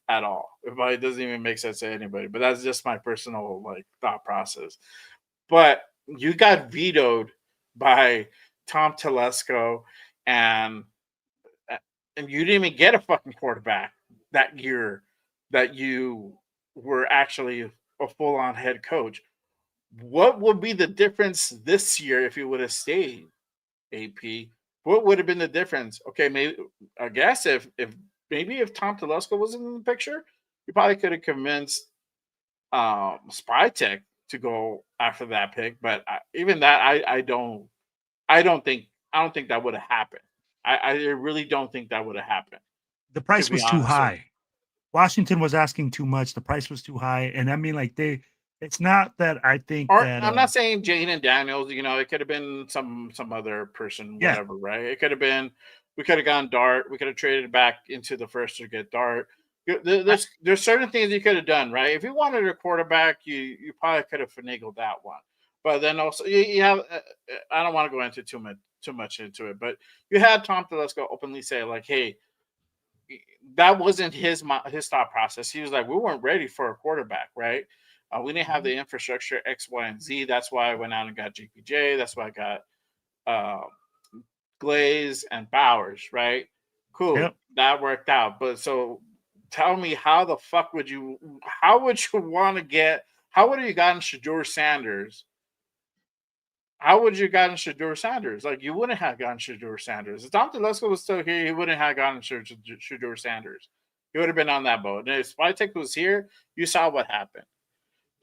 at all. It doesn't even make sense to anybody. But that's just my personal like thought process. But you got vetoed by Tom Telesco, and and you didn't even get a fucking quarterback that year that you were actually a full on head coach. What would be the difference this year if you would have stayed, AP? What would have been the difference? Okay, maybe I guess if maybe if Tom Telesco wasn't in the picture, you probably could have convinced Spytech to go after that pick. But even that, I don't think that would have happened. I really don't think that would have happened. The To price be was too honest with you. high. Washington was asking too much. The price was too high. And I mean, like, it's not that I think Or that, I'm not saying Jane and Daniels. It could have been some other person, yeah, whatever, right? It could have been. We could have gone Dart. We could have traded back into the first to get Dart. There's certain things you could have done, right? If you wanted a quarterback, you probably could have finagled that one. But then also you have. I don't want to go into too much into it, but you had Tom Telesco openly say like, "Hey, that wasn't his thought process. He was like, we weren't ready for a quarterback, right? We didn't have the infrastructure X, Y, and Z. That's why I went out and got GPJ. That's why I got uh, Glaze and Bowers, right? Cool, yep. that worked out. But so tell me, how the fuck would you? How would you want to get? How would you gotten Shador Sanders? How would you gotten Shador Sanders? Like you wouldn't have gotten Shador Sanders. If Tom Telesco was still here, he wouldn't have gotten Shador Sanders. He would have been on that boat. And if Spytek was here, you saw what happened.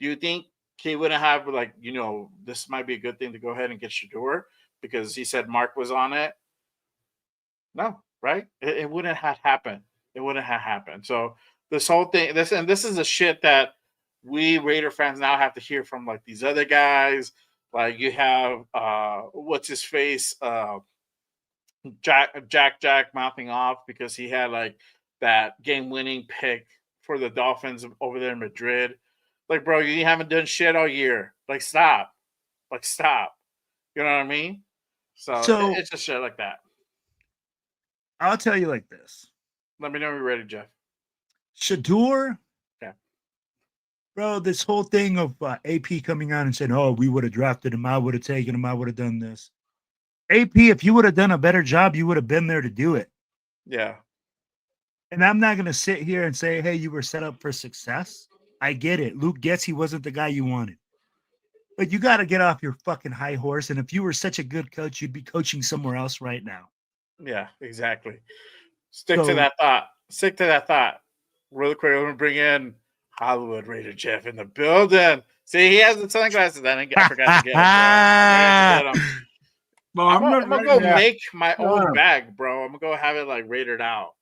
Do you think he wouldn't have like this might be a good thing to go ahead and get Shador because he said Mark was on it? No, right? It wouldn't have happened. It wouldn't have happened. So this whole thing, this is the shit that we Raider fans now have to hear from like these other guys. Like you have what's his face, Jack mouthing off because he had like that game winning pick for the Dolphins over there in Madrid. Like, bro, you haven't done shit all year. Like, stop. Like, stop. You know what I mean? So So it's just shit like that. I'll tell you like this. Let me know when you're ready, Jeff. Shador, Yeah. bro, this whole thing of AP coming on and saying, oh, we would have drafted him. I would have taken him. I would have done this. AP, if you would have done a better job, you would have been there to do it. Yeah. And I'm not going to sit here and say, hey, you were set up for success. I get it. Luke Getz, he wasn't the guy you wanted. But you got to get off your fucking high horse. And if you were such a good coach, you'd be coaching somewhere else right now. Yeah, exactly. Stick to So, that thought. Stick to that thought. Really quick, I'm going to bring in Hollywood Raider Jeff in the building. See, he has the sunglasses. I forgot to get him, bro. I forgot to get him. Well, I'm I'm gonna, not I'm gonna ready go yet. make my own No. bag, bro. I'm gonna go have it like rated out.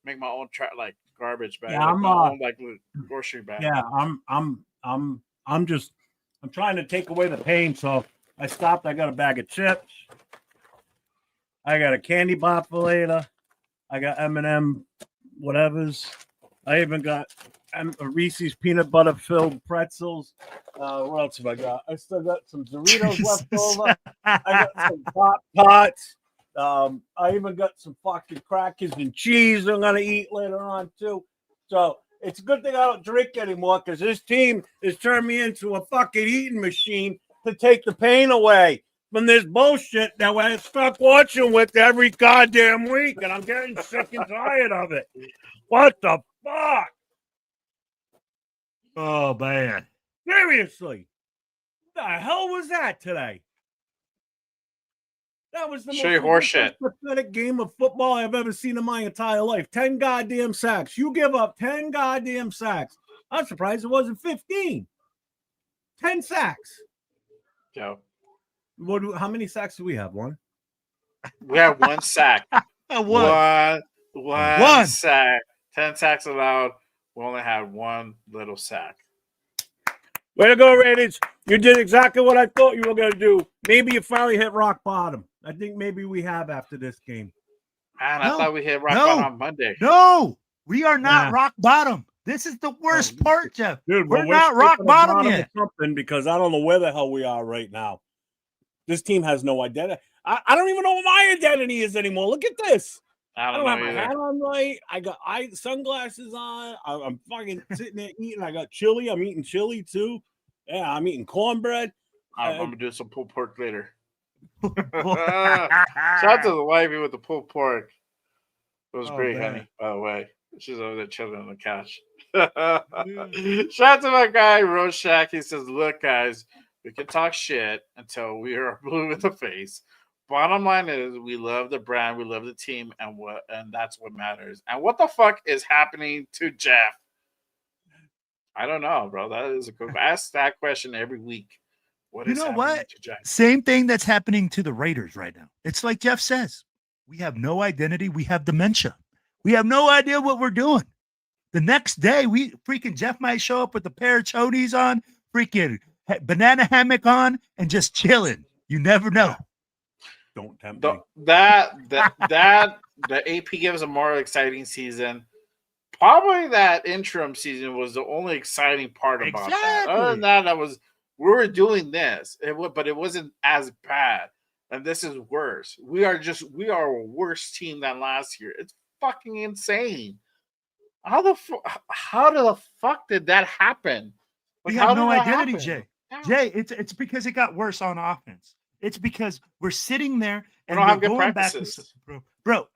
Make my own like garbage bag, Yeah, like I'm my own like grocery bag. yeah, I'm just I'm trying to take away the pain, so I stopped. I got a bag of chips. I got a candy bar for later. I got M&M whatevers. I even got a Reese's peanut butter filled pretzels. What else have I got? I still got some Doritos left over. I got some Pop Tarts. I even got some fucking crackers and cheese I'm gonna eat later on too. So it's a good thing I don't drink anymore because this team has turned me into a fucking eating machine to take the pain away from this bullshit that we're stuck watching with every goddamn week, and I'm getting sick and tired of it. What the fuck? oh, man. Seriously. What the hell was that today? That was the Straight most horseshit. pathetic game of football I've ever seen in my entire life. 10 goddamn sacks. You give up 10 goddamn sacks. I'm surprised it wasn't 15. 10 sacks. Joe, How many sacks do we have? One? we have one sack. What? One sack. 10 sacks allowed. We only had one little sack. Way to go, Raiders. You did exactly what I thought you were going to do. Maybe you finally hit rock bottom. I think maybe we have after this game. Man, I thought we hit rock no, bottom on Monday. No, we are not Nah. rock bottom. This is the worst part, Jeff. Dude, we're not rock bottom yet. Something because I don't know where the hell we are right now. This team has no identity. I don't even know what my identity is anymore. Look at this. I I don't don't have know my either. hat on right. I got sunglasses on. I'm fucking sitting there eating. I got chili. I'm eating chili too. Yeah, I'm eating cornbread. I'm gonna do some pulled pork later. Oh, Shout out to the wifey with the pulled pork. It was great, man. honey. By the way, she's over there chilling on the couch. Shout out to my guy Rorschach. He says, "Look, guys, we can talk shit until we are blue in the face. Bottom line is, we love the brand, we love the team, and that's what matters. And what the fuck is happening to Jeff? I don't know, bro. That is a good. I ask that question every week. What You is know happening what? to Jeff? Same thing that's happening to the Raiders right now. It's like Jeff says, we have no identity. We have dementia. We have no idea what we're doing. The next day, Jeff might show up with a pair of chonies on, freaking banana hammock on, and just chilling. You never know. Don't tempt me. The AP gives a more exciting season. Probably that interim season was the only exciting part about that. Other than that, we were doing this, but it wasn't as bad. And this is worse. We are a worse team than last year. It's fucking insane. How the fuck did that happen? We have no identity, Jay. Jay, it's because it got worse on offense. It's because we're sitting there and we're going back to bro.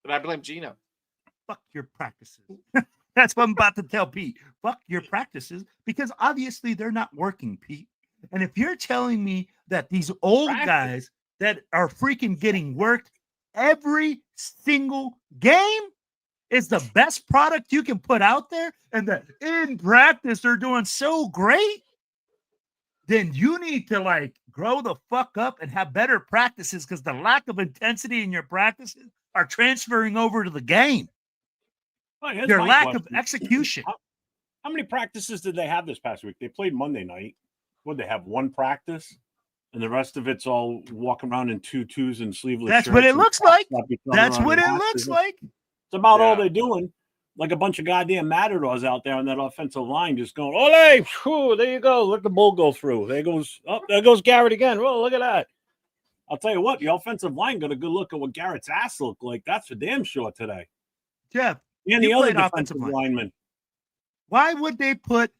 And I blame Gino. Fuck your practices. That's what I'm about to tell Pete. Fuck your practices, because obviously they're not working, Pete. And if you're telling me that these old guys that are freaking getting worked every single game is the best product you can put out there, and that in practice they're doing so great, then you need to grow the fuck up and have better practices, because the lack of intensity in your practices are transferring over to the game. Your lack of execution. How many practices did they have this past week? They played Monday night. Would they have one practice? And the rest of it's all walking around in tutus and sleeveless shirts. That's what it looks like. That's what it looks like. It's about all they're doing. Like a bunch of goddamn matadors out there on that offensive line just going, ole, whew, there you go. Let the bull go through. There goes Garrett again. Whoa, look at that. I'll tell you what, the offensive line got a good look at what Garrett's ass looked like. That's for damn sure today. Jeff, and the other defensive lineman. Why would they put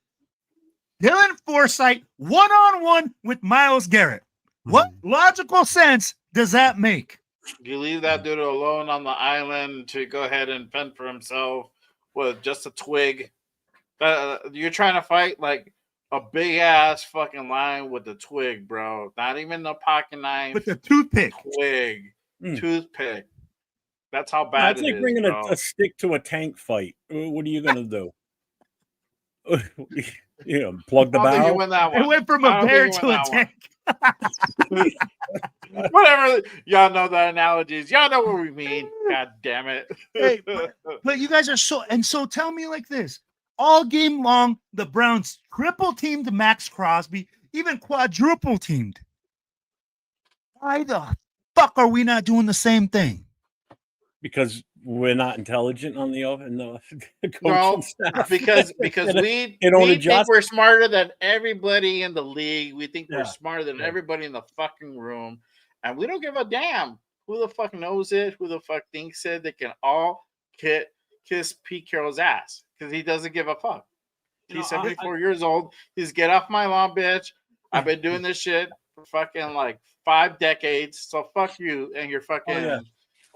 Dylan Forsythe one-on-one with Myles Garrett? What logical sense does that make? You leave that dude alone on the island to go ahead and fend for himself with just a twig. You're trying to fight like a big ass fucking lion with a twig, bro. Not even the pocket knife. With the toothpick. Twig. Toothpick. That's how bad it is. It's like bringing a stick to a tank fight. What are you going to do? Plug the barrel. It went from a bear to a tank. Whatever. Y'all know the analogies. Y'all know what we mean. God damn it. Hey, but you guys are so tell me like this. All game long, the Browns triple teamed Max Crosby, even quadruple teamed. Why the fuck are we not doing the same thing? Because we're not intelligent on the coaching staff. because we think we're smarter than everybody in the league. We think we're smarter than everybody in the fucking room, and we don't give a damn who the fuck knows it, who the fuck thinks it. They can all kiss Pete Carroll's ass because he doesn't give a fuck. He's 74 years old. He's get off my lawn, bitch. I've been doing this shit for fucking 5 decades. So fuck you and your fucking.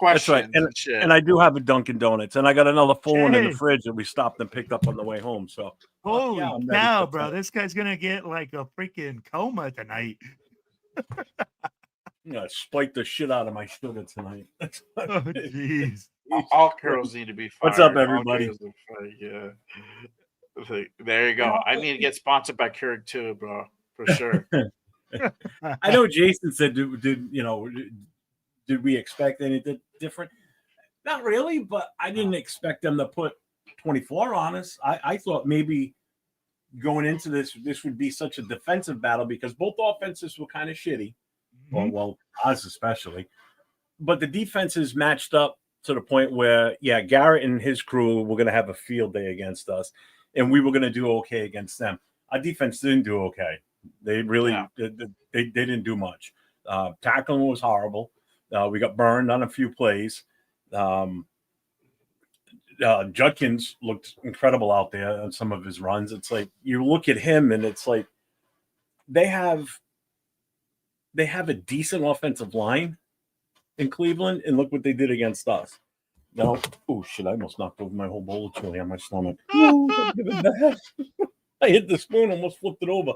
That's right. And I do have a Dunkin' Donuts, and I got another full one in the fridge that we stopped and picked up on the way home. So, holy cow, bro. This guy's going to get like a freaking coma tonight. I'm going to spike the shit out of my sugar tonight. Oh, jeez. All Carol's need to be fired. What's up, everybody? Yeah. There you go. I need to get sponsored by Keurig too, bro. For sure. I know Jason said, did we expect anything different? Not really, but I didn't expect them to put 24 on us. I thought maybe going into this would be such a defensive battle because both offenses were kind of shitty. Mm-hmm. Well, us especially. But the defenses matched up to the point where, Garrett and his crew were going to have a field day against us, and we were going to do okay against them. Our defense didn't do okay. They really they didn't do much. Tackling was horrible. We got burned on a few plays. Judkins looked incredible out there on some of his runs. It's like you look at him and it's like they have a decent offensive line in Cleveland, and look what they did against us. No, oh shit! I almost knocked over my whole bowl of chili on my stomach. I hit the spoon, almost flipped it over.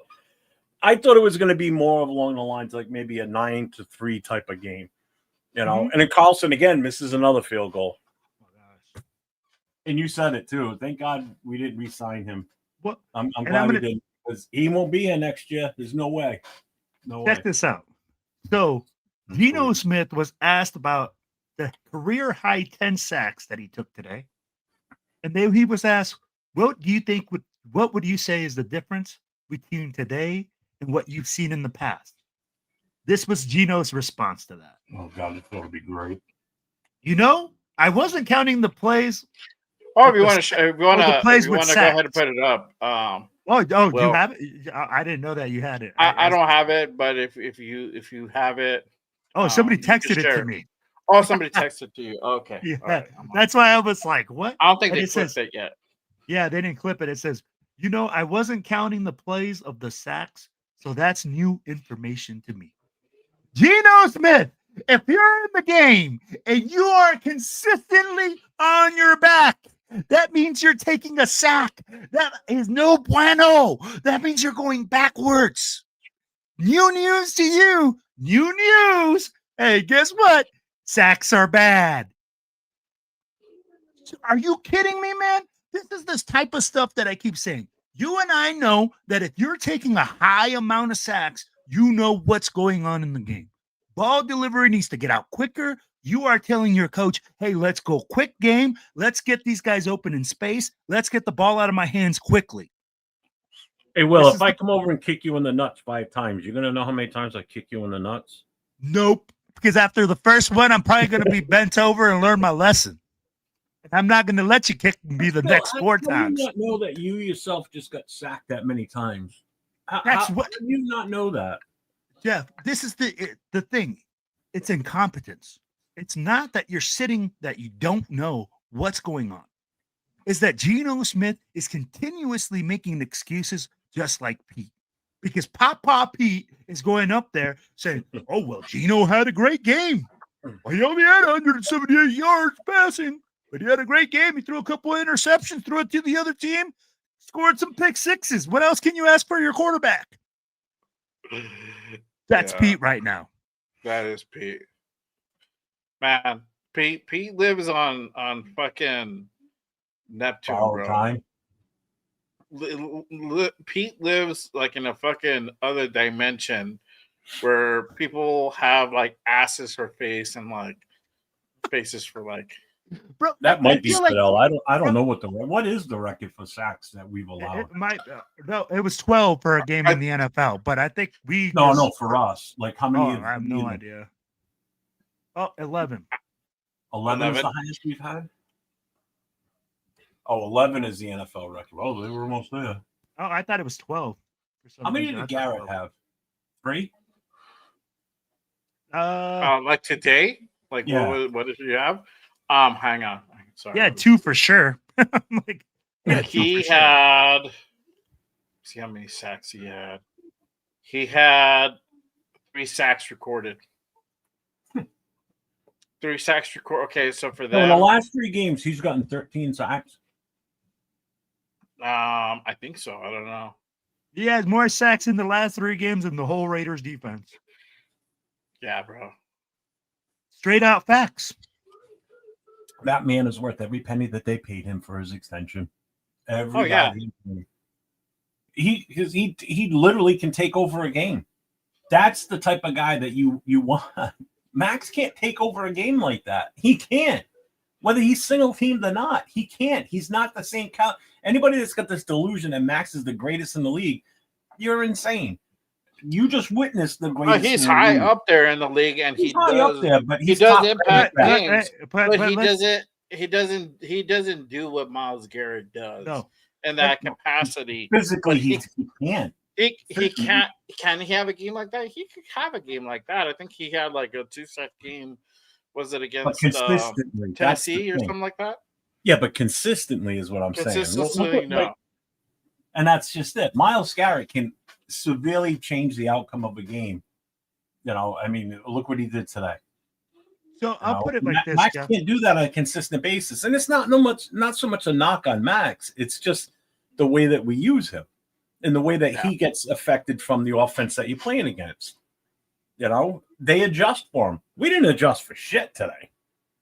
I thought it was going to be more along the lines like maybe a 9-3 type of game, you know. And then Carlson again misses another field goal. And you said it too. Thank God we didn't re-sign him. What? I'm glad we didn't, because he won't be here next year. There's no way. No way. Check this out. So Geno Smith was asked about the career high 10 sacks that he took today. And then he was asked, what would you say is the difference between today and what you've seen in the past? This was Geno's response to that. Oh God, it's going to be great. You know, I wasn't counting the plays. Oh, if you want to go ahead and put it up. Do you have it? I didn't know that you had it. I don't have it, but if you have it. Oh, somebody texted it to me. Oh, somebody texted to you. Okay. Yeah, right, that's why I was like, what? I don't think they clipped it yet. Yeah, they didn't clip it. It says, you know, I wasn't counting the plays of the sacks, so that's new information to me. Geno Smith, if you're in the game and you are consistently on your back, that means you're taking a sack. That is no bueno. That means you're going backwards. New news to you. New news. Hey, guess what? Sacks are bad. Are you kidding me, man? This is this type of stuff that I keep saying. You and I know that if you're taking a high amount of sacks, you know what's going on in the game. Ball delivery needs to get out quicker. You are telling your coach, hey, let's go quick game. Let's get these guys open in space. Let's get the ball out of my hands quickly. Hey, Will, if I come over and kick you in the nuts 5 times, you're going to know how many times I kick you in the nuts? Nope. Because after the first one, I'm probably going to be bent over and learn my lesson. I'm not going to let you kick me the next 4 times. I do not know that you yourself just got sacked that many times. How do you not know that? Jeff, this is the thing. It's incompetence. It's not that you're sitting that you don't know what's going on. It's that Geno Smith is continuously making excuses just like Pete. Because Papa Pete is going up there saying, oh, well, Geno had a great game. Well, he only had 178 yards passing, but he had a great game. He threw a couple of interceptions, threw it to the other team, scored some pick sixes. What else can you ask for your quarterback? That's Pete right now. That is Pete. Man, Pete lives on fucking Neptune, bro. Time. Pete lives like in a fucking other dimension where people have like asses for face and like faces for like. Bro, that might be Fidel. Like, I don't know what is the record for sacks that we've allowed. No, it was 12 for a game in the NFL, but I think no for us. Like how many? I have no idea. Oh, 11. 11 is the highest we've had. Oh, 11 is the NFL record. Oh, they were almost there. Oh, I thought it was 12. How many did Garrett have? 3? Like today? Like yeah. What did you have? Hang on. Sorry. Yeah, 2 for sure. Like, he had. See how many sacks he had. He had 3 sacks recorded. 3 sacks recorded. Okay, so for them, in the last 3 games, he's gotten 13 sacks. I think so. I don't know. He has more sacks in the last 3 games than the whole Raiders defense. Yeah, bro. Straight out facts. That man is worth every penny that they paid him for his extension. He literally can take over a game. That's the type of guy that you want. Max can't take over a game like that. He can't. Whether he's single teamed or not, he can't. He's not the same count. Anybody that's got this delusion that Max is the greatest in the league, you're insane. You just witnessed the greatest. He's high up there in the league, and he's high up there, but he does impact games. But he doesn't do what Myles Garrett does in that capacity. Physically, he can't. He can't. Can he have a game like that? He could have a game like that. I think he had like a 2-sack game Was it But against consistently, that's the Tennessee or thing. something like that? Yeah, but consistently is what I'm saying. Consistently, no. And that's just it. Miles Garrett can severely change the outcome of a game. You know, I mean, look what he did today. So I'll put it like this, Max Jeff. can't do that on a consistent basis, and it's not so much a knock on Max. It's just the way that we use him and the way that he gets affected from the offense that you're playing against. You know, they adjust for him. We didn't adjust for shit today.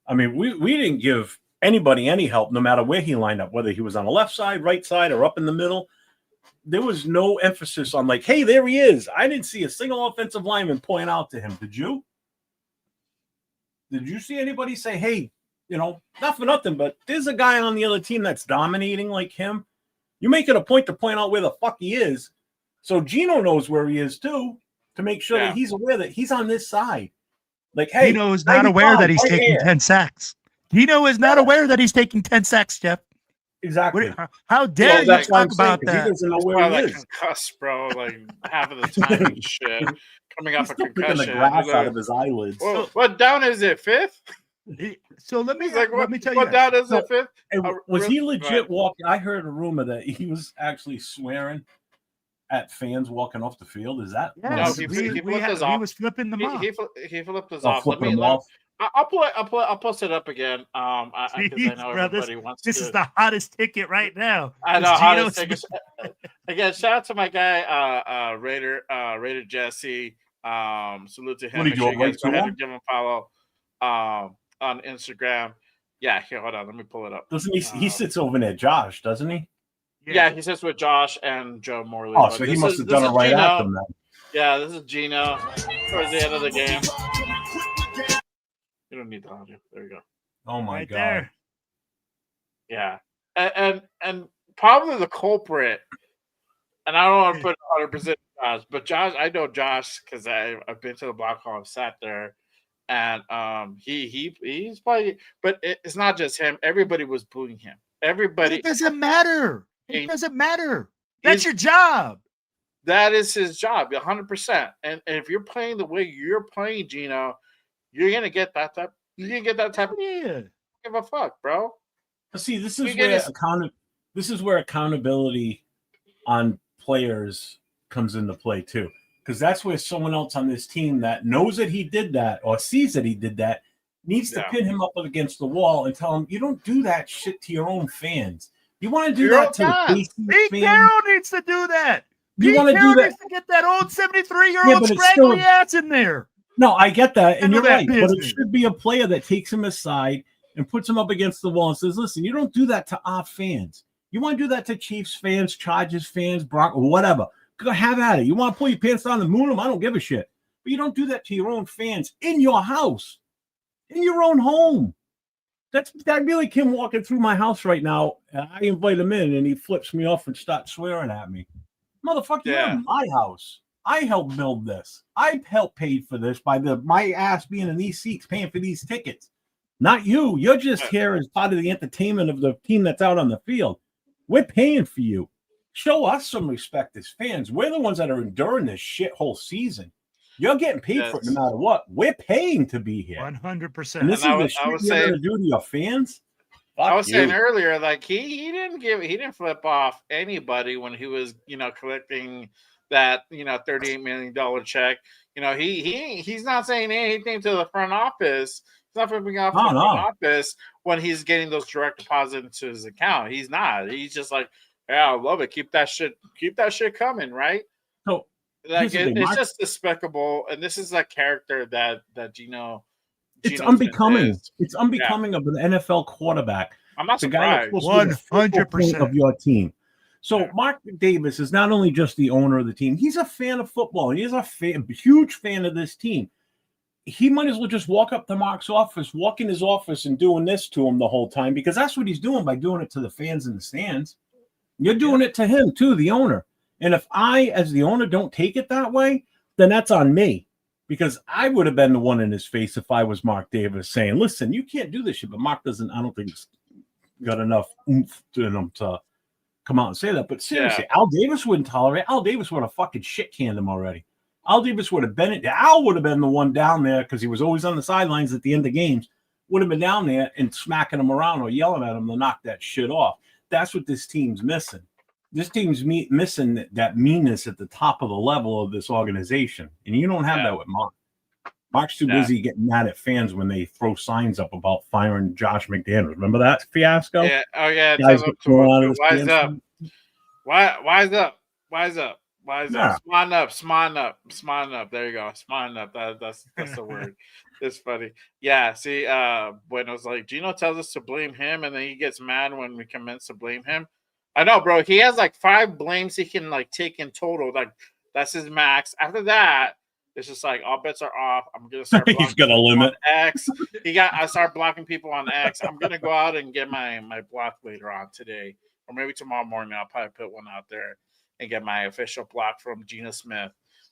I mean, we didn't give anybody any help, no matter where he lined up, whether he was on the left side, right side, or up in the middle. There was no emphasis on like, hey, there he is. I didn't see a single offensive lineman point out to him. Did you? Did you see anybody say, hey, you know, not for nothing, but there's a guy on the other team that's dominating like him? You make it a point to point out where the fuck he is, so Gino knows where he is too, to make sure that he's aware that he's on this side. Like, hey, Gino is not aware that he's taking 10 sacks. Gino is not aware that he's taking 10 sacks, Jeff. Exactly. How dare you talk about that? He doesn't know where he is. Concussed, bro. Like half of the time and shit. Coming off a concussion. The grass out of his eyelids. Well, what down is it? Fifth? So let me tell you. What down is it? Fifth? Was he legit walking? I heard a rumor that he was actually swearing at fans walking off the field. Is that? Yes, he was flipping them off. He flipped us off. I'll post it up again. Jeez, I know bro, everybody wants this is the hottest ticket right now. I know hottest ticket. Again, shout out to my guy, Raider Jesse. Salute to him. What are you doing? Go ahead and give him a follow on Instagram. Yeah, here, hold on. Let me pull it up. Doesn't he sits over near Josh, doesn't he? Yeah, he sits with Josh and Joe Morley. Oh, so he must have done it right after them then. Yeah, this is Gino towards the end of the game. You don't need the audio. There you go. Oh my God. There. Yeah. And probably the culprit, and I don't want to put 100% Josh, but Josh, I know Josh because I've been to the block hall and sat there, and he's probably, but it's not just him. Everybody was booing him. Everybody. It doesn't matter. It doesn't matter. That's your job. That is his job, 100%. And if you're playing the way you're playing, Gino, you're gonna get that type. You're gonna get that type. Yeah. Give a fuck, bro. See, this is where accountability on players comes into play too, because that's where someone else on this team that knows that he did that or sees that he did that needs to pin him up against the wall and tell him, you don't do that shit to your own fans. You want to do that to the Pete Carroll needs to do that. You want to do that? Needs to get that old 73-year-old scraggly ass in there. No, I get that, and you're right. But it should be a player that takes him aside and puts him up against the wall and says, listen, you don't do that to our fans. You want to do that to Chiefs fans, Chargers fans, Broncos, whatever. Go have at it. You want to pull your pants down and moon them? I don't give a shit. But you don't do that to your own fans in your house, in your own home. That'd be like him walking through my house right now. And I invite him in, and he flips me off and starts swearing at me. Motherfucker, you're in my house. I helped build this. I helped pay for this by my ass being in these seats, paying for these tickets. Not you. You're just here as part of the entertainment of the team that's out on the field. We're paying for you. Show us some respect as fans. We're the ones that are enduring this shit whole season. You're getting paid for it no matter what. We're paying to be here. 100%. And this is the shit you're going to do to your fans? I was saying earlier, like he didn't flip off anybody when he was, collecting that, $38 million check. He's not saying anything to the front office. He's not flipping off the front office when he's getting those direct deposits into his account. He's not. He's just like, yeah, I love it. Keep that shit coming, right? So it's just despicable, and this is a character that Gino. It's unbecoming. It's unbecoming of an NFL quarterback. I'm not surprised. 100% of your team. So Mark Davis is not only just the owner of the team; he's a fan of football. He's a huge fan of this team. He might as well just walk up to Mark's office, walk in his office, and doing this to him the whole time, because that's what he's doing by doing it to the fans in the stands. You're doing it to him too, the owner. And if I, as the owner, don't take it that way, then that's on me. Because I would have been the one in his face if I was Mark Davis saying, listen, you can't do this shit. But Mark I don't think he's got enough oomph in him to come out and say that. But seriously, Al Davis wouldn't tolerate. Al Davis would have fucking shit canned him already. Al Davis would have been it. Al would have been the one down there because he was always on the sidelines at the end of games. Would have been down there and smacking him around or yelling at him to knock that shit off. That's what this team's missing. This team's missing that meanness at the top of the level of this organization, and you don't have that with Mark. Mark's too busy getting mad at fans when they throw signs up about firing Josh McDaniels. Remember that fiasco? Yeah. Oh yeah. Guys Tell to wise up. Wise up. Wise up. Wise up. Smart up. Smart up. Smart up. There you go. Smart up. That's the word. It's funny. Yeah. See, Bueno's like, Gino tells us to blame him, and then he gets mad when we commence to blame him. I know, bro. He has like 5 blames he can like take in total. Like that's his max. After that, it's just like all bets are off. I'm gonna start. He's got a limit. X. I start blocking people on X. I'm gonna go out and get my block later on today, or maybe tomorrow morning. I'll probably put one out there and get my official block from Gina Smith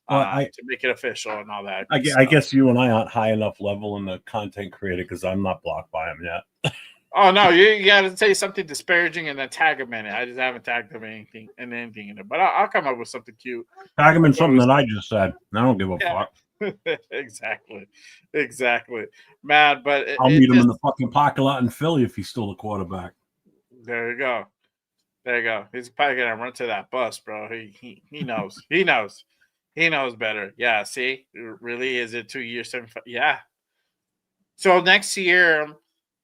to make it official and all that. I guess you and I aren't high enough level in the content creator because I'm not blocked by him yet. Oh no, you got to say something disparaging and then tag him in it. I just haven't tagged him anything in it, but I'll come up with something cute. Tag him in something that I just said. I don't give a fuck. Exactly, man. But I'll meet him in the fucking parking lot in Philly if he's still a quarterback. There you go. He's probably gonna run to that bus, bro. He knows. He knows better. Yeah. See, really, is it 2 years? 75? Yeah. So next year.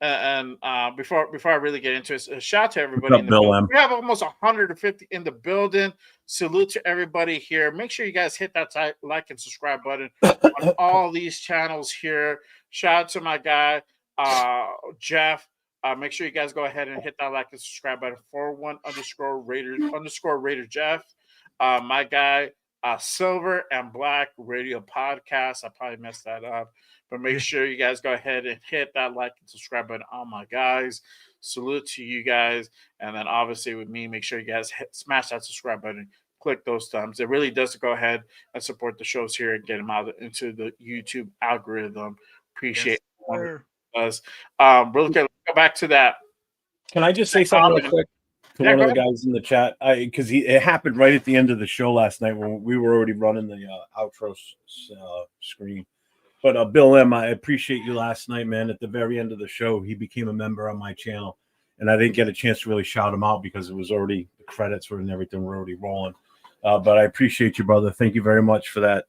And before I really get into it, shout out to everybody in the building. We have almost 150 in the building. Salute to everybody here. Make sure you guys hit that like and subscribe button on all these channels here. Shout out to my guy, Jeff. Make sure you guys go ahead and hit that like and subscribe button. 41_Raider Jeff. My guy, Silver and Black Radio Podcast. I probably messed that up. But make sure you guys go ahead and hit that like and subscribe button. All my guys, salute to you guys. And then obviously with me, make sure you guys smash that subscribe button. Click those thumbs. It really does go ahead and support the shows here and get them out into the YouTube algorithm. Appreciate it. Really quick, let's go back to that. Can I just say something real quick to one of the guys in the chat? Because it happened right at the end of the show last night when we were already running the outro screen. But Bill M., I appreciate you last night, man. At the very end of the show, he became a member on my channel, and I didn't get a chance to really shout him out because it was already the credits were and everything were already rolling. But I appreciate you, brother. Thank you very much for that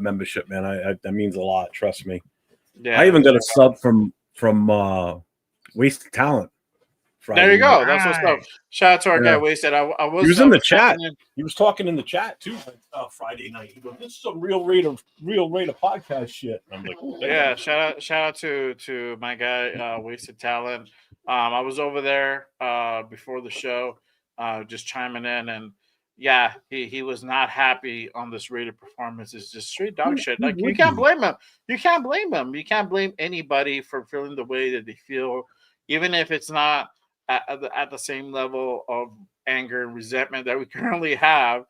membership, man. That means a lot. Trust me. Yeah, I even got a sub from Wasted Talent. Friday there you go. Night. That's what's up. Shout out to our guy Wasted. He was in the chat. He was talking in the chat too. Friday night. He goes, "This is some real Raider podcast shit." And I'm like, oh, yeah. Shout out to my guy Wasted Talent. I was over there before the show, just chiming in, and yeah, he was not happy on this Raider performance. It's just straight dog shit. Like you can't blame him. You can't blame anybody for feeling the way that they feel, even if it's not at the same level of anger and resentment that we currently have.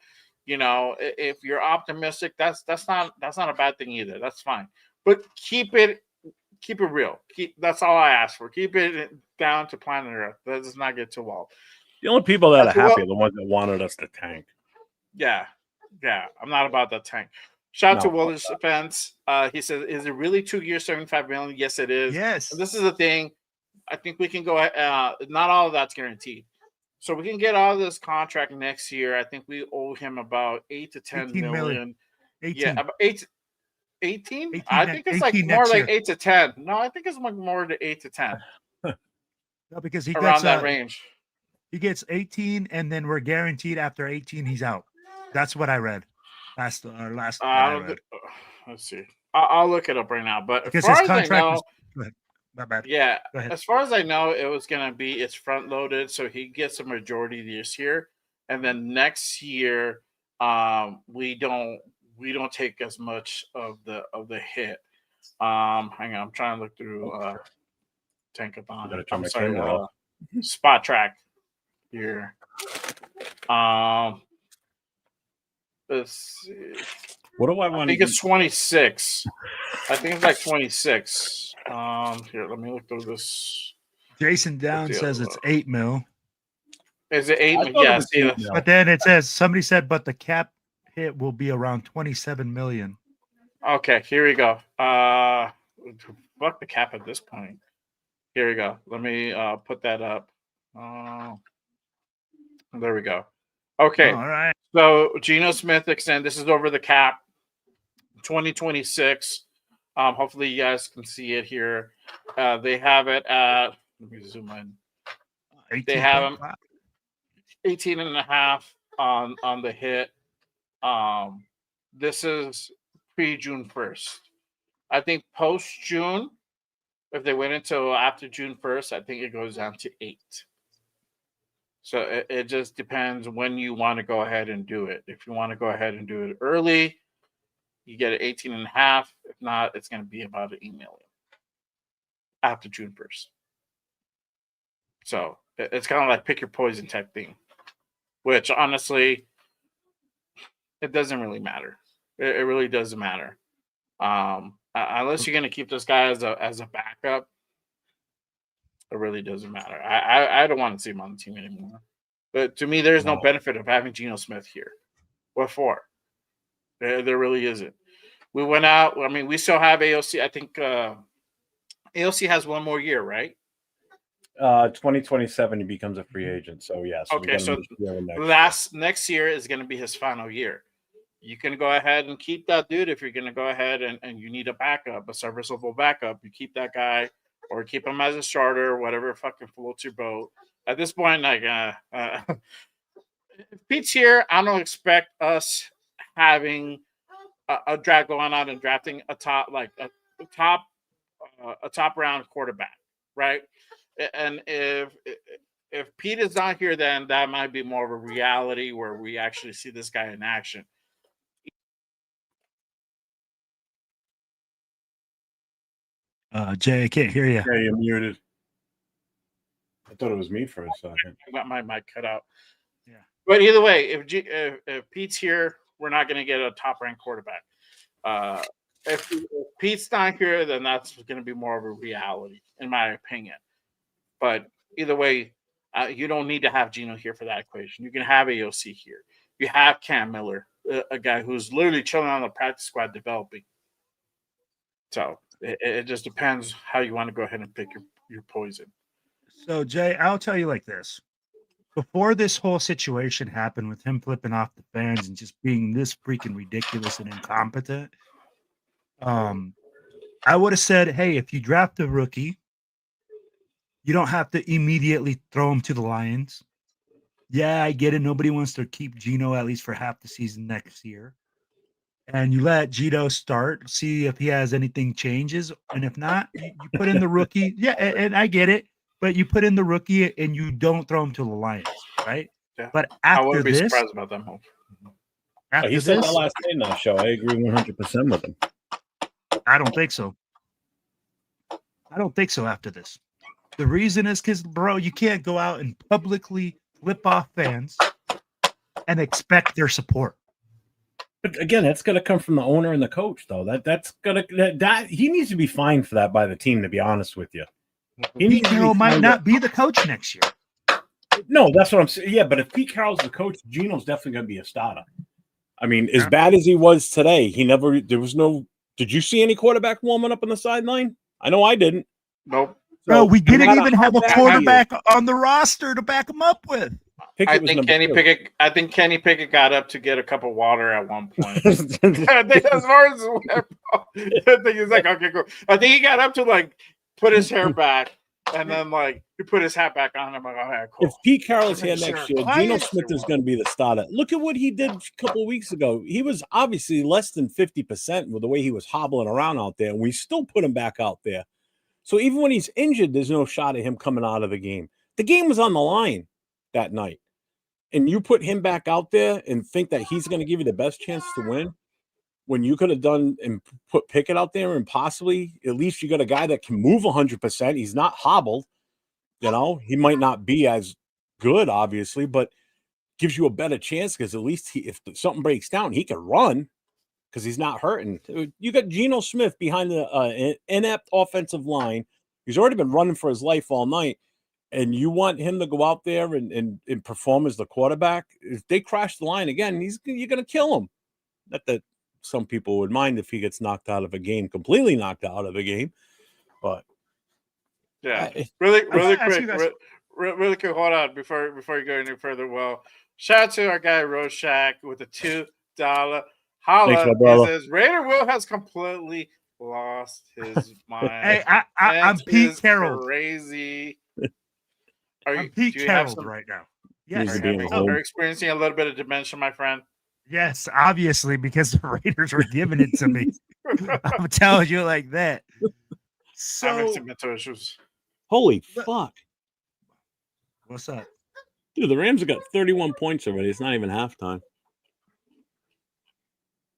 You know, if you're optimistic, that's not a bad thing either. That's fine, but keep it real. That's all I ask for. Keep it down to planet Earth. That does not get too wild. The only people that are happy are the ones that wanted us to tank. Yeah. I'm not about that tank. Shout out to Wilder's Defense. He says, "Is it really 2 years, $75 million?" Yes, it is. Yes. And this is the thing. I think we can go. Not all of that's guaranteed, so we can get out of this contract next year. I think we owe him about 8 to 10 million. 18. Yeah, about 18. I think it's like more like 8 to 10. No, I think it's like more to 8 to 10. No, because he around gets that range. He gets 18, and then we're guaranteed after 18 he's out. That's what I read last. Let's see. I'll look it up right now. But because his contract is. My bad. Yeah, as far as I know, it's front loaded, so he gets a majority this year, and then next year, we don't take as much of the hit. Hang on, I'm trying to look through Tankathon. I'm sorry, Spot Track here. Let's see. What do I want? I think it's 26. I think it's like 26. Here, let me look through this. Jason Down says it's 8 mil. Is it 8 mil? Yes. But then it says somebody said, but the cap hit will be around 27 million. Okay, here we go. Fuck the cap at this point. Here we go. Let me put that up. There we go. Okay. All right. So Geno Smith extend. This is over the cap. 2026. Hopefully you guys can see it here. They have it at, let me zoom in. They have them 18 and a half on the hit. This is pre-June 1st. I think post-June, if they went until after June 1st, I think it goes down to 8. So it just depends when you want to go ahead and do it. If you want to go ahead and do it early, you get it 18 and a half. If not, it's going to be about an email after June 1st. So it's kind of like pick your poison type thing, which honestly, it doesn't really matter. It really doesn't matter. Unless you're going to keep this guy as a backup, it really doesn't matter. I don't want to see him on the team anymore. But to me, there's no benefit of having Geno Smith here. What for? There really isn't. We went out. I mean, we still have AOC. I think AOC has one more year, right? 2027 he becomes a free agent. So yes. Okay, so next year is going to be his final year. You can go ahead and keep that dude if you're going to go ahead and you need a backup, a serviceable backup. You keep that guy or keep him as a starter, whatever fucking floats your boat. At this point, like, if Pete's here, I don't expect us having a draft going out and drafting a top round quarterback, right? And if Pete is not here, then that might be more of a reality where we actually see this guy in action. Jay, I can't hear you. Yeah, you're muted. I thought it was me for a second. I got my mic cut out. Yeah. But either way, if Pete's here, we're not going to get a top-ranked quarterback. If Pete's not here, then that's going to be more of a reality, in my opinion. But either way, you don't need to have Geno here for that equation. You can have AOC here. You have Cam Miller, a guy who's literally chilling on the practice squad developing. So it just depends how you want to go ahead and pick your poison. So, Jay, I'll tell you like this. Before this whole situation happened with him flipping off the fans and just being this freaking ridiculous and incompetent, I would have said, hey, if you draft a rookie, you don't have to immediately throw him to the Lions. Yeah, I get it. Nobody wants to keep Geno at least for half the season next year. And you let Geno start, see if he has anything changes. And if not, you put in the rookie. Yeah, and I get it. But you put in the rookie and you don't throw him to the Lions, right? Yeah. But after I wouldn't be this, surprised about them. After He said this, that last night in that show. I agree 100% with him. I don't think so. I don't think so after this. The reason is because, bro, you can't go out and publicly flip off fans and expect their support. But again, that's going to come from the owner and the coach, though. That he needs to be fined for that by the team. To be honest with you, Pete Carroll might not be the coach next year. No, that's what I'm saying. Yeah, but if Pete Carroll's the coach, Geno's definitely going to be a starter. I mean, as bad as he was today, there was no. Did you see any quarterback warming up on the sideline? I know I didn't. Nope. Bro, we didn't even have a quarterback on the roster to back him up with. I think Kenny Pickett got up to get a cup of water at one point. I think as far as I think he's like, okay, cool. I think he got up to like put his hair back and then like he put his hat back on. I'm like, all right, cool. If Pete Carroll is here next year, Geno Smith is going to be the starter. Look at what he did a couple of weeks ago. He was obviously less than 50% with the way he was hobbling around out there, and we still put him back out there. So even when he's injured, there's no shot of him coming out of the game. The game was on the line that night. And you put him back out there and think that he's going to give you the best chance to win when you could have done and put Pickett out there and possibly at least you got a guy that can move 100%. He's not hobbled. You know, he might not be as good, obviously, but gives you a better chance because at least if something breaks down, he can run because he's not hurting. You got Geno Smith behind the inept offensive line. He's already been running for his life all night. And you want him to go out there and perform as the quarterback. If they crash the line again, you're going to kill him. Not that some people would mind if he gets knocked out of a game, completely knocked out of a game, but Yeah, I- really ask quick, you guys- really quick. Hold on before you go any further. Well, shout out to our guy Rorschach with the $2 Thanks, holla. my He brother. says Raider Will has completely lost his mind. Hey, I'm That Pete is Carroll. crazy. I'm Pete Do you have Carroll some? right now. Needs Yes. to be in Are home. you experiencing a little bit of dementia, my friend? Yes, obviously, because the Raiders were giving it to me. I'm telling you like that. I'm So, having some mental issues. Holy Look- fuck. what's up? Dude, the Rams have got 31 points already. It's not even halftime.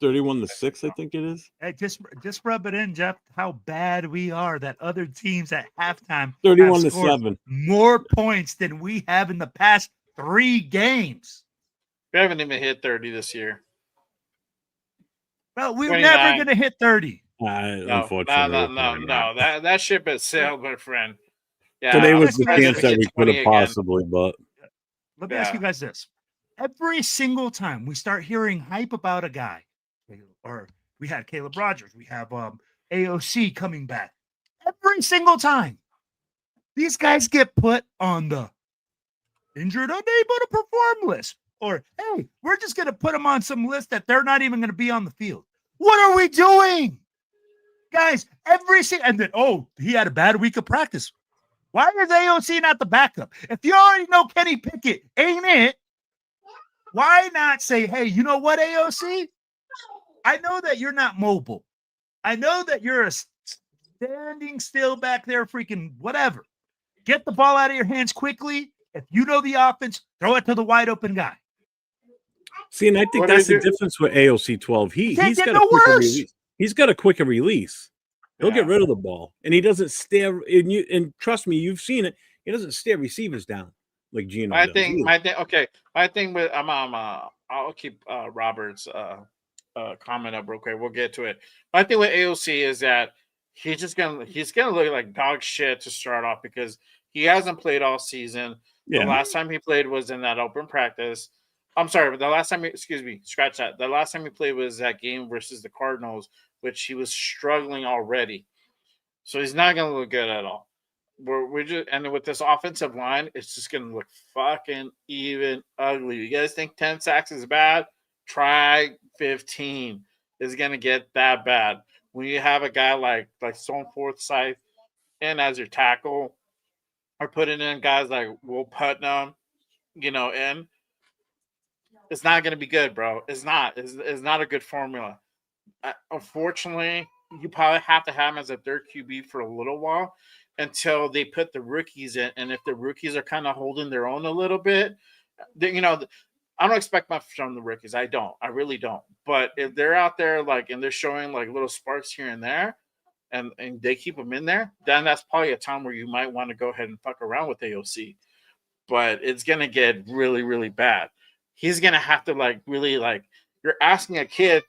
31-6, I think it is. Hey, just rub it in, Jeff, how bad we are that other teams at halftime have 31-7. scored more points than we have in the past 3 games. We haven't even hit 30 this year. Well, we're 29. never going to hit 30. Unfortunately. No. That ship has sailed, my friend. Yeah, Today I'm was the surprised chance we that hit we could 20 have again. possibly, but Let me ask you guys this. Every single time we start hearing hype about a guy, or we had Caleb Rogers, we have AOC coming back. Every single time, these guys get put on the injured, unable to perform list. Or, hey, we're just going to put them on some list that they're not even going to be on the field. What are we doing? Guys, and then, he had a bad week of practice. Why is AOC not the backup? If you already know Kenny Pickett ain't it, why not say, hey, you know what, AOC? I know that you're not mobile. I know that you're a standing still back there, freaking whatever. Get the ball out of your hands quickly. If you know the offense, throw it to the wide open guy. see, and I think What that's do you the do? difference with AOC 12. Can't He's get got no a quicker worse. release. He's got a quicker release. He'll get Yeah. rid of the ball, and he doesn't stare. And trust me, you've seen it. He doesn't stare receivers down like Gino My does. thing, okay. My thing with I'll keep Robert's comment up real quick. We'll get to it. My thing with AOC is that he's gonna look like dog shit to start off because he hasn't played all season. Yeah. The last time he played was in that open practice. I'm sorry, but the last time scratch that. The last time he played was that game versus the Cardinals, which he was struggling already. So he's not gonna look good at all. We're just, and with this offensive line, it's just gonna look fucking even ugly. You guys think 10 sacks is bad? Try 15. It's gonna get that bad. When you have a guy like Stone Forsythe in as your tackle, or putting in guys like Will Putnam, in, it's not gonna be good, bro. It's not. It's not a good formula. Unfortunately, you probably have to have him as a third QB for a little while until they put the rookies in. And if the rookies are kind of holding their own a little bit, I don't expect much from the rookies. I don't. I really don't. But if they're out there and they're showing little sparks here and there, and they keep them in there, then that's probably a time where you might want to go ahead and fuck around with AOC. But it's gonna get really, really bad. He's gonna have to really you're asking a kid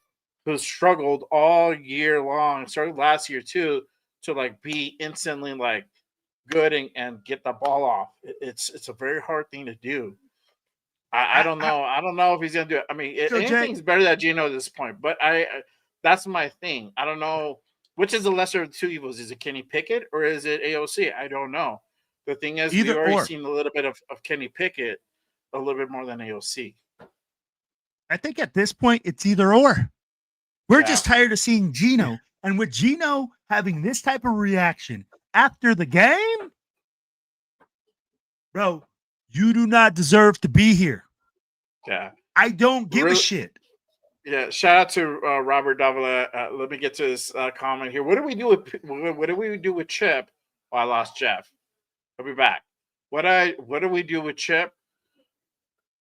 who struggled all year long, started last year too, to be instantly good and get the ball off. It's a very hard thing to do. I don't know. I don't know if he's gonna do it. I mean, anything's better than Gino at this point. But that's my thing. I don't know which is the lesser of the two evils. Is it Kenny Pickett or is it AOC? I don't know. The thing is, we've already seen a little bit of Kenny Pickett, a little bit more than AOC. I think at this point it's either or. We're just tired of seeing Gino. And with Gino having this type of reaction after the game, bro, you do not deserve to be here. Yeah. I don't give a shit. Yeah. Shout out to Robert Davila. Let me get to this comment here. What do we do with Chip? Oh, I lost Jeff. I'll be back. What do we do with Chip?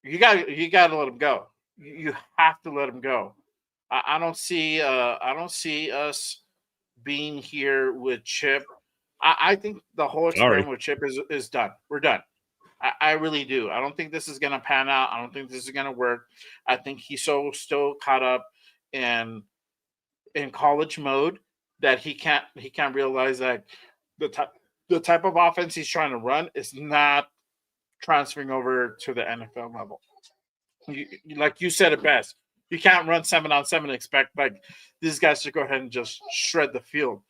You got to let him go. You have to let him go. I don't see us being here with Chip. I think the whole experiment with Chip is done. We're done. I really do. I don't think this is gonna pan out. I don't think this is gonna work. I think he's still caught up in college mode that he can't realize that the type of offense he's trying to run is not transferring over to the NFL level. Like you said it best. You can't run 7-on-7 and expect like these guys to go ahead and just shred the field.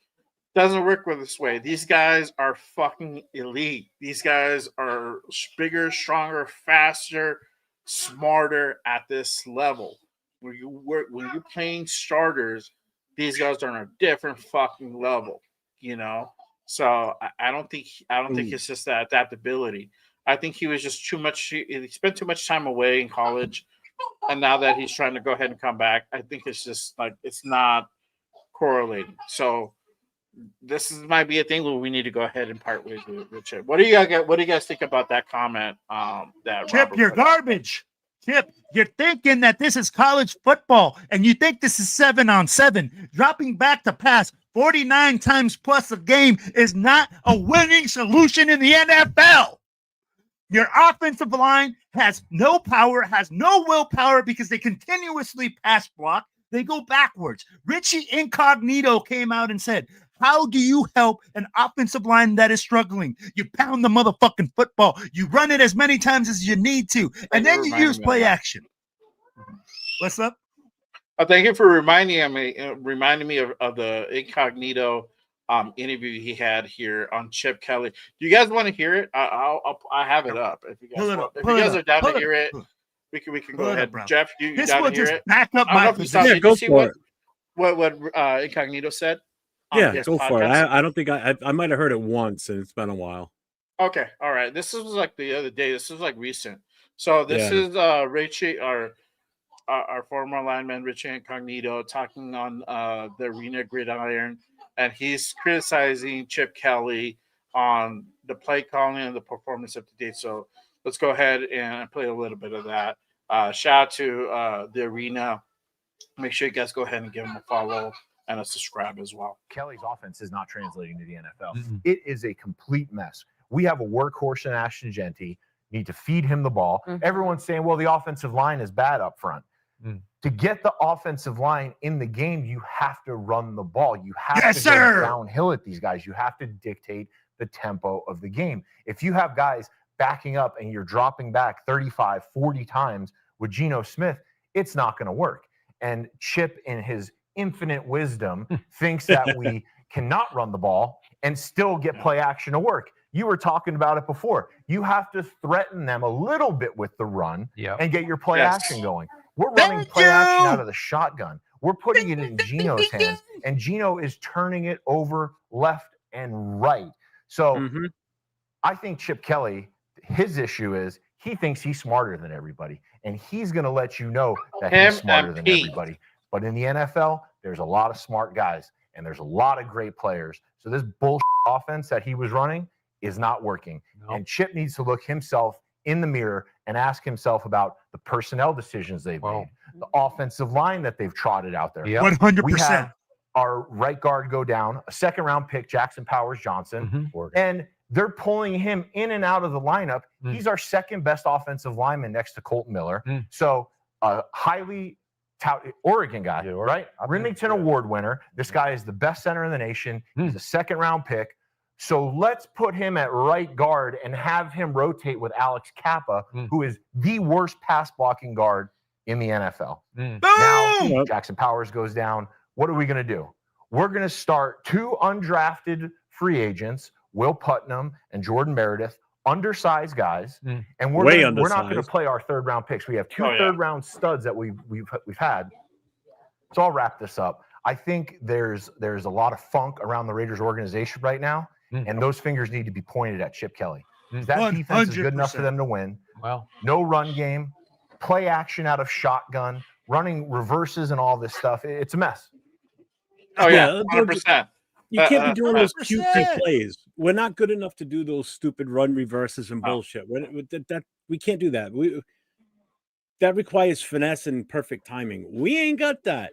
Doesn't work with this way. These guys are fucking elite. These guys are bigger, stronger, faster, smarter at this level. When you're playing starters, these guys are on a different fucking level, you know. So I don't think it's just that adaptability. I think he was just too much. He spent too much time away in college, and now that he's trying to go ahead and come back, I think it's just like it's not correlating. So might be a thing where we need to go ahead and part ways with Chip. What do you guys think about that comment? That Chip, you're garbage. Chip, you're thinking that this is college football and you think this is 7-on-7. Dropping back to pass 49 times plus a game is not a winning solution in the NFL. Your offensive line has no power, has no willpower because they continuously pass block. They go backwards. Richie Incognito came out and said, how do you help an offensive line that is struggling? You pound the motherfucking football. You run it as many times as you need to, and then you use play action. What's up? Thank you for reminding me of the Incognito interview he had here on Chip Kelly. Do you guys want to hear it? I have it up. If you guys are down to hear it, we can go ahead. Jeff, you down to hear it? Back up my position. Yeah, go for it. What Incognito said? Yeah, go for it. I don't think I might have heard it once, and it's been a while. Okay, all right. This was like the other day. This was like recent. So this is Richie, our former lineman Richie Incognito, talking on the Arena Gridiron, and he's criticizing Chip Kelly on the play calling and the performance up to date. So let's go ahead and play a little bit of that. Shout out to the Arena. Make sure you guys go ahead and give him a follow and a subscribe as well. Kelly's offense is not translating to the NFL. Mm-hmm. It is a complete mess. We have a workhorse in Ashton Genty. Need to feed him the ball. Mm-hmm. Everyone's saying, well, the offensive line is bad up front. Mm. To get the offensive line in the game, you have to run the ball. You have to go downhill at these guys. You have to dictate the tempo of the game. If you have guys backing up and you're dropping back 35, 40 times with Geno Smith, it's not going to work. And Chip, in his infinite wisdom, thinks that we cannot run the ball and still get play action to work. You were talking about it before. You have to threaten them a little bit with the run and get your play action going. We're running play action out of the shotgun. We're putting it in Geno's hands, and Geno is turning it over left and right. So I think Chip Kelly, his issue is he thinks he's smarter than everybody, and he's going to let you know that he's smarter than everybody. But in the NFL, there's a lot of smart guys, and there's a lot of great players. So this bullshit offense that he was running is not working. Nope. And Chip needs to look himself in the mirror and ask himself about the personnel decisions they've made, the offensive line that they've trotted out there. 100%. We have our right guard go down, a second-round pick, Jackson Powers-Johnson, and they're pulling him in and out of the lineup. He's our second-best offensive lineman next to Colton Miller. So a highly touted Oregon guy, right? Remington Award winner. This guy is the best center in the nation. He's a second-round pick. So let's put him at right guard and have him rotate with Alex Kappa, who is the worst pass blocking guard in the NFL. Now Jackson Powers goes down. What are we going to do? We're going to start two undrafted free agents, Will Putnam and Jordan Meredith, undersized guys, and we're not going to play our third-round picks. We have two third-round studs that we've had. So I'll wrap this up. I think there's a lot of funk around the Raiders organization right now. And those fingers need to be pointed at Chip Kelly. That defense is good enough for them to win. Well, no run game, play action out of shotgun, running reverses and all this stuff. It's a mess. Oh, yeah, 100%. You can't be doing those cutesy plays. We're not good enough to do those stupid run reverses and bullshit. We can't do that. That requires finesse and perfect timing. We ain't got that.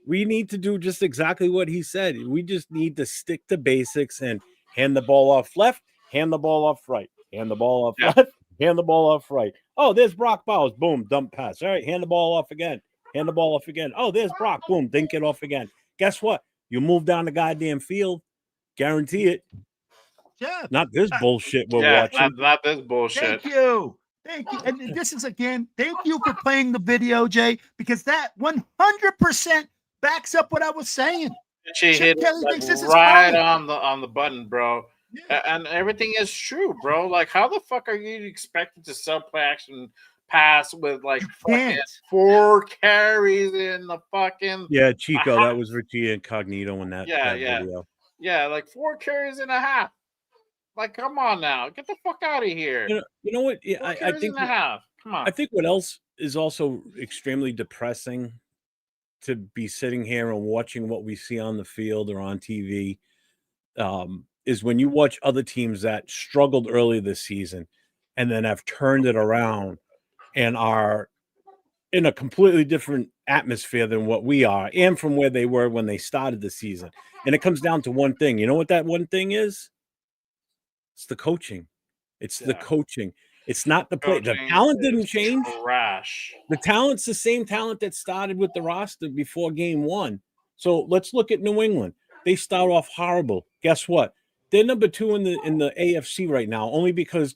We need to do just exactly what he said. We just need to stick to basics and hand the ball off left, hand the ball off right, hand the ball off left, hand the ball off right. Oh, there's Brock Bowers. Boom, dump pass. All right, hand the ball off again. Hand the ball off again. Oh, there's Brock. Boom, dink it off again. Guess what? You move down the goddamn field. Guarantee it. Yeah. Not this bullshit we're watching. Not this bullshit. Thank you. Thank you. And this is again, thank you for playing the video, Jay, because that 100% backs up what I was saying. She Chip hit Kelly it, thinks this is right fine. on the button, bro. Yeah. And everything is true, bro. Like, how the fuck are you expected to sub play action pass with like You fucking can't. 4 carries in the fucking Yeah, Chico, half? that was Richie Incognito in that video. Yeah, like 4 carries and a half. Like, come on now, get the fuck out of here. You know what? Yeah, 4 I carries think and a half. Come on. I think what else is also extremely depressing to be sitting here and watching what we see on the field or on TV is when you watch other teams that struggled early this season and then have turned it around and are in a completely different atmosphere than what we are and from where they were when they started the season. And it comes down to one thing. You know what that one thing is? It's the coaching. It's the coaching. It's not the play. The Coaching talent is didn't change. trash. The talent's the same talent that started with the roster before game 1. So let's look at New England. They start off horrible. Guess what? They're number 2 in the AFC right now, only because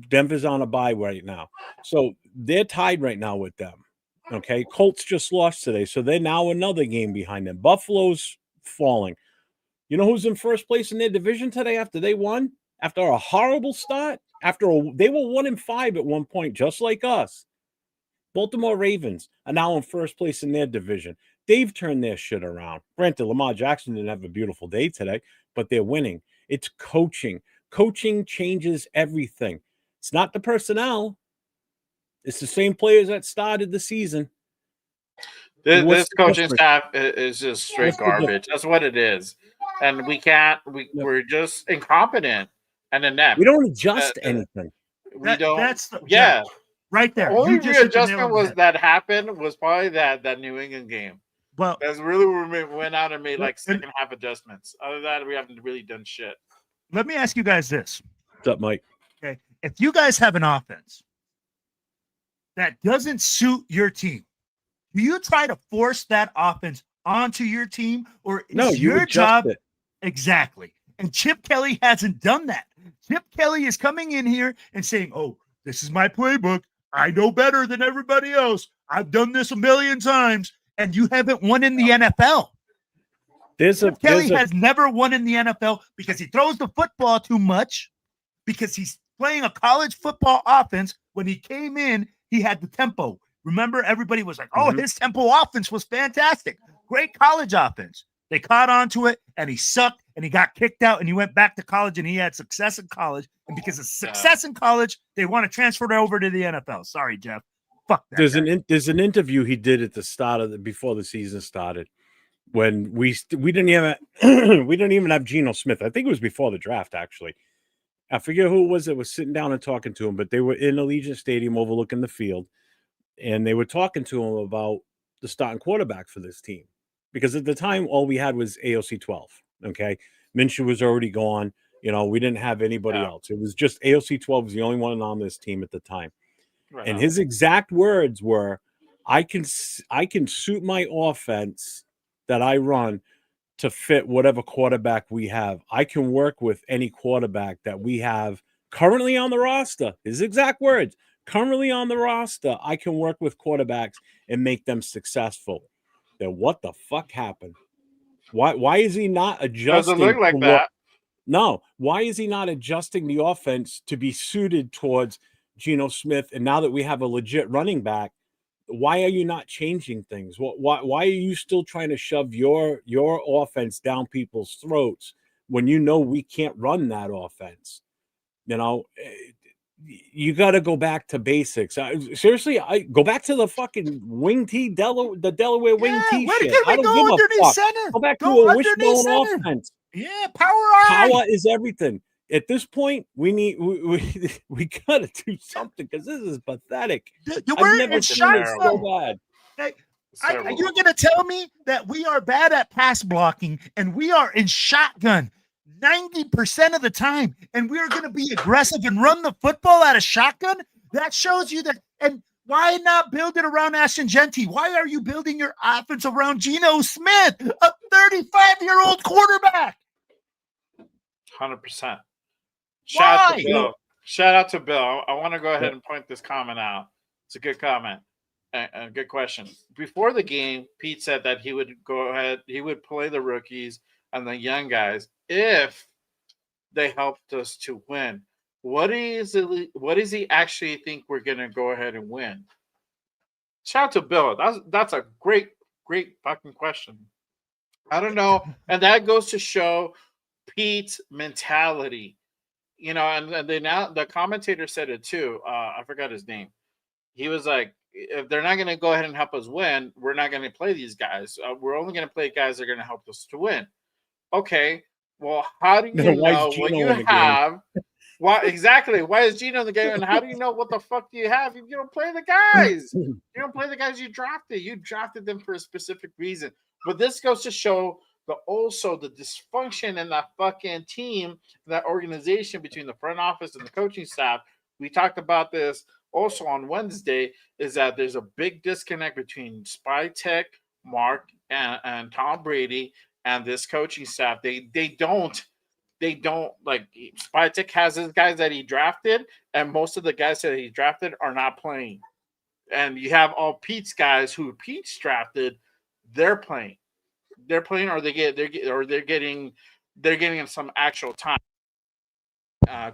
Denver's on a bye right now. So they're tied right now with them. Okay. Colts just lost today. So they're now another game behind them. Buffalo's falling. You know who's in first place in their division today after they won? After a horrible start? They were 1-5 at one point, just like us. Baltimore Ravens are now in first place in their division. They've turned their shit around. Granted, Lamar Jackson didn't have a beautiful day today, but they're winning. It's coaching. Coaching changes everything. It's not the personnel. It's the same players that started the season. This coaching staff is just straight garbage. That's what it is. And we're just incompetent and inept. We don't adjust anything. We don't. That's right there. The only You just hit the nail on readjustment the was head. that happened was probably that New England game. Well, That's really where we went out and made like second half adjustments. Other than that, we haven't really done shit. let me ask you guys this. What's up, Mike? Okay. If you guys have an offense that doesn't suit your team, do you try to force that offense onto your team, or is your job exactly? And Chip Kelly hasn't done that. Chip Kelly is coming in here and saying, "Oh, this is my playbook. I know better than everybody else. I've done this a million times," and you haven't won in the NFL. Chip Kelly has never won in the NFL because he throws the football too much, because he's playing a college football offense. When he came in, he had the tempo. Remember, everybody was like, "Oh, his tempo offense was fantastic. Great college offense." They caught on to it, and he sucked, and he got kicked out, and he went back to college, and he had success in college. And because of success in college, they want to transfer it over to the NFL. Sorry, Jeff. Fuck that. There's an interview he did at the start before the season started, when we didn't even have Geno Smith. I think it was before the draft, actually. I forget who it was that was sitting down and talking to him, but they were in Allegiant Stadium overlooking the field, and they were talking to him about the starting quarterback for this team. Because at the time, all we had was AOC 12. Okay. Minshew was already gone. You know, we didn't have anybody else. It was just AOC 12 was the only one on this team at the time. Right. And his exact words were, I can suit my offense that I run to fit whatever quarterback we have. I can work with any quarterback that we have currently on the roster. His exact words, currently on the roster, I can work with quarterbacks and make them successful. Then what the fuck happened? Why is he not adjusting? Doesn't look like that. No. Why is he not adjusting the offense to be suited towards Geno Smith? And now that we have a legit running back, why are you not changing things? Why are you still trying to shove your offense down people's throats when you know we can't run that offense? You know, you got to go back to basics. Seriously, I go back to the fucking wing tee, the Delaware wing tee shit. I don't give a fuck. Center. Go back to a wishbone offense. Yeah, power is everything. At this point, we got to do something because this is pathetic. I've never seen it so bad. Hey, you're going to tell me that we are bad at pass blocking and we are in shotgun 90% of the time, and we're going to be aggressive and run the football out of shotgun? That shows you that. And why not build it around Ashton Genty? Why are you building your offense around Geno Smith, a 35-year-old quarterback? 100%. Why? Shout out to Bill. I want to go ahead and point this comment out. It's a good comment and a good question. Before the game, Pete said that he would go ahead, he would play the rookies and the young guys if they helped us to win. What does he actually think we're gonna go ahead and win? Shout out to Bill. That's a great fucking question. I don't know, and that goes to show Pete's mentality. You know, and they now the commentator said it too. I forgot his name. He was like, if they're not going to go ahead and help us win, we're not going to play these guys. We're only going to play guys that are going to help us to win. Okay, well, how do you know what you have? Why exactly? Why is Gino in the game? And how do you know what the fuck do you have if you don't play the guys? You don't play the guys you drafted. You drafted them for a specific reason. But this goes to show the dysfunction in that fucking team, that organization between the front office and the coaching staff. We talked about this also on Wednesday, is that there's a big disconnect between Spy Tech, Mark, and Tom Brady and this coaching staff. They don't like Spy Tech has his guys that he drafted, and most of the guys that he drafted are not playing. And you have all Pete's guys who Pete's drafted, they're playing. They're playing, or they're getting some actual time,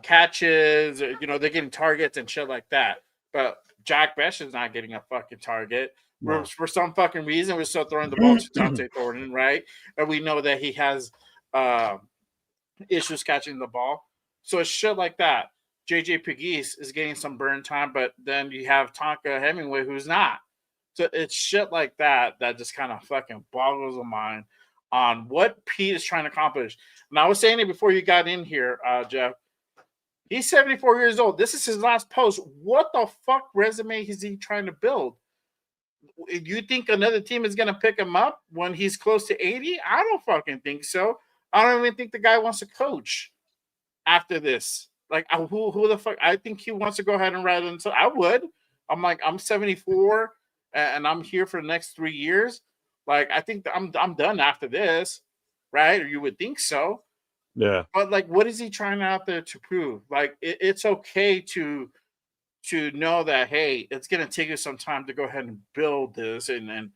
catches. You know, they're getting targets and shit like that. But Jack Besh is not getting a fucking target. No. For some fucking reason, we're still throwing the ball to Dante Thornton, right? And we know that he has issues catching the ball. So it's shit like that. JJ Pegues is getting some burn time, but then you have Tonka Hemingway who's not. So it's shit like that just kind of fucking boggles the mind on what Pete is trying to accomplish. And I was saying it before you got in here, Jeff. He's 74 years old. This is his last post. What the fuck resume is he trying to build? You think another team is going to pick him up when he's close to 80? I don't fucking think so. I don't even think the guy wants to coach after this. Like, who the fuck? I think he wants to go ahead and ride until I would. I'm like, I'm 74. And I'm here for the next 3 years. Like, I think I'm done after this, right? Or you would think so. Yeah. But like, what is he trying out there to prove? Like, it's okay to know that, hey, it's gonna take you some time to go ahead and build this, and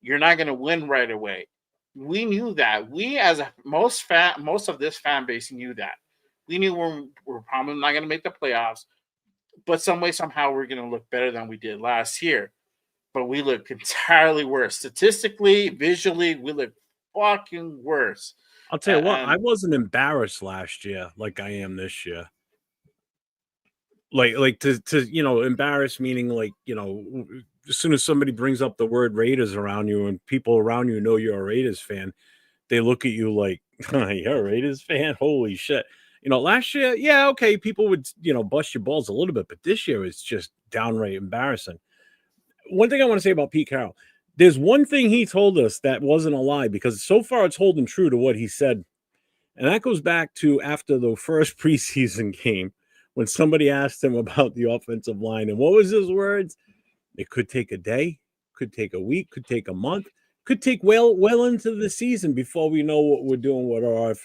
you're not gonna win right away. We knew that. We, as most of this fan base, knew that. We knew we're probably not gonna make the playoffs, but some way, somehow, we're gonna look better than we did last year. But we look entirely worse. Statistically, visually, we look fucking worse. I'll tell you what, I wasn't embarrassed last year like I am this year. Like to you know, embarrassed meaning like, you know, as soon as somebody brings up the word Raiders around you and people around you know you're a Raiders fan, they look at you like, you're a Raiders fan? Holy shit. You know, last year, yeah, okay, people would, you know, bust your balls a little bit, but this year it's just downright embarrassing. One thing I want to say about Pete Carroll, there's one thing he told us that wasn't a lie, because so far it's holding true to what he said. And that goes back to after the first preseason game when somebody asked him about the offensive line. And what was his words? It could take a day, could take a week, could take a month, could take well into the season before we know what we're doing with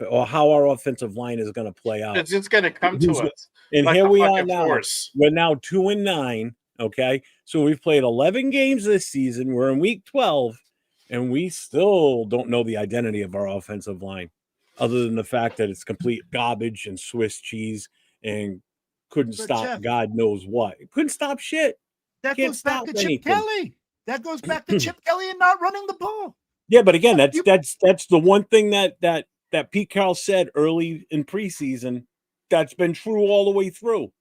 or how our offensive line is going to play out. It's just going to come to us. And like here we are now. Force. We're now 2-9. Okay, so we've played 11 games this season. We're in week 12, and we still don't know the identity of our offensive line, other than the fact that it's complete garbage and Swiss cheese and couldn't stop Jeff, God knows what. It couldn't stop shit. That goes back to Chip Kelly. That goes back to Chip Kelly and not running the ball. Yeah, but again, that's the one thing that Pete Carroll said early in preseason that's been true all the way through.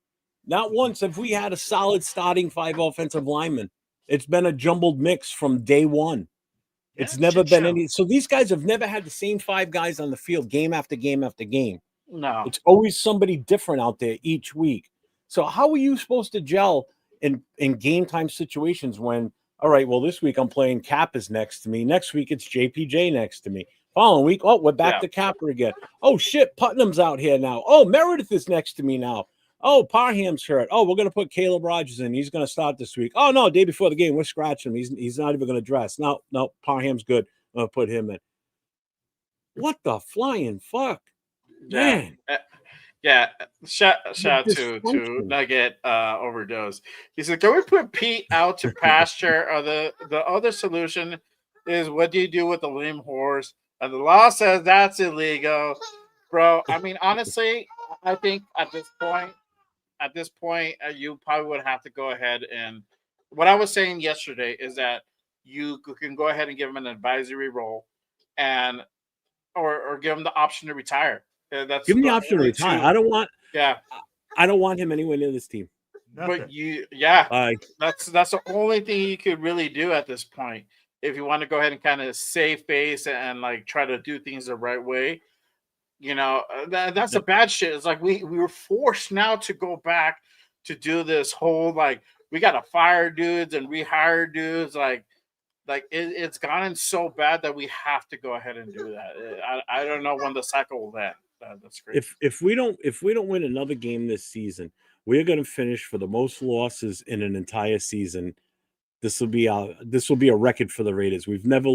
Not once have we had a solid starting 5 offensive linemen. It's been a jumbled mix from day one. It's never been any. So these guys have never had the same 5 guys on the field game after game after game. No. It's always somebody different out there each week. So how are you supposed to gel in game time situations when, all right, well, this week I'm playing Kappa's next to me. Next week it's JPJ next to me. Following week, oh, we're back to Kappa again. Oh, shit, Putnam's out here now. Oh, Meredith is next to me now. Oh, Parham's hurt. Oh, we're going to put Caleb Rogers in. He's going to start this week. Oh, no, day before the game, we're scratching him. He's not even going to dress. No, Parham's good. I'm going to put him in. What the flying fuck? Man. Yeah, shout to dysfunction. Nugget Overdose. He said, "Can we put Pete out to pasture?" Or the other solution is, what do you do with the lame horse? And the law says that's illegal, bro. I mean, honestly, I think at this point, you probably would have to go ahead and. What I was saying yesterday is that you can go ahead and give him an advisory role, and or give him the option to retire. That's Give him the the option to only retire. two. I Yeah, don't want him anywhere near this team. Nothing. but yeah, I that's the only thing you could really do at this point. If you want to go ahead and kind of save face and like try to do things the right way, that's a bad shit. It's like we were forced now to go back to do this whole like we got to fire dudes and rehire dudes. It's gotten so bad that we have to go ahead and do that. I don't know when the cycle will end. That's great. if we don't win another game this season, we're going to finish for the most losses in an entire season. This will be a record for the Raiders. We've never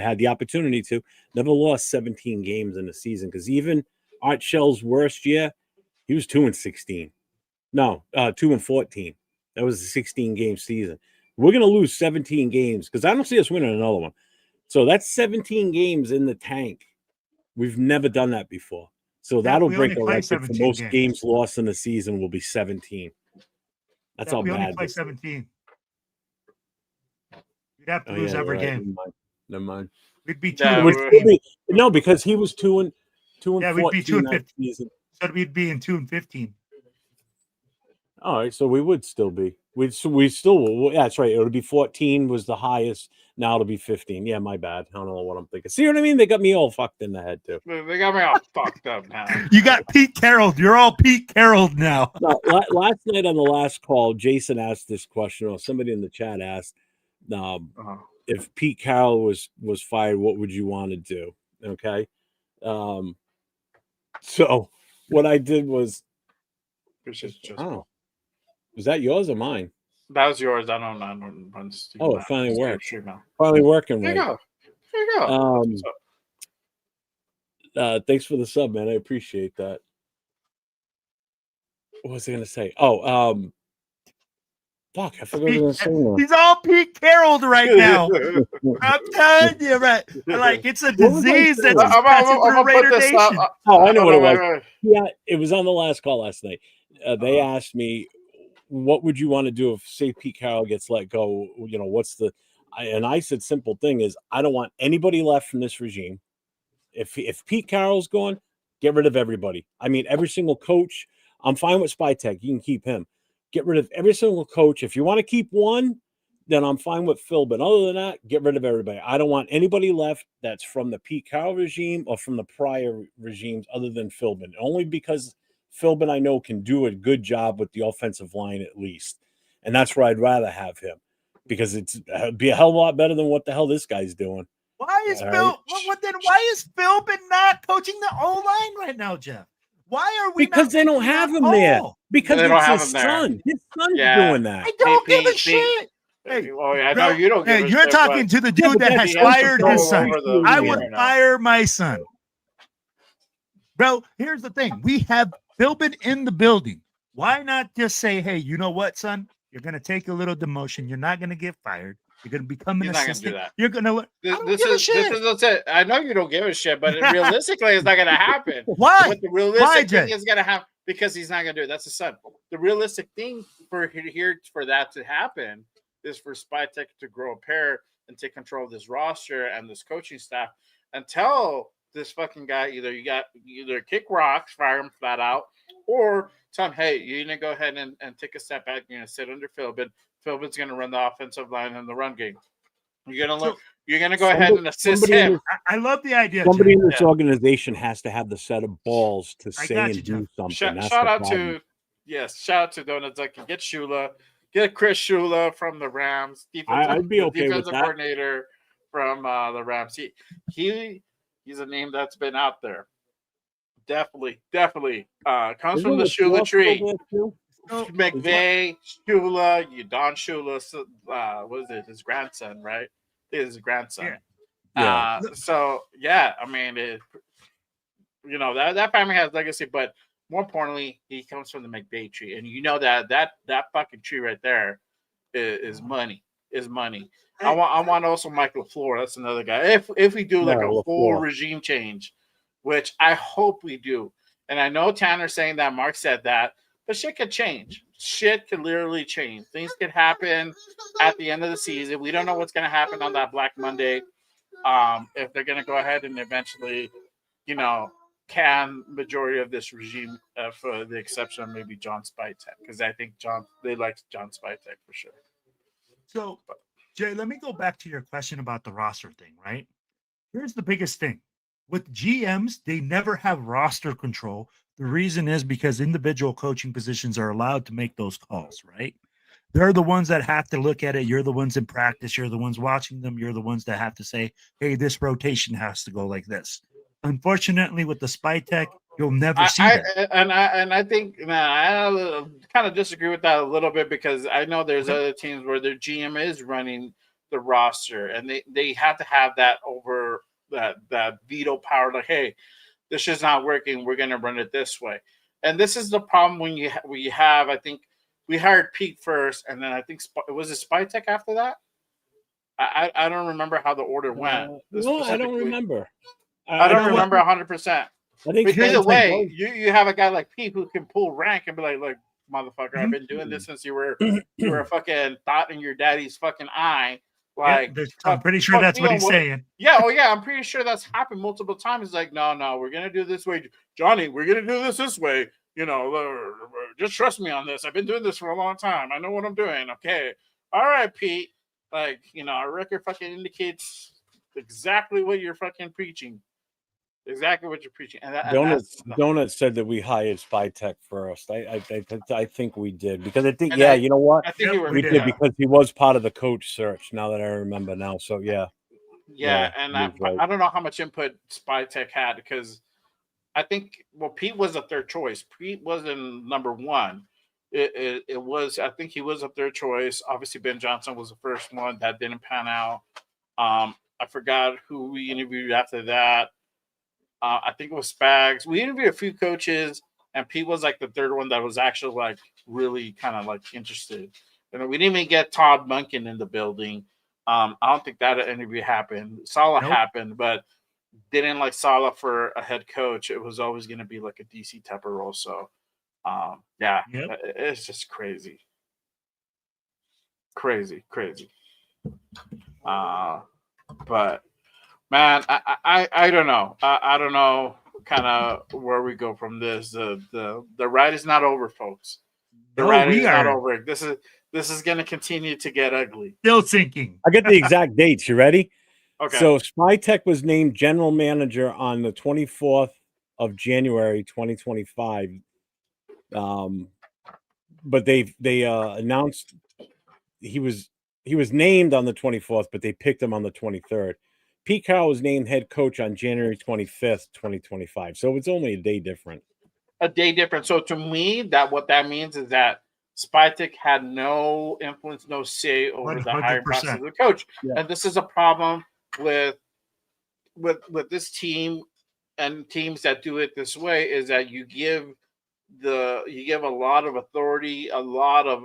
had the opportunity to, never lost 17 games in a season. Because even Art Shell's worst year, he was 2-16. No, 2-14. That was a 16-game season. We're going to lose 17 games because I don't see us winning another one. So that's 17 games in the tank. We've never done that before. So that'll break a record for most games lost in the season will be 17. That's how we bad only play this is. 17. We'd have to lose every game. Never mind. We'd be 2 Yeah, and 15. No, because he was 2 and 14 we'd be 2 and 15. Season. So we'd be in 2 and 15. All right, so we would still be. We still will. Yeah, that's right. It would be 14 was the highest. Now it'll be 15. Yeah, my bad. I don't know what I'm thinking. See what I mean? They got me all fucked in the head too. They got me all fucked up now. You got Pete Carroll. You're all Pete Carroll now. No, last night on the last call, Jason asked this question, or somebody in the chat asked, if Pete Carroll was fired, what would you want to do? Okay. So what I did was, was that yours or mine? That was yours. I don't Oh, it finally worked. Finally working. There you go. There you go. Thanks for the sub, man. I appreciate that. What was I going to say? Oh, fuck! I forgot what I was saying now. He's all Pete Carrolled right now. I'm telling you, right? Like it's a disease that's passing through Raider Nation. Oh, I know what it was. Yeah, it was on the last call last night. They asked me, what would you want to do if, say, Pete Carroll gets let go? You know, what's the? And I said, simple thing is, I don't want anybody left from this regime. If Pete Carroll's gone, get rid of everybody. I mean, every single coach. I'm fine with Spytek. You can keep him. Get rid of every single coach. If you want to keep one, then I'm fine with Phil. But other than that, get rid of everybody. I don't want anybody left that's from the Pete Carroll regime or from the prior regimes other than Philbin. Only because Philbin, I know, can do a good job with the offensive line at least. And that's where I'd rather have him because it'd be a hell of a lot better than what the hell this guy's doing. Why is why is Philbin not coaching the O-line right now, Jeff? Why are we? Because they don't have him there. Because it's his son. His son's doing that. I don't give a shit. Hey, I know you don't. Hey, you're talking to the dude that has fired his son. I would fire my son, bro. Here's the thing: we have Philbin in the building. Why not just say, "Hey, you know what, son? You're gonna take a little demotion. You're not gonna get fired. You're gonna become an assistant. You're gonna." This is it. I know you don't give a shit, but realistically, it's not gonna happen. Why? What the realistic thing is gonna happen because he's not gonna do it. That's his son. The realistic thing for that to happen is for Spytek to grow a pair and take control of this roster and this coaching staff and tell this fucking guy either kick rocks, fire him flat out, or tell him, hey, you need to go ahead and take a step back. You're gonna sit under Philbin. Philbin's gonna run the offensive line and the run game. You're gonna go ahead and assist him. I love the idea. Somebody in this organization has to have the set of balls to say and do something. Shout out to Donuts. I can get Shula. Get Chris Shula from the Rams. I'd be okay with that. Defensive coordinator from the Rams. He's a name that's been out there. Definitely. Comes from the Shula tree. McVay, Shula, Don Shula. What is it? His grandson, right? It is his grandson. Yeah. So yeah, I mean, that family has legacy, but more importantly, he comes from the McVay tree, and you know that fucking tree right there is money. Is money. I want also Mike LaFleur. That's another guy. If we do like a full regime change, which I hope we do, and I know Tanner's saying that, Mark said that, but shit could change. Shit could literally change. Things could happen at the end of the season. We don't know what's going to happen on that Black Monday. If they're going to go ahead and eventually, can majority of this regime, for the exception of maybe John Spytek, because I think they like John Spytek for sure. So, Jay, let me go back to your question about the roster thing, right? Here's the biggest thing. With GMs, they never have roster control. The reason is because individual coaching positions are allowed to make those calls, right? They're the ones that have to look at it. You're the ones in practice. You're the ones watching them. You're the ones that have to say, hey, this rotation has to go like this. Unfortunately, with the Spytek, you'll never see that. I think I kind of disagree with that a little bit, because I know there's other teams where their GM is running the roster, and they have to have that over that veto power. Like, hey, this is not working. We're going to run it this way. And this is the problem when you have. I think we hired Pete first, and then I think was it Spytek after that. I don't remember how the order went. No, I don't remember. I don't remember 100%. I think either way, you have a guy like Pete who can pull rank and be like, look, motherfucker, I've been doing this since you were a fucking thought in your daddy's fucking eye. Like, yeah, I'm pretty sure that's what he's saying. Yeah, I'm pretty sure that's happened multiple times. It's like, no, we're gonna do this way, Johnny. We're gonna do this way. Just trust me on this. I've been doing this for a long time. I know what I'm doing. Okay, all right, Pete. Like, our record fucking indicates exactly what you're fucking preaching. Exactly what you're preaching. And Donut said that we hired Spytek first. I think we did, because I think you know what? I think we did because he was part of the coach search. Now that I remember now, so yeah. And I don't know how much input Spytek had, because I think Pete was a third choice. Pete wasn't number one. It was, I think he was a third choice. Obviously, Ben Johnson was the first one that didn't pan out. I forgot who we interviewed after that. I think it was Spags. We interviewed a few coaches, and Pete was like the third one that was actually like really kind of like interested. We didn't even get Todd Monken in the building. I don't think that interview happened. Saleh happened, but didn't like Saleh for a head coach. It was always going to be like a DC type of role. So, it's just crazy. Crazy. But man, I don't know. I don't know kind of where we go from this. The ride is not over, folks. The ride is not over. This is going to continue to get ugly. Still sinking. I get the exact dates. You ready? Okay. So Spytek was named general manager on the 24th of January, 2025. But they announced he was named on the 24th, but they picked him on the 23rd. Pete Carroll was named head coach on January 25th, 2025. So it's only a day different. A day different. So to me, what that means is that Spytek had no influence, no say over 100%. The hiring process of the coach. Yeah. And this is a problem with this team and teams that do it this way, is that you give a lot of authority, a lot of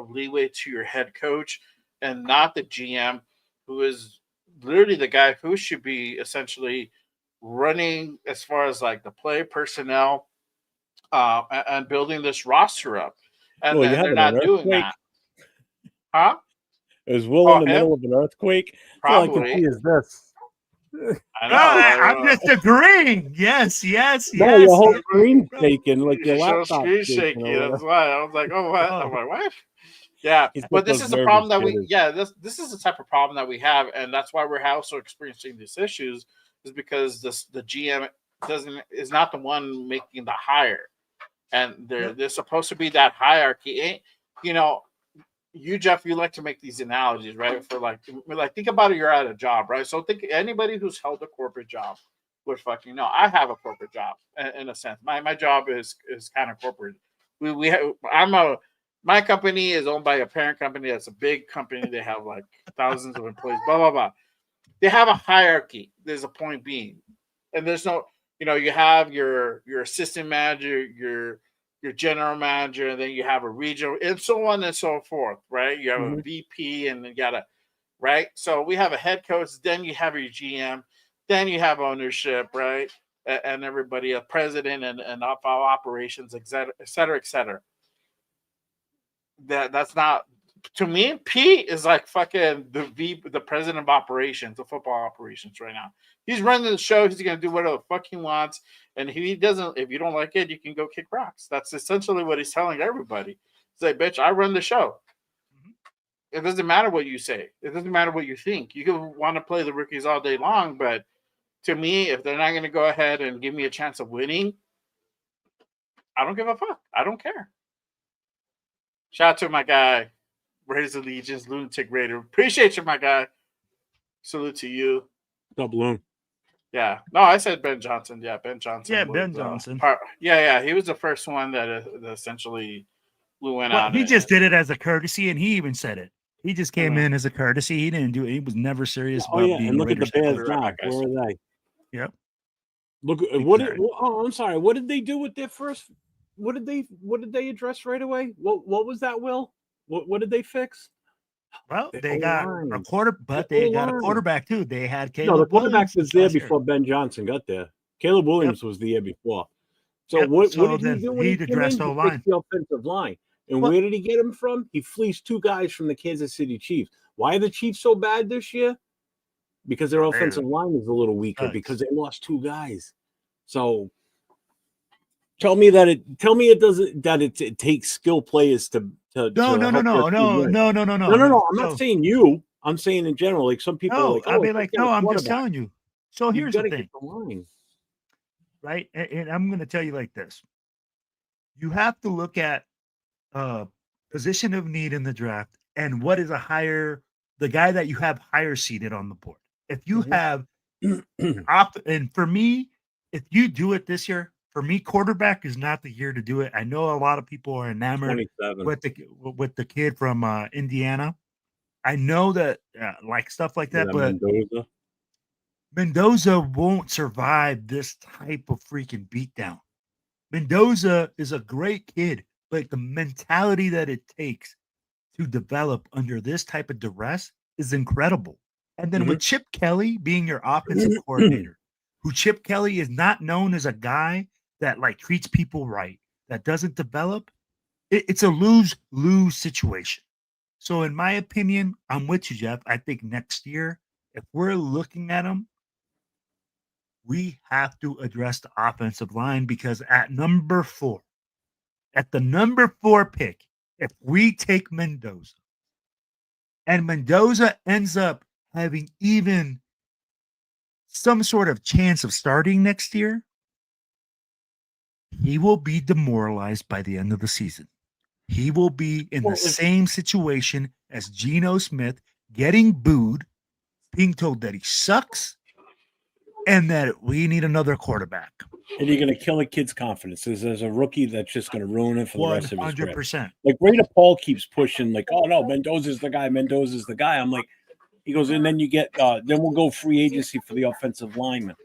leeway to your head coach, and not the GM, who is literally the guy who should be essentially running as far as like the play personnel and building this roster up. And they're not doing that. Huh? Is Will in the middle of an earthquake? Probably. All I can see is this. I know. I'm just agreeing. Yes. No, your whole screen shaking, like your laptop screen shaking. That's why I was like, "Oh, what?" I'm like, "What?" Yeah, but this is the problem that we. Yeah, this is the type of problem that we have, and that's why we're also experiencing these issues. Is because the GM is not the one making the hire, and there's supposed to be that hierarchy. You, Jeff, you like to make these analogies, right? For like think about it, you're at a job, right? So think anybody who's held a corporate job would fucking know. I have a corporate job in a sense. My job is kind of corporate. My company is owned by a parent company that's a big company. They have like thousands of employees, blah, blah, blah. They have a hierarchy. There's a point being. And there's no you know, you have your assistant manager, your general manager, and then you have a regional, and so on and so forth, right? You have a VP, and you got a right. So we have a head coach, then you have your GM, then you have ownership, right? And everybody, a president and operations, et cetera, et cetera, et cetera. That's not, to me. Pete is like fucking the president of operations, the football operations right now. He's running the show. He's gonna do whatever the fuck he wants, and if he doesn't, if you don't like it, you can go kick rocks. That's essentially what he's telling everybody. He's like, bitch, I run the show. It doesn't matter what you say. It doesn't matter what you think. You can want to play the rookies all day long, but to me, if they're not going to go ahead and give me a chance of winning, I don't give a fuck. I don't care. Shout out to my guy, Raise Allegiance, Lunatic Raider. Appreciate you, my guy. Salute to you. Double. Yeah. No, I said Ben Johnson. Yeah, Ben Johnson. Yeah, was, Ben Johnson. Yeah. He was the first one that essentially went out. He just did it as a courtesy, and he even said it. He just came in as a courtesy. He didn't do it. He was never serious about being and look at the Bears now. now. Where are they? Yep. Look, I'm sorry. What did they do with their first? What did they address right away? What was that, Will? What did they fix? Well, they got a quarterback too. They had Caleb. No, the quarterback Williams was there before Ben Johnson got there. Caleb Williams was the year before. So what did he do when he came in? He fixed the offensive line. And where did he get him from? He fleeced 2 guys from the Kansas City Chiefs. Why are the Chiefs so bad this year? Because their offensive line is a little weaker because they lost 2 guys. So tell me it takes skill players to No. I'm not saying you. I'm saying in general. Like some people are like, I'm just telling you. So here's the thing. Line. Right? And I'm gonna tell you like this. You have to look at position of need in the draft and what is the guy that you have higher seated on the board. If you have and for me, if you do it this year, for me, quarterback is not the year to do it. I know a lot of people are enamored with the kid from Indiana. I know that like stuff like that, but Mendoza won't survive this type of freaking beatdown. Mendoza is a great kid, but the mentality that it takes to develop under this type of duress is incredible. And then with Chip Kelly being your offensive coordinator, who Chip Kelly is not known as a guy that like treats people right, that doesn't develop, it's a lose-lose situation. So in my opinion, I'm with you, Jeff. I think next year, if we're looking at them, we have to address the offensive line because at the number 4 pick, if we take Mendoza and Mendoza ends up having even some sort of chance of starting next year, he will be demoralized by the end of the season. He will be in the same situation as Geno Smith, getting booed, being told that he sucks, and that we need another quarterback. And you're going to kill a kid's confidence. There's a rookie that's just going to ruin it for the rest of his career. 100%. Like Raider Paul keeps pushing, like, oh no, Mendoza's the guy. I'm like, he goes, and then you get, then we'll go free agency for the offensive lineman.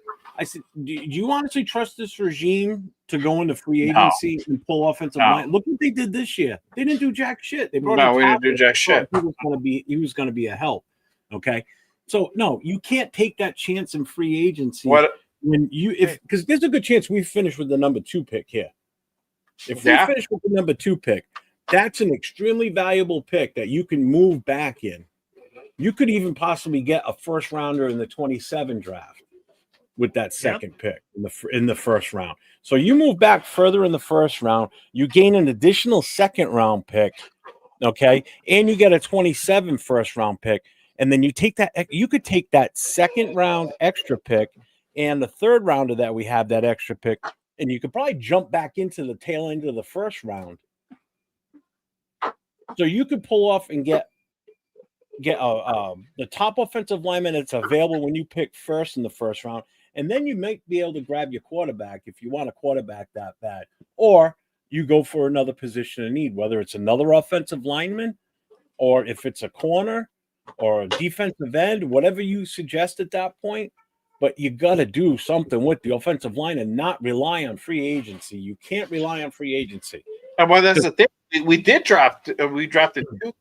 I said, do you honestly trust this regime to go into free agency and pull offensive line? Look what they did this year. They didn't do jack shit. They brought we didn't do jack shit. He was going to be a help. Okay. So no, you can't take that chance in free agency. Because there's a good chance we finish with the number 2 pick here. If we finish with the number 2 pick, that's an extremely valuable pick that you can move back in. You could even possibly get a first rounder in the 27 draft with that second pick in the first round. So you move back further in the first round, you gain an additional second round pick, okay, and you get a 27 first round pick. And then you could take that second round extra pick and the third rounder that we have that extra pick, and you could probably jump back into the tail end of the first round. So you could pull off and get the top offensive lineman that's available when you pick first in the first round, and then you might be able to grab your quarterback if you want a quarterback that bad, or you go for another position of need, whether it's another offensive lineman or if it's a corner or a defensive end, whatever you suggest at that point, but you got to do something with the offensive line and not rely on free agency. You can't rely on free agency. And well, that's the thing. We drafted 2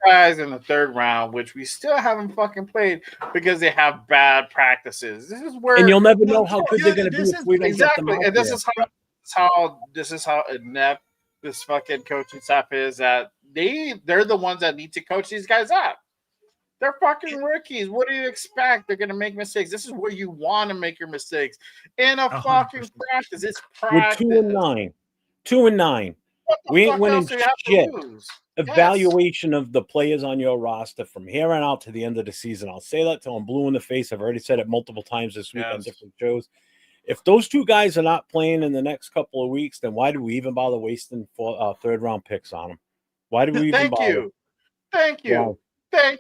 guys in the 3rd round, which we still haven't fucking played because they have bad practices. This is where, and you'll never know how good they're going to be if we don't get them out and this there. is how inept this fucking coaching staff is. That they're the ones that need to coach these guys up. They're fucking rookies. What do you expect? They're gonna make mistakes. This is where you want to make your mistakes in a 100%. fucking practice. It's We're practice. 2-9. 2-9. We ain't winning shit. Evaluation of the players on your roster from here on out to the end of the season. I'll say that till I'm blue in the face. I've already said it multiple times this week on different shows. If those 2 guys are not playing in the next couple of weeks, then why do we even bother wasting 3rd round picks on them? Why do we even bother? Thank you. Why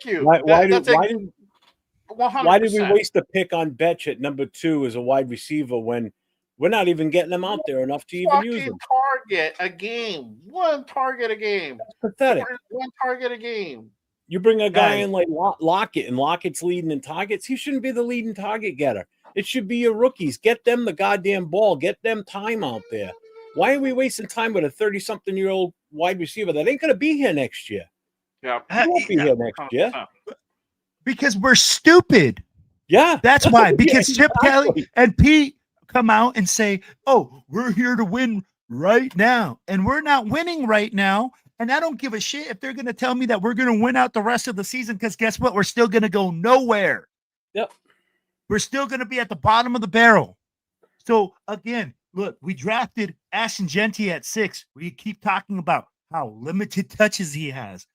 did we waste a pick on Betch at number 2 as a wide receiver when we're not even getting them out there enough to even use them? Target a game. 1 target a game. That's pathetic. 1 target a game. You bring a guy in like Lockett, and Lockett's leading in targets. He shouldn't be the leading target getter. It should be your rookies. Get them the goddamn ball. Get them time out there. Why are we wasting time with a 30-something-year-old wide receiver that ain't going to be here next year? Yeah, he won't be here next year. Because we're stupid. Yeah. That's why. Because Chip Kelly and Pete come out and say, oh, we're here to win right now. And we're not winning right now. And I don't give a shit if they're going to tell me that we're going to win out the rest of the season, because guess what? We're still going to go nowhere. Yep. We're still going to be at the bottom of the barrel. So, again, look, we drafted Ashton Genty at 6. We keep talking about how limited touches he has.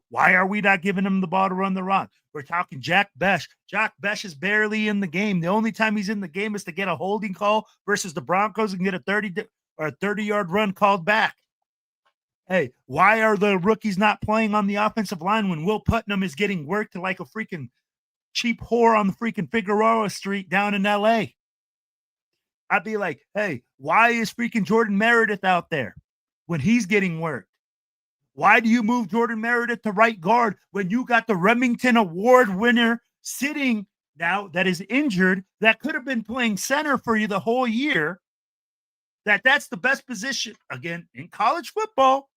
Why are we not giving him the ball to run the rock? We're talking Jack Besh. Jack Besh is barely in the game. The only time he's in the game is to get a holding call versus the Broncos and get a 30-yard run called back. Hey, why are the rookies not playing on the offensive line when Will Putnam is getting worked like a freaking cheap whore on the freaking Figueroa Street down in L.A.? I'd be like, hey, why is freaking Jordan Meredith out there when he's getting worked? Why do you move Jordan Meredith to right guard when you got the Remington Award winner sitting now that is injured, that could have been playing center for you the whole year? That's the best position, again, in college football.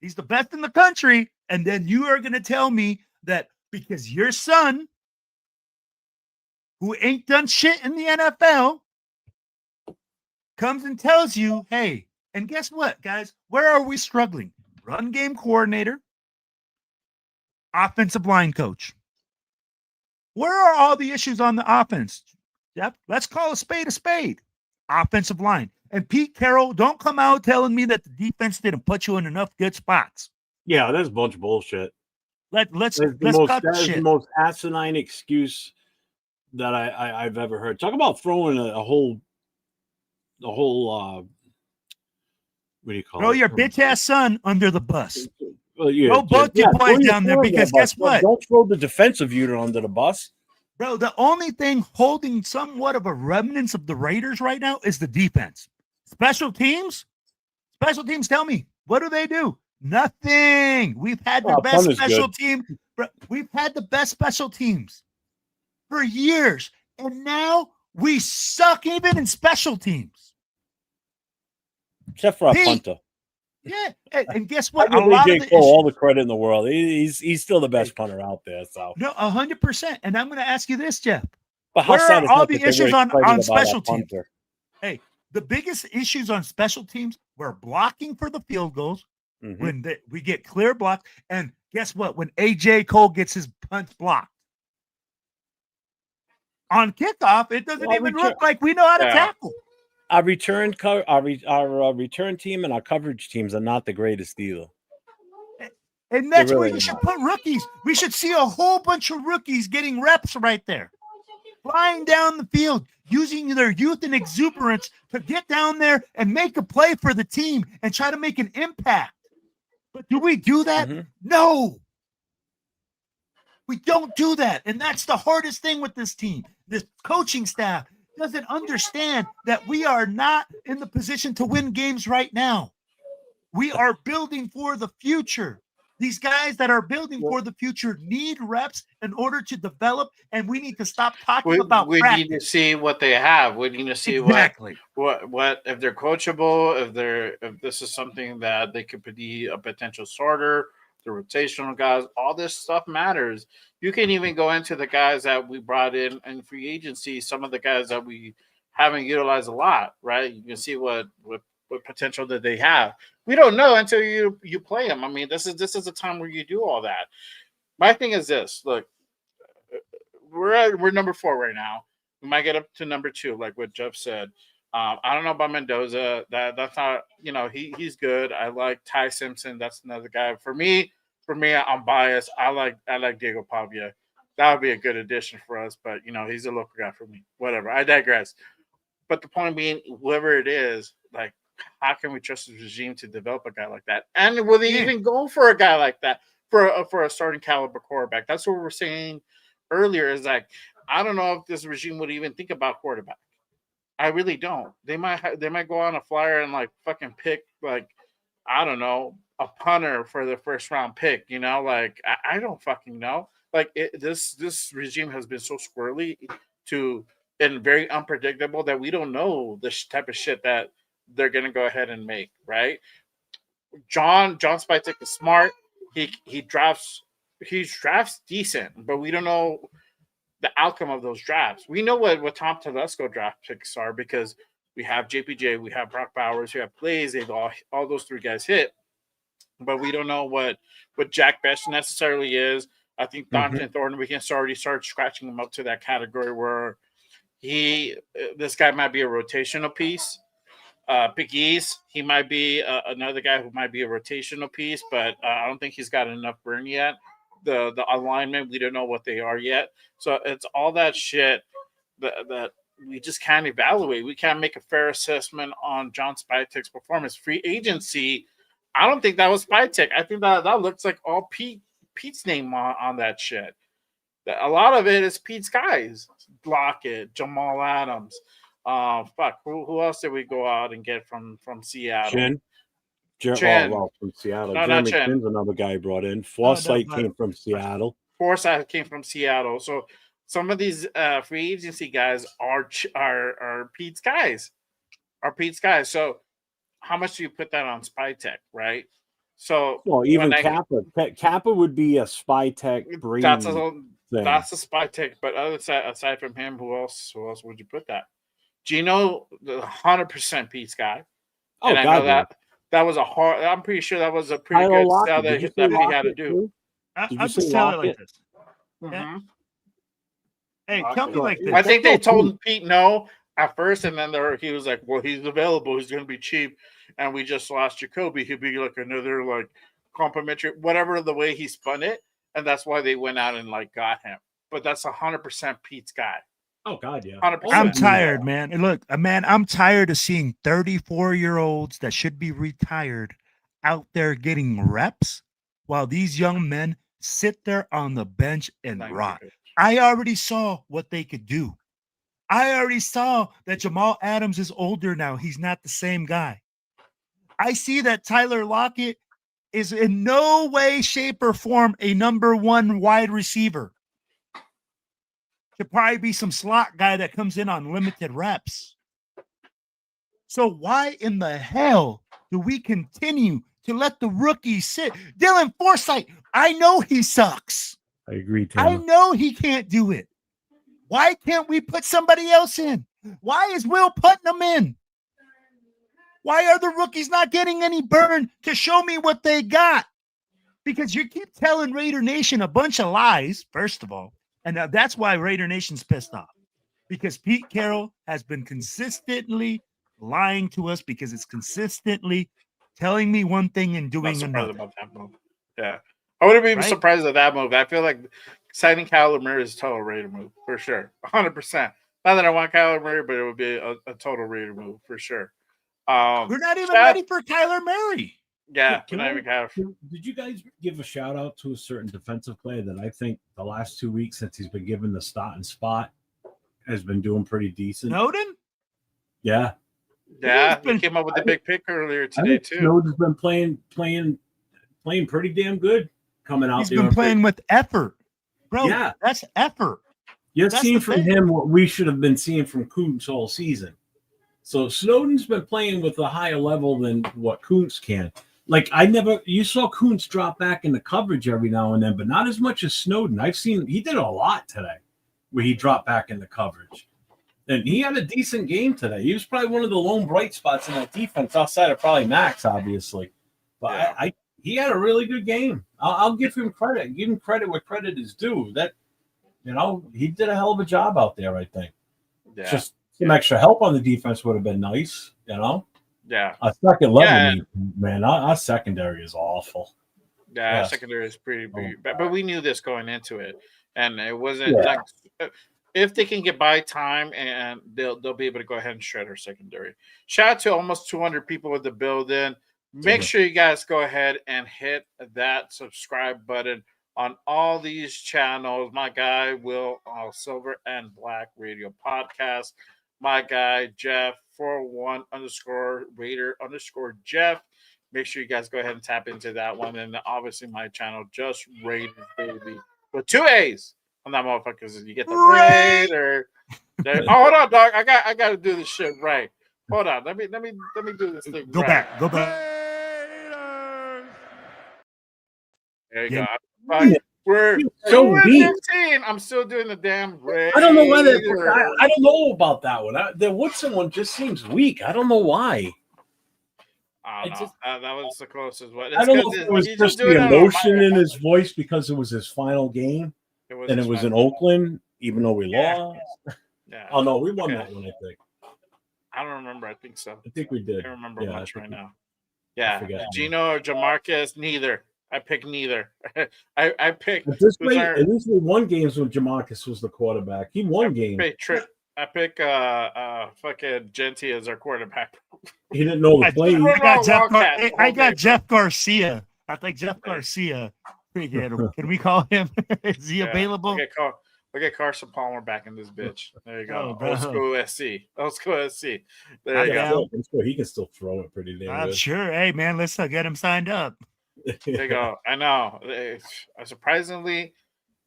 He's the best in the country. And then you are going to tell me that because your son, who ain't done shit in the NFL, comes and tells you, hey, and guess what, guys? Where are we struggling? Run game coordinator, offensive line coach. Where are all the issues on the offense? Yep, let's call a spade. Offensive line. And Pete Carroll, don't come out telling me that the defense didn't put you in enough good spots. Yeah, that's a bunch of bullshit. Let's cut that is shit. the most asinine excuse that I've ever heard. Talk about throwing a whole what do you call it? Throw your bitch ass son under the bus. Well, yeah, Throw both your boys down there, because guess what? Don't throw the defensive unit under the bus. Bro, the only thing holding somewhat of a remnants of the Raiders right now is the defense. Special teams, tell me, what do? Nothing. We've had the best special team. We've had the best special teams for years. And now we suck even in special teams. Except for our punter. Yeah. And guess what? I give AJ Cole all the credit in the world. He's still the best punter out there. So no, 100%. And I'm going to ask you this, Jeff. But where are all the issues on special teams? Hey, the biggest issues on special teams were blocking for the field goals when we get clear blocks. And guess what? When AJ Cole gets his punch blocked. On kickoff, it doesn't even look like we know how to tackle. Our return team and our coverage teams are not the greatest either. And that's where you should put rookies. We should see a whole bunch of rookies getting reps right there. Flying down the field, using their youth and exuberance to get down there and make a play for the team and try to make an impact. But do we do that? No. We don't do that. And that's the hardest thing with this team. This coaching staff doesn't understand that we are not in the position to win games right now. We are building for the future. These guys that are building for the future need reps in order to develop, and we need to stop talking about we practice. need to see what they have. We need to see Exactly. what if they're coachable, if this is something that they could be a potential starter, the rotational guys, all this stuff matters. You can even go into the guys that we brought in free agency, some of the guys that we haven't utilized a lot, right? You can see what potential that they have. We don't know until you play them. I mean, this is a time where you do all that. My thing is this: look, we're number 4 right now. We might get up to number 2, like what Jeff said. I don't know about Mendoza. That's not, he's good. I like Ty Simpson. That's another guy. For me, I'm biased. I like Diego Pavia. That would be a good addition for us. But he's a local guy for me. Whatever. I digress. But the point being, whoever it is, like, how can we trust the regime to develop a guy like that? And will they even go for a guy like that for a starting caliber quarterback? That's what we're saying earlier. Is like, I don't know if this regime would even think about quarterback. I really don't. They might go on a flyer and like fucking pick, like, I don't know, a punter for the first round pick. Like, I don't fucking know. Like, this regime has been so squirrely and very unpredictable that we don't know this type of shit that they're gonna go ahead and make, right? John Spytek is smart. He drafts decent, but we don't know the outcome of those drafts. We know what Tom Telesco draft picks are because we have JPJ, we have Brock Bowers, we have Blaze. They've all those 3 guys hit, but we don't know what Jack Best necessarily is. I think Donovan Thornton, we can already start scratching him up to that category where this guy might be a rotational piece. Big East, he might be another guy who might be a rotational piece, but I don't think he's got enough burn yet. The alignment, we don't know what they are yet. So it's all that shit that we just can't evaluate. We can't make a fair assessment on John Spytek's performance. Free agency, I don't think that was Spytek. I think that looks like all Pete's name on that shit. A lot of it is Pete's guys. Lockett, Jamal Adams. Who else did we go out and get from Seattle? Chen. From Seattle. No, Jeremy Chin's another guy brought in. Forsythe came from Seattle. Forsythe came from Seattle. So some of these free agency guys are Pete's guys. So how much do you put that on Spytek, right? So even Kappa would be a Spytek brain. That's a Spytek. But aside from him, who else would you put that? Gino, 100% Pete's guy. And I know that was I'm pretty sure that was a pretty good sell that we had to do. I'll just tell it like this. Mm-hmm. Hey, tell me like this. I think they told Pete no at first, and then he was like, well, he's available. He's going to be cheap. And we just lost Jacoby. He'd be like another like complimentary, whatever the way he spun it. And that's why they went out and like got him. But that's 100% Pete's guy. Oh, God, yeah. 100%. I'm tired, man. And look, man, I'm tired of seeing 34-year-olds that should be retired out there getting reps while these young men sit there on the bench and rot. I already saw what they could do. I already saw that Jamal Adams is older now. He's not the same guy. I see that Tyler Lockett is in no way, shape, or form a number 1 wide receiver. Should probably be some slot guy that comes in on limited reps. So why in the hell do we continue to let the rookies sit? Dylan Forsythe, I know he sucks. I agree, Taylor. I know he can't do it. Why can't we put somebody else in? Why is Will putting them in? Why are the rookies not getting any burn to show me what they got? Because you keep telling Raider Nation a bunch of lies, first of all. And that's why Raider Nation's pissed off. Because Pete Carroll has been consistently lying to us because it's consistently telling me one thing and doing another. About that move. Yeah. I wouldn't be surprised at that move. I feel like signing Kyler Murray is a total Raider move, for sure. 100%. Not that I want Kyler Murray, but it would be a total Raider move, for sure. We're not even ready for Kyler Murray. Yeah. Did you guys give a shout out to a certain defensive player that I think the last 2 weeks since he's been given the starting spot has been doing pretty decent? Snowden? Yeah. He came up with the big pick earlier today, too. Snowden's been playing playing pretty damn good coming out He's there. been playing with effort, bro. Yeah. That's effort. You're That's seeing the from thing. him what we should have been seeing from Kuntz all season. So Snowden's been playing with a higher level than what Kuntz can. Like you saw Kuntz drop back into coverage every now and then, but not as much as Snowden. He did a lot today where he dropped back into coverage. And he had a decent game today. He was probably one of the lone bright spots in that defense outside of probably Max, obviously. But he had a really good game. I'll give him credit. Give him credit where credit is due. That, he did a hell of a job out there, I think. Yeah. Just some extra help on the defense would have been nice, Yeah. A second level, man. Our secondary is awful. Yeah, secondary is pretty bad. But we knew this going into it. And it wasn't like if they can get by time, and they'll be able to go ahead and shred our secondary. Shout out to almost 200 people in the building. Make sure you guys go ahead and hit that subscribe button on all these channels. My guy Will, Silver and Black Radio Podcast. My guy Jeff 401_Raider_Jeff. Make sure you guys go ahead and tap into that one. And obviously my channel, Just Raiders Baby, with 2 A's on that motherfucker. You get the Raider. Hold on, dog. I got to do this shit right. Hold on. Let me do this thing. Go back. There you go. We're so weak. 15. I'm still doing the damn Raider. I don't know why I don't know about that one. The Woodson one just seems weak. I don't know why. I don't know. That was the closest one. I don't know if it was just the emotion in his voice because it was his final game, and it was in Oakland, even though we lost. Yeah. Oh no, we won that one. I think. I don't remember. I think so. I think we did. I don't remember much right now. Yeah, Gino or Jamarcus, neither. I picked neither. I picked. At least we won games when Jamarcus was the quarterback. He won games. I pick fucking Genty as our quarterback. He didn't know the play. I got Jeff Garcia. I think Jeff Garcia. Can we call him? Is he available? We'll get Carson Palmer back in this bitch. There you go. Old school SC. There you go. I'm sure he can still throw it pretty damn good. I'm sure. Hey, man, let's get him signed up. There you go. I know. Surprisingly,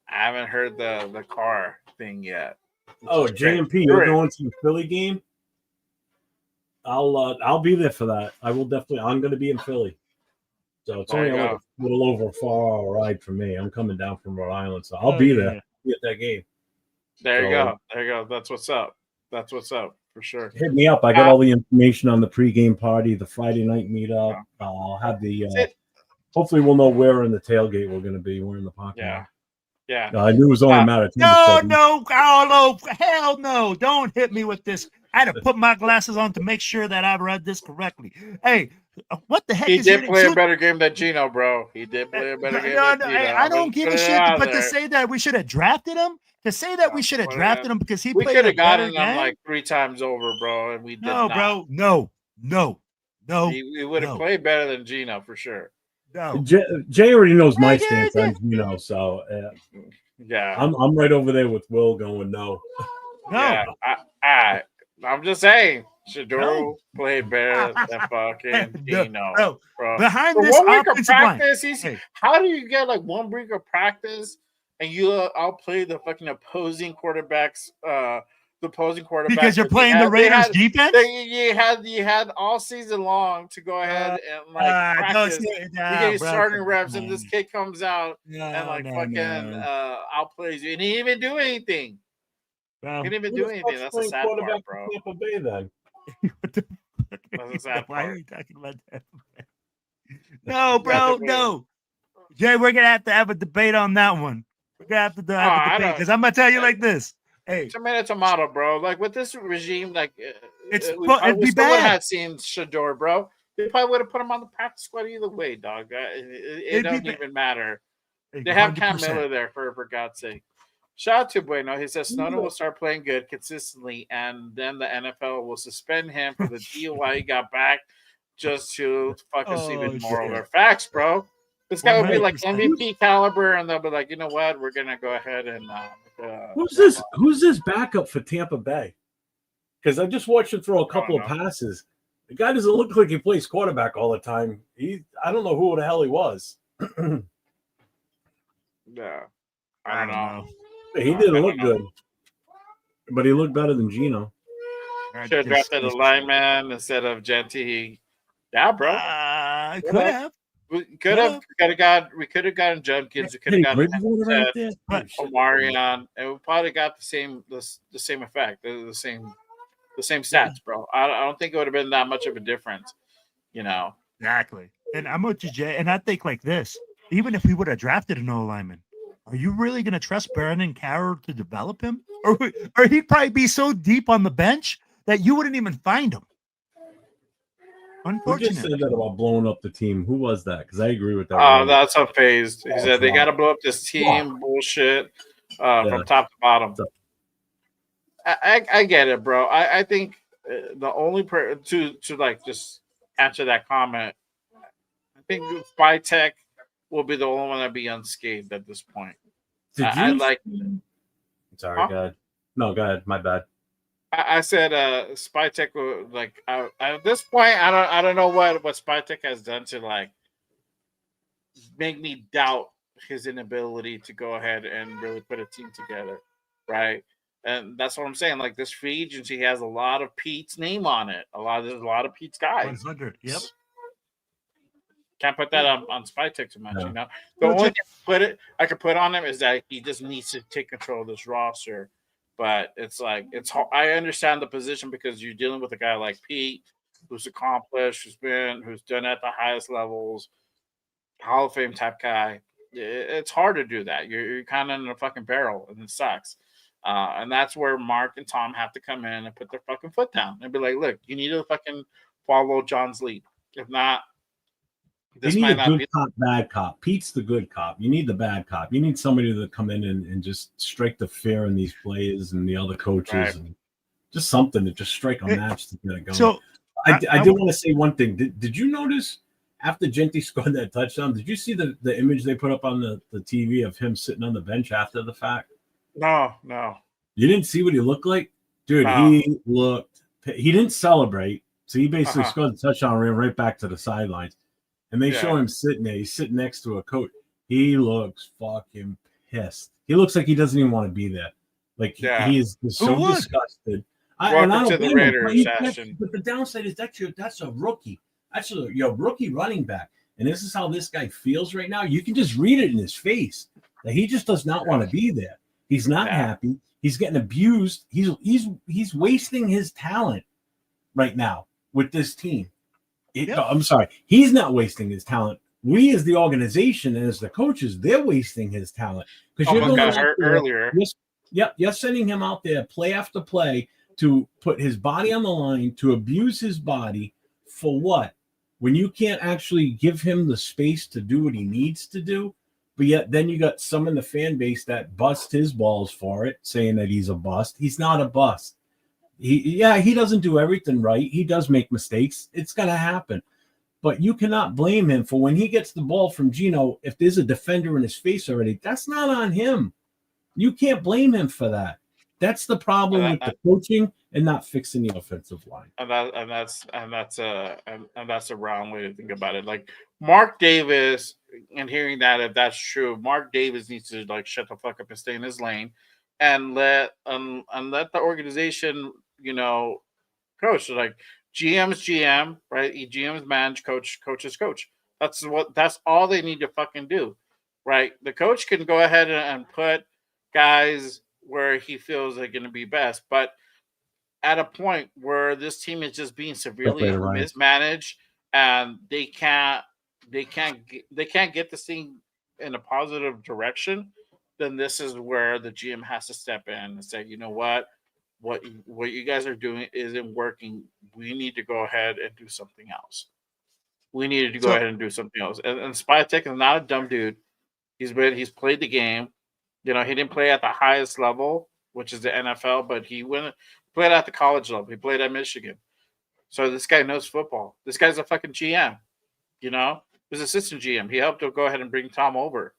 I haven't heard the car thing yet. Oh, JMP, you're going to the Philly game? I'll be there for that. I will definitely. I'm going to be in Philly, so it's only a little over a 4-hour ride for me. I'm coming down from Rhode Island, so I'll be there. Be at that game. There you go. That's what's up. For sure. Hit me up. I got all the information on the pregame party, the Friday night meetup. I'll have the. Hopefully, we'll know where in the tailgate we're going to be. We're in the parking lot. Yeah. I knew it was only a matter of time. No, hell no. Don't hit me with this. I had to put my glasses on to make sure that I read this correctly. Hey, what the heck he did play a better game than Gino, bro. He did play a better game than Gino. I don't give a shit, but to say that we should have drafted him, because he played could have gotten him like 3 times over, bro, and we did not. Bro. No. He would have played better than Gino for sure. No. Jay already knows my stance on Gino, so yeah, I'm right over there with Will going no. Yeah, I'm just saying, Shador played better than fucking Gino, bro. Behind for this 1 week of practice, line. How do you get like 1 week of practice and you outplay the fucking opposing quarterbacks? Because you're playing the Raiders defense. You had all season long to go ahead and practice. You get starting reps, and this kid comes out and outplays you, and he didn't even do anything. He didn't even do anything. That's a sad part, bro. Tampa Bay, then. That's a sad Why part. are you talking about that? No, bro, no. Jay, we're gonna have a debate on that one. We're gonna have to have a debate because I'm gonna tell you like this. Hey, tomato, bro. Like with this regime, like we would have seen Shador, bro. They probably would have put him on the practice squad either way, dog. It doesn't even matter. They have Cam Miller there for God's sake. Shout out to Bueno. He says Snowden will start playing good consistently, and then the NFL will suspend him for the DUI he got back just to fuck us even more over. Facts, bro. This guy will be like MVP caliber, and they'll be like, you know what? We're gonna go ahead and who's this backup for Tampa Bay? Because I just watched him throw a couple of passes. The guy doesn't look like he plays quarterback all the time. I don't know who the hell he was. Yeah, I don't know. He didn't look good, but he looked better than Gino. Should have drafted a lineman instead of Genty. Yeah, bro. Could have. We could have gotten Jumpkins. We could have gotten right there. Omarion, and we probably got the same effect, the same stats, bro. I don't think it would have been that much of a difference, you know. Exactly. And I'm with you, Jay. And I think like this: even if we would have drafted an O lineman, are you really going to trust Brandon Carroll to develop him, or he'd probably be so deep on the bench that you wouldn't even find him? Who just said that about blowing up the team? Who was that? Because I agree with that. Oh, that's unfazed. He said they got to blow up this team bullshit from top to bottom. I get it, bro. I think the only to like just answer that comment, I think Spytech will be the only one that be unscathed at this point. Sorry, go ahead. No, go ahead. My bad. I said Spytech will at this point I don't know what Spytech has done to like make me doubt his inability to go ahead and really put a team together, right? And that's what I'm saying. Like this free agency has a lot of Pete's name on it. There's a lot of Pete's guys. 100. Yep. Can't put that on Spytech too much, you know. The only thing I could put on him is that he just needs to take control of this roster. But it's like I understand the position because you're dealing with a guy like Pete, who's accomplished, who's done at the highest levels, Hall of Fame type guy. It's hard to do that. You're kind of in a fucking barrel, and it sucks. And that's where Mark and Tom have to come in and put their fucking foot down and be like, "Look, you need to fucking follow John's lead. If not, this might not be cop, bad cop. Pete's the good cop. You need the bad cop. You need somebody to come in and just strike the fear in these players and the other coaches, and just something to just strike a match to get it going." So I did want to say one thing. Did you notice after Genty scored that touchdown? Did you see the image they put up on the TV of him sitting on the bench after the fact? No. You didn't see what he looked like, dude. No. He didn't celebrate, so he basically scored the touchdown, ran right back to the sidelines. And they show him sitting there. He's sitting next to a coach. He looks fucking pissed. He looks like he doesn't even want to be there. Like he is so disgusted. Welcome to the Raiders, Ashton. But the downside is that's a rookie. That's your rookie running back. And this is how this guy feels right now. You can just read it in his face that he just does not want to be there. He's not happy. He's getting abused. He's wasting his talent right now with this team. I'm sorry. He's not wasting his talent. We, as the organization and as the coaches, they're wasting his talent because you're got hurt earlier. You're sending him out there play after play to put his body on the line, to abuse his body for what? When you can't actually give him the space to do what he needs to do, but yet then you got some in the fan base that bust his balls for it, saying that he's a bust. He's not a bust. He doesn't do everything right. He does make mistakes. It's going to happen. But you cannot blame him for when he gets the ball from Gino, if there's a defender in his face already, that's not on him. You can't blame him for that. That's the problem with the coaching and not fixing the offensive line. And that's a wrong way to think about it. Like Mark Davis, and hearing that, if that's true, Mark Davis needs to like shut the fuck up and stay in his lane and let the organization, coach. So like GM's GM, right? GM's manage, coach is coach. That's all they need to fucking do, right? The coach can go ahead and put guys where he feels they're going to be best, but at a point where this team is just being severely mismanaged and they can't get this thing in a positive direction, then this is where the GM has to step in and say, you know what you guys are doing isn't working. We need to go ahead and do something else. And Spytech is not a dumb dude. He's played the game. He didn't play at the highest level, which is the NFL, but he played at the college level. He played at Michigan. So this guy knows football. This guy's a fucking GM. He's assistant GM. He helped to go ahead and bring Tom over,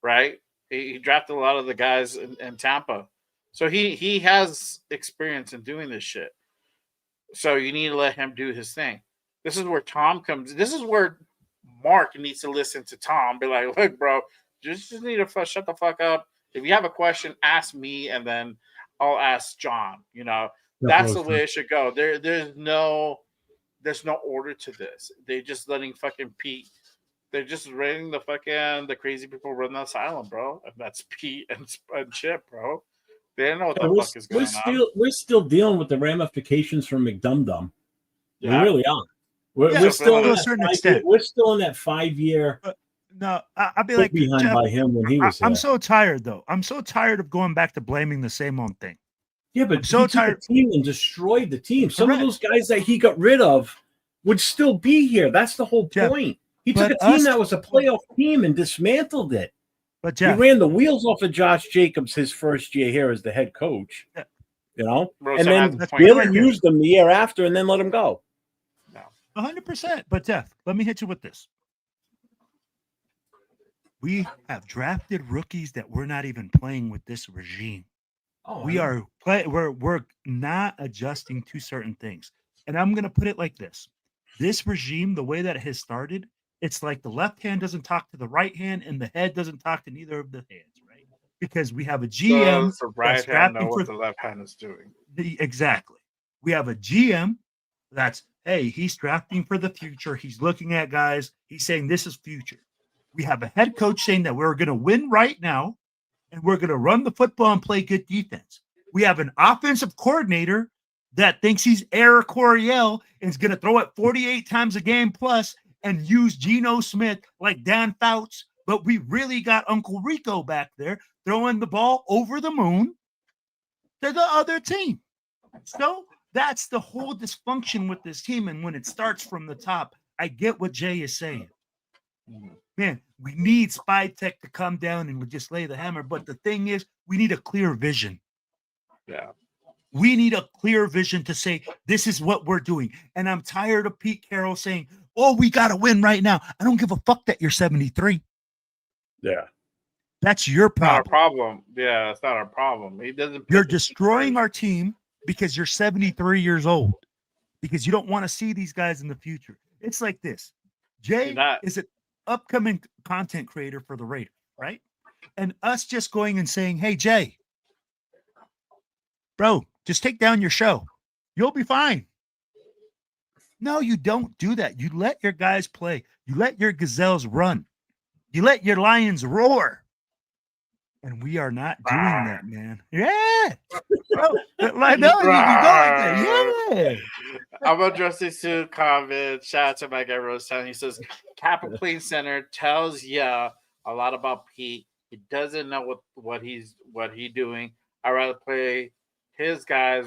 right? He drafted a lot of the guys in Tampa. So he has experience in doing this shit. So you need to let him do his thing. This is where Tom comes. This is where Mark needs to listen to Tom. Be like, look, bro, just need to shut the fuck up. If you have a question, ask me, and then I'll ask John. You know, that's the way it should go. There's no order to this. They're just letting fucking Pete. They're just letting the crazy people run the asylum, bro. And that's Pete and Chip, bro. They don't know what the fuck is going on. We're still dealing with the ramifications from McDumdum. Yeah. We really are. We're still to a certain extent. We're still in that 5-year. No, I'll be like behind Jeff, by him when he was. I'm so tired though. I'm so tired of going back to blaming the same old thing. Yeah, but he took the team and destroyed the team. Some of those guys that he got rid of would still be here. That's the whole point. He took a team that was a playoff team and dismantled it. But Jeff, he ran the wheels off of Josh Jacobs his first year here as the head coach. You know, and then really used them the year after, and then let him go. 100%. But Jeff, let me hit you with this. We have drafted rookies that we're not even playing with this regime. We're not adjusting to certain things. And I'm going to put it like this. This regime, the way that it has started, it's like the left hand doesn't talk to the right hand and the head doesn't talk to neither of the hands, right? Because we have a GM the right hand know what the left hand is doing. Exactly. We have a GM that's, hey, he's drafting for the future. He's looking at guys. He's saying this is future. We have a head coach saying that we're going to win right now and we're going to run the football and play good defense. We have an offensive coordinator that thinks he's Eric Coryell and is going to throw it 48 times a game plus and use Geno Smith like Dan Fouts. But we really got Uncle Rico back there throwing the ball over the moon to the other team. So that's the whole dysfunction with this team. And when it starts from the top, I get what Jay is saying. Man, we need Spy Tech to come down and just lay the hammer. But the thing is, we need a clear vision. Yeah. We need a clear vision to say, this is what we're doing. And I'm tired of Pete Carroll saying, oh, we got to win right now. I don't give a fuck that you're 73. Yeah. That's your problem. Not our problem. Yeah, that's not our problem. He doesn't. You're destroying our team because you're 73 years old, because you don't want to see these guys in the future. It's like this. Jay is an upcoming content creator for the Raiders, right? And us just going and saying, hey, Jay, bro, just take down your show. You'll be fine. No, you don't do that. You let your guys play. You let your gazelles run. You let your lions roar. And we are not doing that, man. Yeah. Bro, I know you go like that. Yeah. I'm addressing to comment. Shout out to my guy Rosetown. He says Kappa Plain Center tells ya a lot about Pete. He doesn't know what he's doing. I'd rather play his guys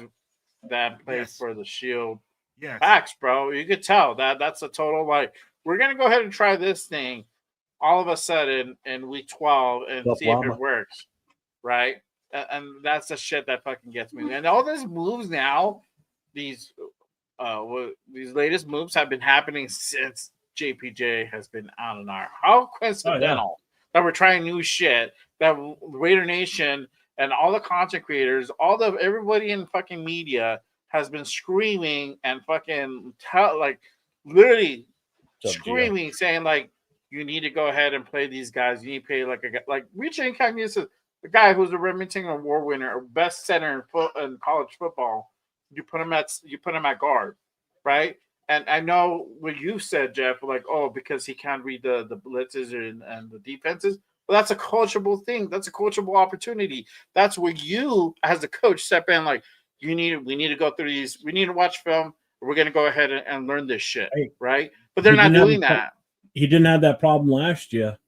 that plays for the Shield. Yeah. Facts, bro. You could tell that's a total like we're gonna go ahead and try this thing all of a sudden in week 12 and see if it works. Right? And that's the shit that fucking gets me. And all these moves now, these latest moves have been happening since JPJ has been out on our. How coincidental that we're trying new shit, that Raider Nation and all the content creators, everybody in fucking media has been screaming and fucking literally screaming, saying like, you need to go ahead and play these guys. You need to play like Richie Incognito, the guy who's a Remington Award winner, or best center in college football. You put him at guard, right? And I know what you said, Jeff, like, oh, because he can't read the blitzes and the defenses. Well, that's a coachable thing. That's a coachable opportunity. That's where you, as the coach, step in. Like, we need to go through these. We need to watch film. We're going to go ahead and learn this shit, right? But they're not doing that. He didn't have that problem last year.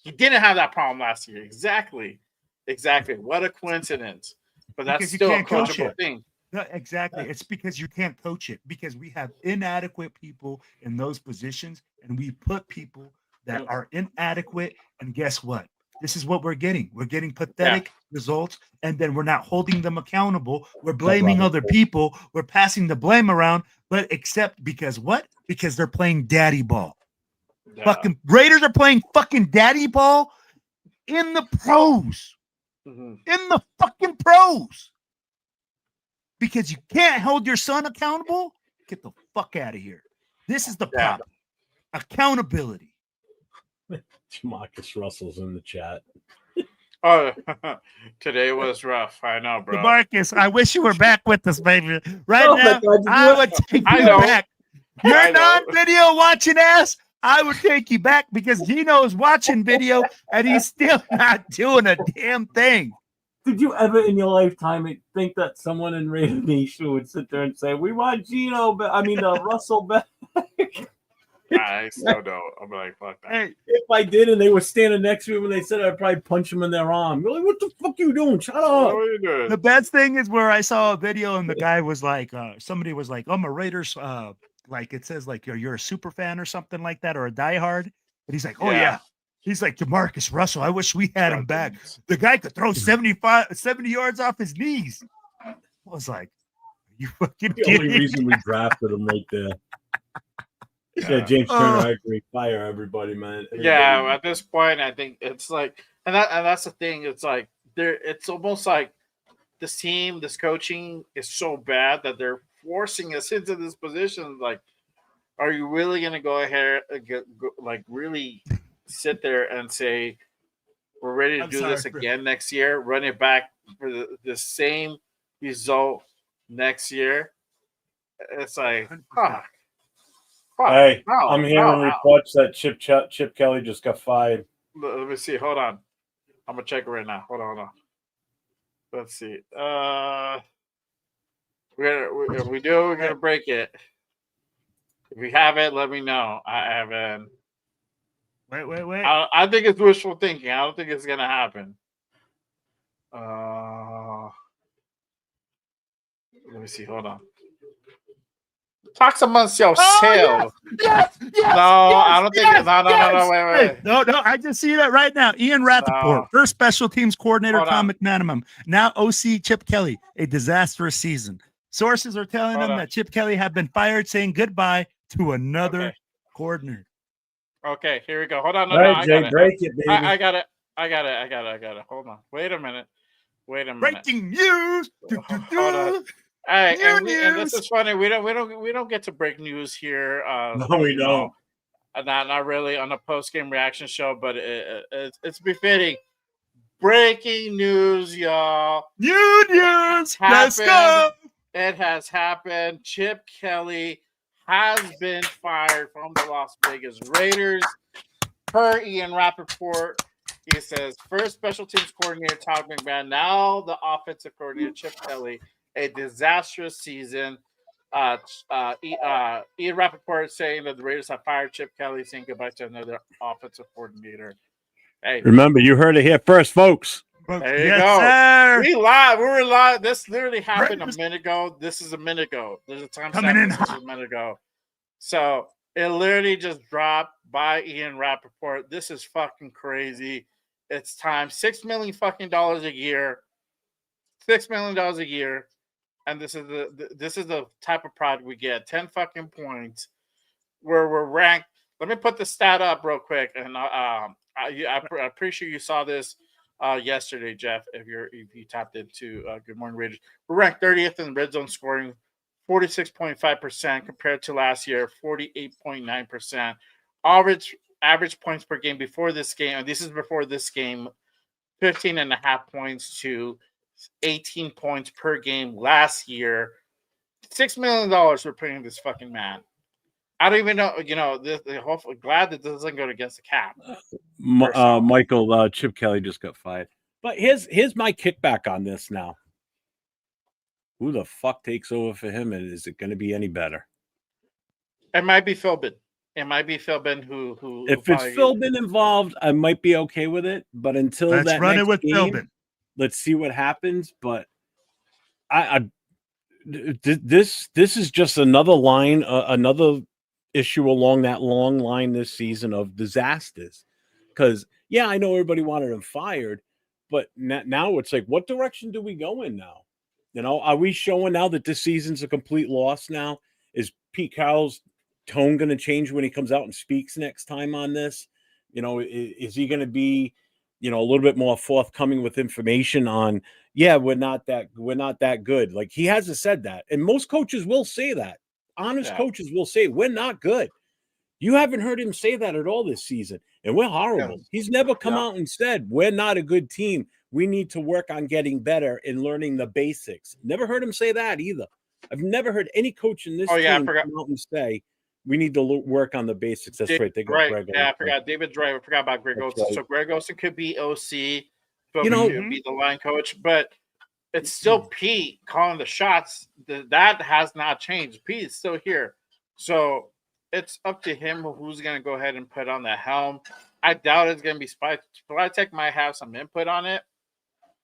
He didn't have that problem last year. Exactly. What a coincidence. But that's still a coachable thing. No, exactly. It's because you can't coach it, because we have inadequate people in those positions, and we put people that are inadequate. And guess what? This is what we're getting. We're getting pathetic results, and then we're not holding them accountable. We're blaming other people. We're passing the blame around, but except because what? Because they're playing daddy ball. Yeah. Fucking Raiders are playing fucking daddy ball in the pros. Mm-hmm. In the fucking pros. Because you can't hold your son accountable, get the fuck out of here. This is the problem. Accountability. Marcus Russell's in the chat. Oh, today was rough. I know, bro. Marcus, I wish you were back with us, baby. Right Oh, now, my God, I would take I you know. back. Your I know. non-video watching ass, I would take you back because Gino's watching video and he's still not doing a damn thing. Did you ever in your lifetime think that someone in Raider Nation would sit there and say, "We want Russell back"? I still don't. I'm like, fuck that. Hey, If I did, and they were standing next to him, and they said, I'd probably punch him in their arm. You're like, "What the fuck you doing? Shut What up!" are you doing? the best thing is where I saw a video and the guy was like, somebody was like, I'm a Raiders, like it says like you're a super fan or something like that, or a diehard. And he's like, oh yeah. He's like, Demarcus Russell, I wish we had him back. The guy could throw 70 yards off his knees. I was like, are you fucking The only kidding? reason we drafted him right there. Yeah, James Turner, I agree. Fire everybody, man. Yeah, at this point, I think it's like, and that's the thing. It's like it's almost like this team, this coaching is so bad that they're forcing us into this position. Like, are you really going to go ahead, really sit there and say we're ready to do this again next year, run it back for the same result next year? It's like, fuck. Hey, No, I'm hearing reports that Chip Kelly just got fired. Let me see. Hold on. I'm gonna check it right now. Hold on. Let's see. If we do, we're gonna break it. If we have it, let me know. I haven't. Wait. I think it's wishful thinking. I don't think it's gonna happen. Let me see. Hold on. Talks amongst yourself. Yes, I don't think. No. Wait. No. I just see that right now. Ian Rappaport, first special teams coordinator, Tom McManaman. Now OC Chip Kelly, a disastrous season. Sources are telling them that Chip Kelly had been fired, saying goodbye to another coordinator. Okay, here we go. Hold on. All right, Jay, break it, baby. I got it. Hold on. Wait a minute. Breaking news. Hold on. All right, and this is funny. We don't get to break news here. No, we don't. Not really on a post game reaction show, but it's befitting. Breaking news, y'all. News. Let's go. It has happened. Chip Kelly has been fired from the Las Vegas Raiders. Per Ian Rappaport, he says first special teams coordinator Todd McMahon, now the offensive coordinator Chip Kelly. A disastrous season. Ian Rappaport saying that the Raiders have fired Chip Kelly, saying goodbye to another offensive coordinator. Hey, remember, you heard it here first, folks. There you go. Sir. We were live. This literally happened a minute ago. This is a minute ago. There's a time coming in a minute ago. So it literally just dropped by Ian Rappaport. This is fucking crazy. It's time. $6 million fucking dollars a year. $6 million a year. And this is the type of product we get. 10 fucking points. Where we're ranked. Let me put the stat up real quick. And I'm pretty sure you saw this yesterday, Jeff. If you tapped into Good Morning Raiders, we're ranked 30th in red zone scoring, 46.5% compared to last year, 48.9%. Average points per game before this game, and this is before this game, 15.5 points to 18 points per game last year. $6 million we're paying this fucking man. I don't even know, hopefully glad that this doesn't go against the cap. Michael, Chip Kelly just got fired. But here's my kickback on this now. Who the fuck takes over for him? And is it going to be any better? It might be Philbin. It might be Philbin who. If it's Philbin involved, I might be okay with it. But until let's that run next it with game, Philbin. Let's see what happens. But this is just another line, another issue along that long line this season of disasters. Because I know everybody wanted him fired, but now it's like, what direction do we go in now? Are we showing now that this season's a complete loss now? Is Pete Carroll's tone going to change when he comes out and speaks next time on this? Is he going to be, a little bit more forthcoming with information on, we're not that good. Like, he hasn't said that. And most coaches will say that. Honest coaches will say, we're not good. You haven't heard him say that at all this season, and we're horrible. Yeah. He's never come out and said, we're not a good team. We need to work on getting better and learning the basics. Never heard him say that either. I've never heard any coach in this team come out and say, we need to work on the basics. That's right. They got Greg. Yeah, I forgot. David's right. I forgot about Greg Olson. Right. So Greg Olson could be OC, but could be the line coach. But it's still Pete calling the shots. That has not changed. Pete is still here. So it's up to him who's going to go ahead and put on the helm. I doubt it's going to be Spytek might have some input on it,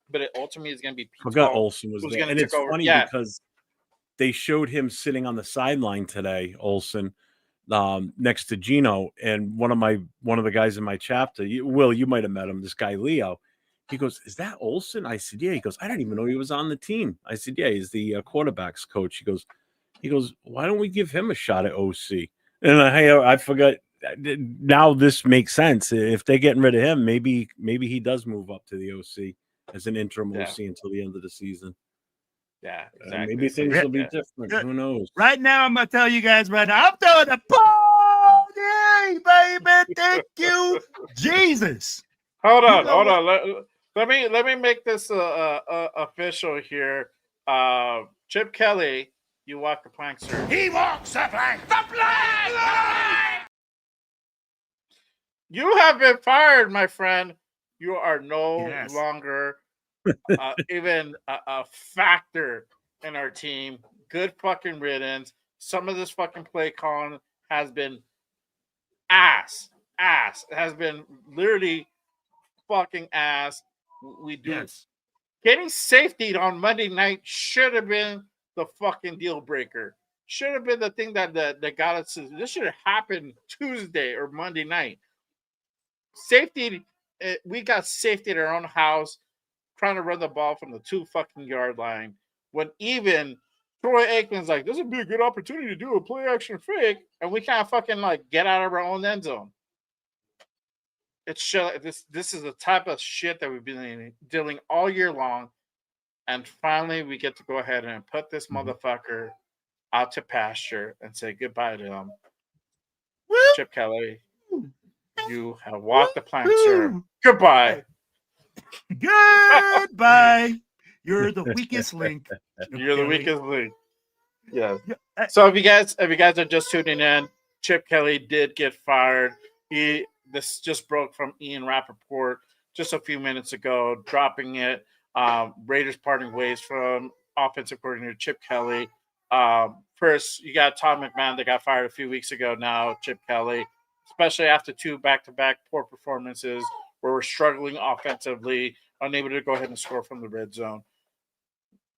but it ultimately is going to be Pete. Forgot Olson was there. And it's funny because they showed him sitting on the sideline today, Olson, next to Gino, and one of the guys in my chapter, Will, you might have met him, this guy Leo. He goes, "Is that Olson?" I said, "Yeah." He goes, "I didn't even know he was on the team." I said, "Yeah, he's the quarterbacks coach." He goes, "Why don't we give him a shot at OC?" And I forgot. Now this makes sense. If they're getting rid of him, maybe he does move up to the OC as an interim OC until the end of the season. Yeah, exactly. Maybe things will be different. Who knows? Right now, I'm gonna tell you guys right now, I'm throwing the party, baby. Thank you, Jesus. Hold on. Let me make this official here. Chip Kelly, you walk the plank, sir. He walks the plank. The plank. You have been fired, my friend. You are no longer even a factor in our team. Good fucking riddance. Some of this fucking play calling has been ass. It has been literally fucking ass. We do. Getting safety on Monday night should have been the fucking deal breaker. Should have been the thing that got us. This should have happened Tuesday or Monday night. Safety, we got safety at our own house, trying to run the ball from the 2 fucking yard line. When even Troy Aikman's like, this would be a good opportunity to do a play action fake, and we can't fucking like get out of our own end zone. It's this is the type of shit that we've been dealing all year long, and finally we get to go ahead and put this motherfucker out to pasture and say goodbye to him. Chip Kelly, you have walked the plank, sir. Goodbye. Goodbye. You're the weakest link. You're the weakest link. Yeah. So if you guys are just tuning in, Chip Kelly did get fired. This just broke from Ian Rappaport just a few minutes ago, dropping it. Raiders parting ways from offensive coordinator Chip Kelly. First, you got Tom McMahon that got fired a few weeks ago. Now Chip Kelly, especially after 2 back-to-back poor performances where we're struggling offensively, unable to go ahead and score from the red zone.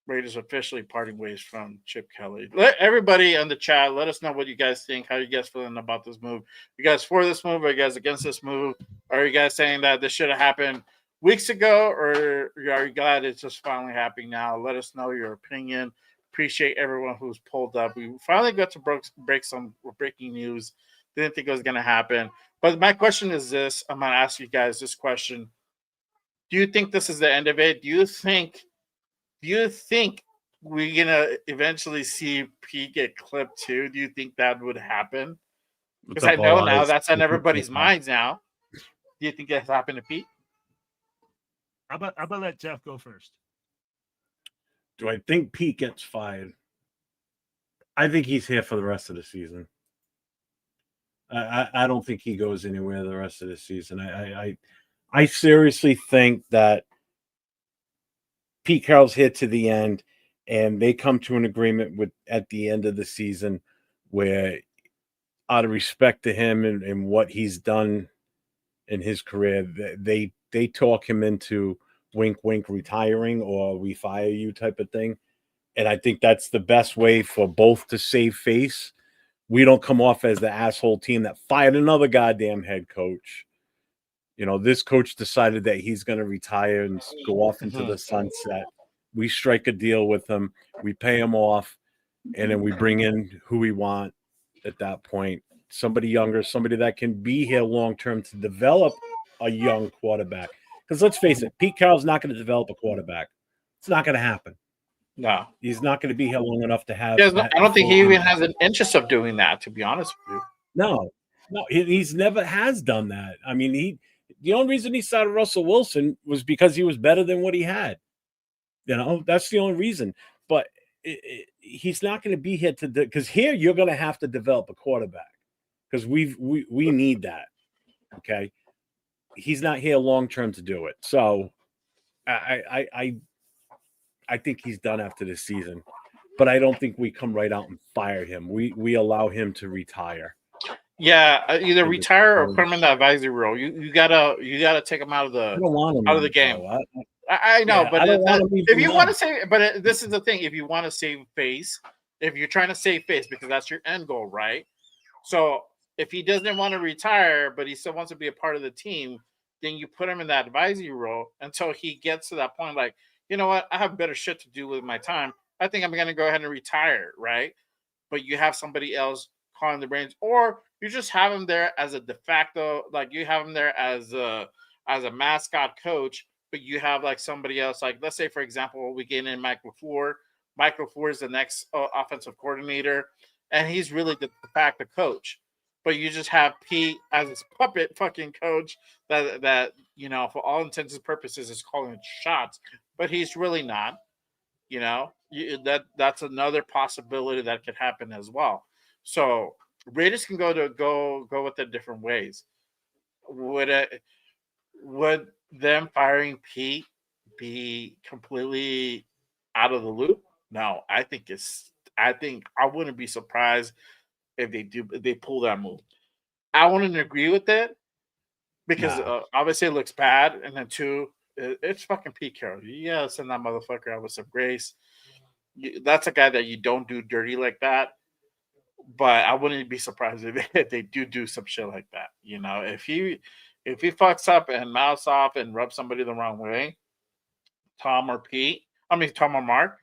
Raiders officially parting ways from Chip Kelly. Let everybody in the chat, let us know what you guys think. How you guys feeling about this move? You guys for this move? Are you guys against this move? Are you guys saying that this should have happened weeks ago, or are you glad it's just finally happening now? Let us know your opinion. Appreciate everyone who's pulled up. We finally got to break some breaking news. Didn't think it was going to happen. But my question is this. I'm going to ask you guys this question. Do you think this is the end of it? Do you think we're going to eventually see Pete get clipped too? Do you think that would happen? Because I know now that's on everybody's minds now. Do you think that's happened to Pete? How about let Jeff go first? Do I think Pete gets fired? I think he's here for the rest of the season. I don't think he goes anywhere the rest of the season. I seriously think that Pete Carroll's here to the end, and they come to an agreement at the end of the season where, out of respect to him and what he's done in his career, they talk him into wink, wink, retiring or we fire you type of thing. And I think that's the best way for both to save face. We don't come off as the asshole team that fired another goddamn head coach. You know, this coach decided that he's going to retire and go off into the sunset. We strike a deal with him. We pay him off. And then we bring in who we want at that point. Somebody younger, somebody that can be here long-term to develop a young quarterback. Because let's face it, Pete Carroll's not going to develop a quarterback. It's not going to happen. No. He's not going to be here long enough to have. I don't think he even has an interest of doing that, to be honest with you. No. No, he's never has done that. I mean, the only reason he started Russell Wilson was because he was better than what he had. That's the only reason. But he's not going to be here because here you're going to have to develop a quarterback because we need that. Okay, he's not here long term to do it. So I think he's done after this season. But I don't think we come right out and fire him. We allow him to retire. Yeah, either retire or put him in the advisory role. You gotta take him out of I don't want him the game. I know, Yeah, but I don't want him if you even want now. to save, but this is the thing: if you want to save face, if you're trying to save face because that's your end goal, right? So if he doesn't want to retire, but he still wants to be a part of the team, then you put him in that advisory role until he gets to that point. Like, you know what? I have better shit to do with my time. I think I'm going to go ahead and retire, right? But you have somebody else calling the reins, or you just have him there as a de facto, like you have him there as a mascot coach, but you have like somebody else, like let's say for example, we get in Mike LaFleur. Mike LaFleur is the next offensive coordinator, and he's really the de facto coach. But you just have Pete as his puppet fucking coach that for all intents and purposes is calling shots, but he's really not. That's another possibility that could happen as well. So Raiders can go with it different ways. Would them firing Pete be completely out of the loop? No, I think I wouldn't be surprised if they pull that move. I wouldn't agree with it because obviously it looks bad, and then two, it's fucking Pete Carroll. You gotta send that motherfucker out with some grace. That's a guy that you don't do dirty like that. But I wouldn't be surprised if they do some shit like that. If he fucks up and mouths off and rubs somebody the wrong way, Tom or Mark,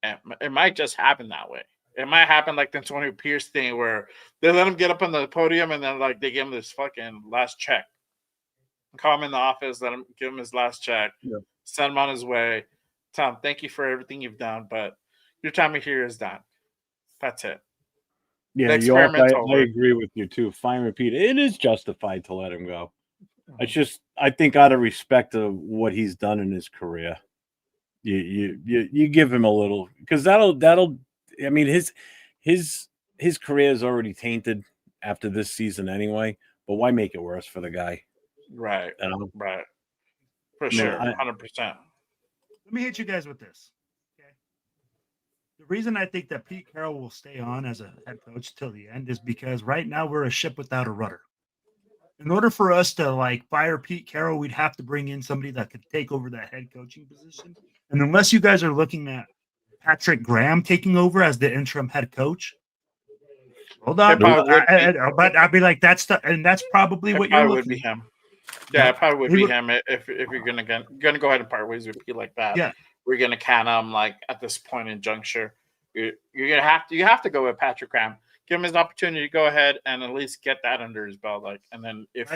it might just happen that way. It might happen like the Antonio Pierce thing where they let him get up on the podium and then like they give him this fucking last check. Call him in the office, let him give him his last check, send him on his way. Tom, thank you for everything you've done, but your time here is done. That's it. Yeah, I agree with you too. Firing Pete, it is justified to let him go. I think out of respect of what he's done in his career, you give him a little because that'll. I mean his career is already tainted after this season anyway. But why make it worse for the guy? Right. Right. For sure, 100%. Let me hit you guys with this. Okay. The reason I think that Pete Carroll will stay on as a head coach till the end is because right now we're a ship without a rudder. In order for us to fire Pete Carroll, we'd have to bring in somebody that could take over that head coaching position. And unless you guys are looking at Patrick Graham taking over as the interim head coach, hold on. But I'd be like, that's probably what you're looking would be him. Yeah, it probably would be him if you're gonna go ahead and part ways with Pete like that. Yeah, we're gonna can him like at this point in juncture. You're gonna have to go with Patrick Graham. Give him his opportunity to go ahead and at least get that under his belt. And then if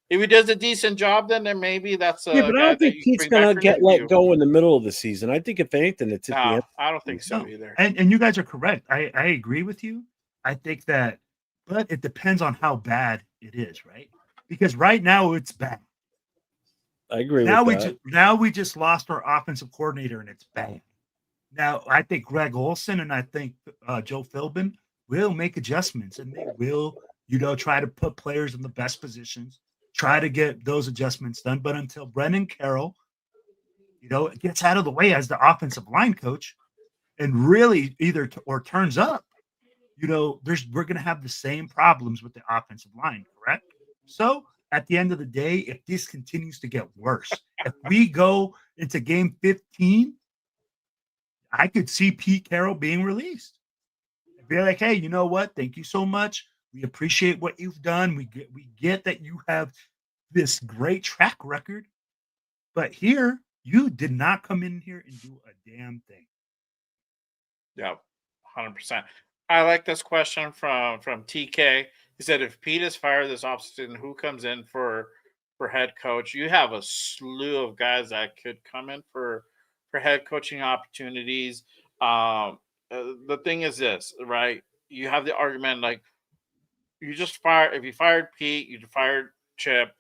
he does a decent job, then maybe that's but I don't think Pete's gonna get let go in the middle of the season. I think if anything, it's at the end. I don't think so either. And you guys are correct. I agree with you. I think that, but it depends on how bad it is, right? Because right now it's bad. I agree now with that. Now we just lost our offensive coordinator and it's bad. Now I think Greg Olson and I think Joe Philbin will make adjustments and they will, try to put players in the best positions, try to get those adjustments done. But until Brendan Carroll, gets out of the way as the offensive line coach and really turns up, we're going to have the same problems with the offensive line, correct? So at the end of the day, if this continues to get worse, if we go into game 15, I could see Pete Carroll being released. And be like, hey, you know what? Thank you so much. We appreciate what you've done. We get that you have this great track record, but here you did not come in here and do a damn thing. Yeah, 100%. I like this question from TK. He said, if Pete is fired this offseason, who comes in for head coach? You have a slew of guys that could come in for head coaching opportunities. The thing is this, right? You have the argument if you fired Pete, you fired Chip,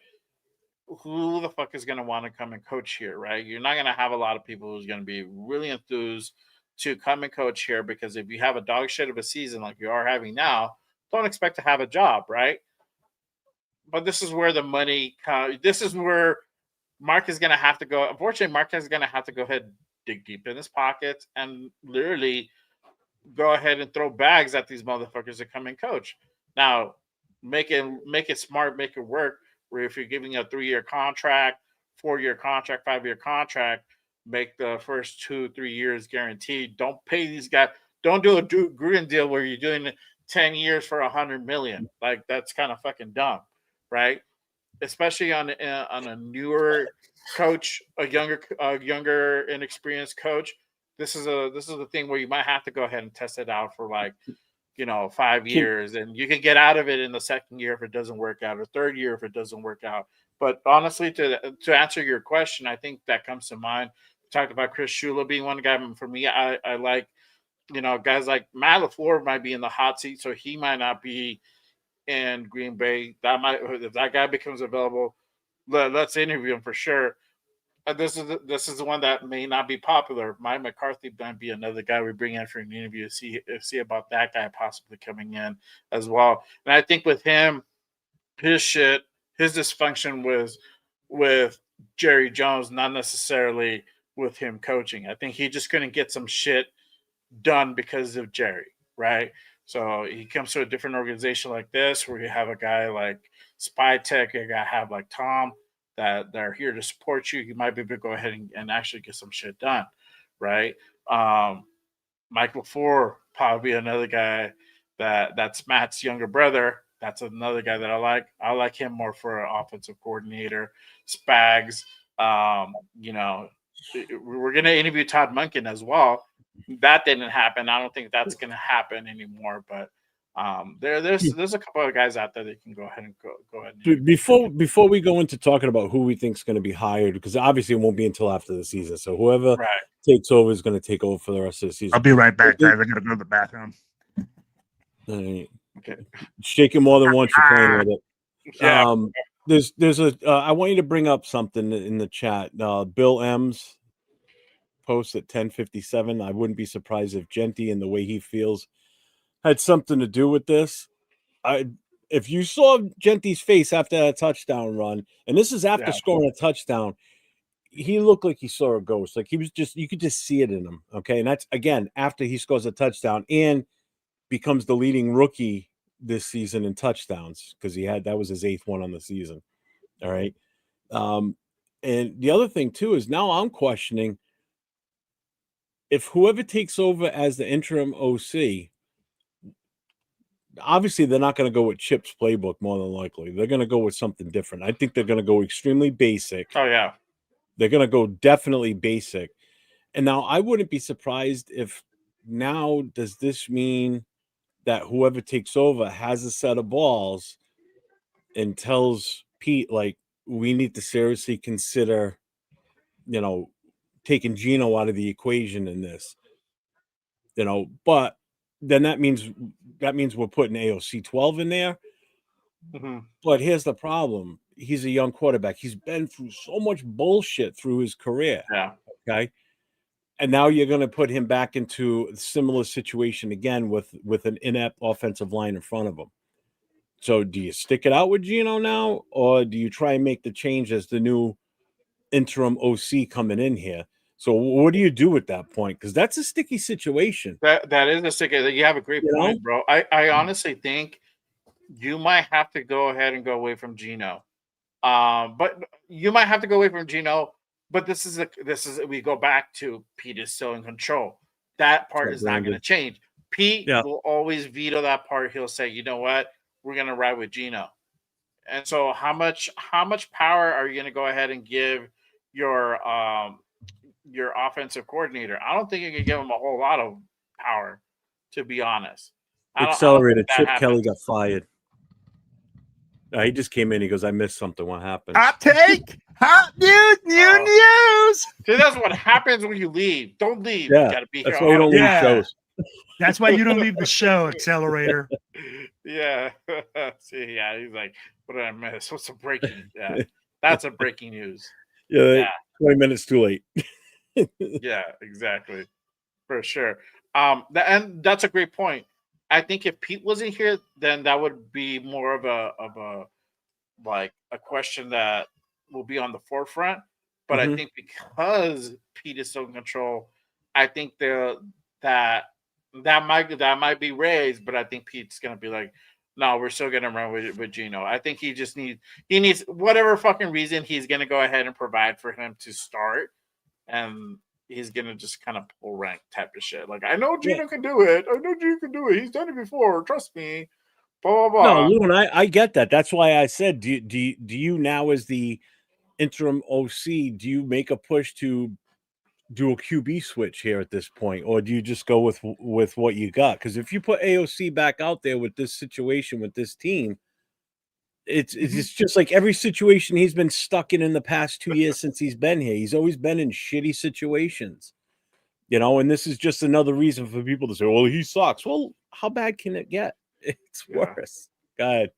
who the fuck is going to want to come and coach here, right? You're not going to have a lot of people who's going to be really enthused to come and coach here, because if you have a dog shit of a season like you are having now, don't expect to have a job, right? But this is where the money comes. This is where Mark is going to have to go. Unfortunately, Mark is going to have to go ahead and dig deep in his pockets and literally go ahead and throw bags at these motherfuckers that come and coach. Now, make it smart, make it work. Where if you're giving a 3-year contract, 4-year contract, 5-year contract, make the first 2-3 years guaranteed. Don't pay these guys. Don't do a Gruden deal where you're doing 10 years for $100 million. Like, that's kind of fucking dumb, right? Especially on a newer coach, a younger inexperienced coach. This is the thing where you might have to go ahead and test it out for 5 years, and you can get out of it in the second year if it doesn't work out, or third year if it doesn't work out. But honestly, to answer your question, I think that comes to mind. We talked about Chris Shula being one guy. For me, I like, guys like Matt LaFleur might be in the hot seat, so he might not be in Green Bay. If that guy becomes available, let's interview him for sure. This is the one that may not be popular. Mike McCarthy might be another guy we bring in for an interview to see about that guy possibly coming in as well. And I think with him, his dysfunction was with Jerry Jones, not necessarily with him coaching. I think he just couldn't get some shit done because of Jerry, right? So he comes to a different organization like this, where you have a guy like Spy Tech, you got to have like Tom, that are here to support you. You might be able to go ahead and actually get some shit done, right? Mike LaFleur, probably another guy that's Matt's younger brother. That's another guy that I like. I like him more for an offensive coordinator. Spags, we're going to interview Todd Monken as well. That didn't happen. I don't think that's going to happen anymore, but there's a couple of guys out there that can go ahead and go ahead. And before we go into talking about who we think is going to be hired, because obviously it won't be until after the season. So whoever takes over is going to take over for the rest of the season. I'll be right back, guys. I'm going to go to the bathroom. Okay. Shake it more than once. You're playing with it. Yeah. There's a. I want you to bring up something in the chat. Bill M's post at 10:57. I wouldn't be surprised if Genty and the way he feels had something to do with this. If you saw Genty's face after that touchdown run, and this is after scoring a touchdown, he looked like he saw a ghost. Like he was you could just see it in him. Okay. And that's, again, after he scores a touchdown and becomes the leading rookie this season in touchdowns, because that was his 8th one on the season. All right. And the other thing too is now I'm questioning if whoever takes over as the interim OC, obviously they're not going to go with Chip's playbook. More than likely, they're going to go with something different. I think they're going to go extremely basic. Oh yeah, they're going to go definitely basic. And now I wouldn't be surprised if now, does this mean that whoever takes over has a set of balls and tells Pete, like, we need to seriously consider, taking Gino out of the equation in this, but then that means we're putting AOC 12 in there. Mm-hmm. But here's the problem. He's a young quarterback. He's been through so much bullshit through his career. Yeah. Okay. And now you're going to put him back into a similar situation again with an inept offensive line in front of him. So do you stick it out with Gino now, or do you try and make the change as the new interim OC coming in here? So what do you do at that point? Because that's a sticky situation. That is a sticky. You have a great point, bro. I honestly think you might have to go ahead and go away from Gino. But you might have to go away from Gino. But this is we go back to Pete is still in control. That part is not going to change. Pete will always veto that part. He'll say, you know what, we're going to ride with Gino. And so how much power are you going to go ahead and give your offensive coordinator? I don't think you can give him a whole lot of power, to be honest. Accelerated. Chip Kelly got fired. He just came in. He goes, I missed something. What happened? Hot take. Hot news. News. See, that's what happens when you leave. Don't leave. Yeah, You gotta be that's here. why you don't leave shows. That's why you don't leave the show, Accelerator. Yeah. See, yeah, he's like, what did I miss? What's the breaking? Yeah. That's a breaking news. Yeah, Yeah. 20 minutes too late. Yeah, exactly. For sure. And that's a great point. I think if Pete wasn't here, then that would be more of a like a question that will be on the forefront. But I Mhm. think because Pete is so in control, I think that that might be raised, but I think Pete's gonna be like, no, we're still gonna run with Gino. I think he needs whatever fucking reason he's gonna go ahead and provide for him to start, and he's gonna just kind of pull rank type of shit. Like, I know Yeah. Gino can do it. I know Gino can do it. He's done it before. Trust me. Blah blah No, blah. Lou, and I get that. That's why I said, do you now as the interim OC, do you make a push to do a QB switch here at this point, or do you just go with what you got? Because if you put AOC back out there with this situation with this team, it's just like every situation he's been stuck in the past 2 years since he's been here. He's always been in shitty situations, and this is just another reason for people to say, "Well, he sucks." Well, how bad can it get? It's Yeah. worse. Go ahead.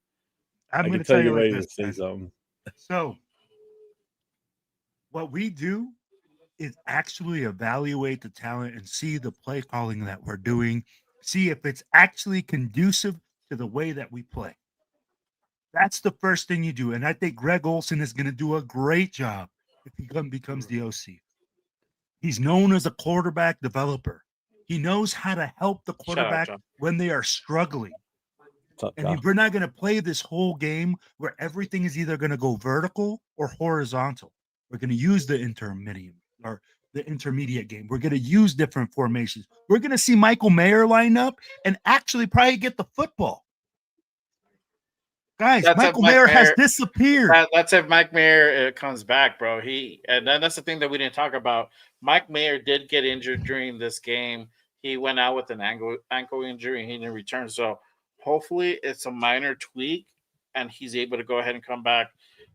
I'm I going can to tell tell you you're like ready to this, say guys. something. So, what we do is actually evaluate the talent and see the play calling that we're doing, see if it's actually conducive to the way that we play. That's the first thing you do. And I think Greg Olson is going to do a great job if he becomes the OC. He's known as a quarterback developer. He knows how to help the Shout out, quarterback John. when they are struggling. What's up, And Josh? we're not going to play this whole game where everything is either going to go vertical or horizontal. We're going to use the intermediate or the intermediate game. We're going to use different formations. We're going to see Michael Mayer line up and actually probably get the football. Guys, That's if Michael Mike Mayer has Mayer. disappeared. That's if Mike Mayer comes back, bro. And then that's the thing that we didn't talk about. Mike Mayer did get injured during this game. He went out with an ankle injury and he didn't return. So hopefully it's a minor tweak and he's able to go ahead and come back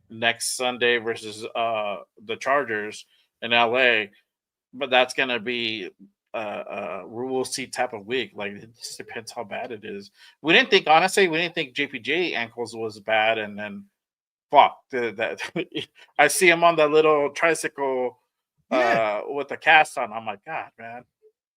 next Sunday versus the Chargers in LA. But that's gonna be we'll see type of week. Like, it just depends how bad it is. We didn't think JPJ ankles was bad, and then fuck that. I see him on that little tricycle Yeah. with the cast on. I'm like, God, man,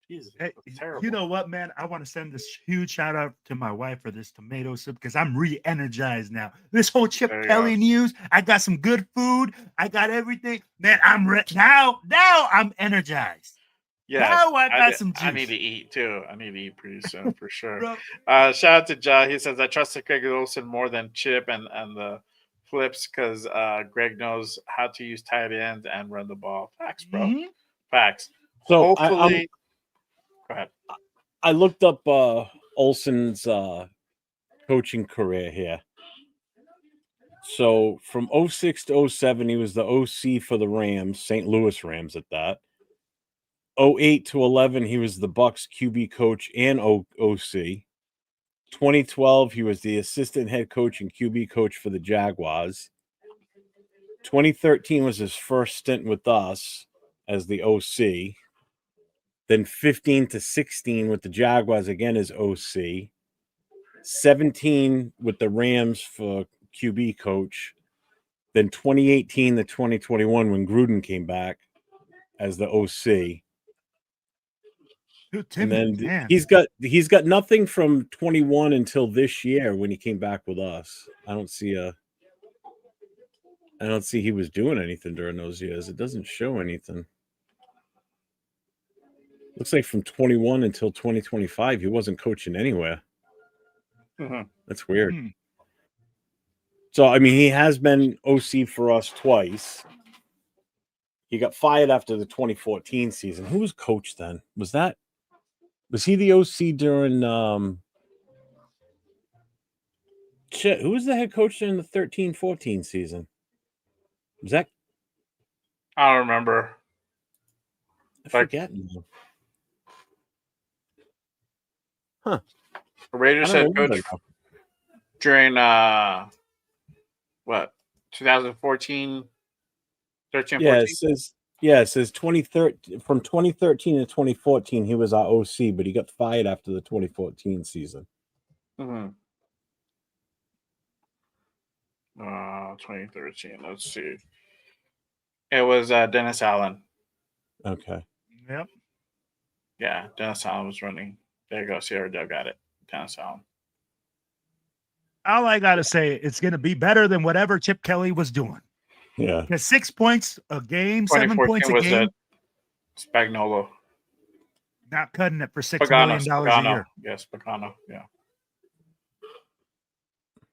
Jesus, Hey, that's terrible. you know what, man? I want to send this huge shout out to my wife for this tomato soup because I'm re-energized now. This whole Chip There you Kelly go. news, I got some good food. I got everything. Man, I'm now I'm energized. Yeah, Now I got some I need juice. to eat too. I need to eat pretty soon for sure. Bro, Shout out to Ja. He says I trusted Greg Olson more than Chip and the flips because Greg knows how to use tight ends and run the ball. Facts, bro. mhm. Facts. So Hopefully, go ahead. I looked up Olson's coaching career here. So from 06 to 07, he was the OC for the Rams, St. Louis Rams at that. 08 to 11, he was the Bucks QB coach and OC. 2012, he was the assistant head coach and QB coach for the Jaguars. 2013 was his first stint with us as the OC. Then 15 to 16 with the Jaguars again as OC. 17 with the Rams for QB coach. Then 2018 to 2021 when Gruden came back as the OC. Dude, And Timmy, then man. he's got nothing from 21 until this year when he came back with us. I don't see he was doing anything during those years. It doesn't show anything. Looks like from 21 until 2025 he wasn't coaching anywhere. Mhm. That's weird. Hmm. So I mean he has been OC for us twice. He got fired after the 2014 season. Who was coach then? Was he the OC during shit, who was the head coach during the 13-14 season? Was that I don't remember. I forget now. Huh. The Raiders I don't head coach remember now. during what 2014, 13, Yeah, 14. it says 2013 from 2013 to 2014 he was our OC, but he got fired after the 2014 season. Mhm. 2013. Let's see. It was Dennis Allen. Okay. Yep. Yeah, Dennis Allen was running. There you go. Sierra Dub got it. Dennis Allen. All I gotta say, it's gonna be better than whatever Chip Kelly was doing. Yeah. Because 6 points a game, 7 points a was game, Spagnuolo. not cutting it for $6 million a year. Yes, Pagano. Yeah.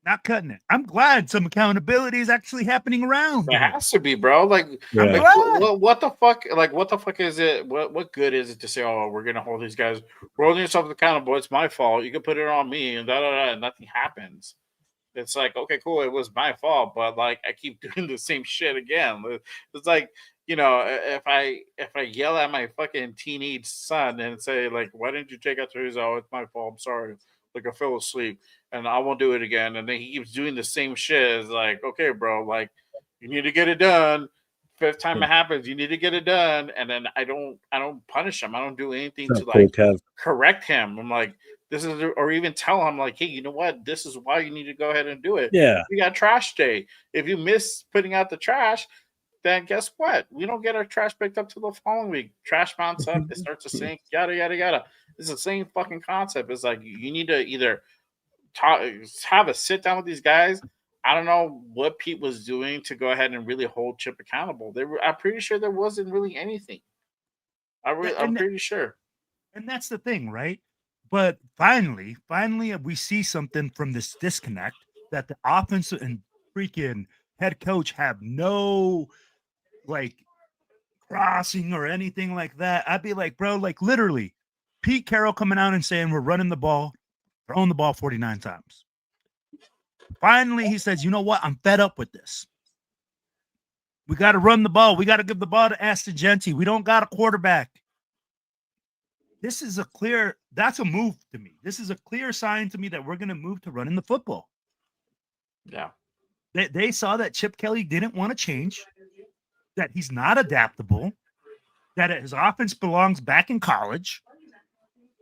Not cutting it. I'm glad some accountability is actually happening around. It has to be, bro. Like, Yeah. I'm like, glad. what the fuck? Like, what the fuck is it? What good is it to say, oh, we're gonna hold these guys? We're holding yourself accountable. It's my fault. You can put it on me, and and nothing happens. It's like, okay, cool. It was my fault, but like, I keep doing the same shit again. It's like, you know, if I yell at my fucking teenage son and say like, why didn't you take out the result? Oh, it's my fault. I'm sorry. Like, I fell asleep and I won't do it again. And then he keeps doing the same shit. It's like, okay, bro, like, you need to get it done. Fifth time it happens, you need to get it done. And then I don't punish him. I don't do anything to like correct him. I'm like, this is, or even tell him like, hey, you know what? This is why you need to go ahead and do it. Yeah. We got trash day. If you miss putting out the trash, then guess what? We don't get our trash picked up till the following week. Trash mounts up, it starts to sink, yada yada yada. It's the same fucking concept. It's like you need to either have a sit down with these guys. I don't know what Pete was doing to go ahead and really hold Chip accountable. I'm pretty sure there wasn't really anything. I'm pretty sure. And that's the thing, right? But finally, we see something from this disconnect that the offense and freaking head coach have no like crossing or anything like that. I'd be like, bro, like literally Pete Carroll coming out and saying we're running the ball, throwing the ball 49 times. Finally, he says, you know what? I'm fed up with this. We got to run the ball. We got to give the ball to Aston Genty. We don't got a quarterback. This is that's a move to me. This is a clear sign to me that we're going to move to running the football. Yeah. They saw that Chip Kelly didn't want to change, that he's not adaptable, that his offense belongs back in college.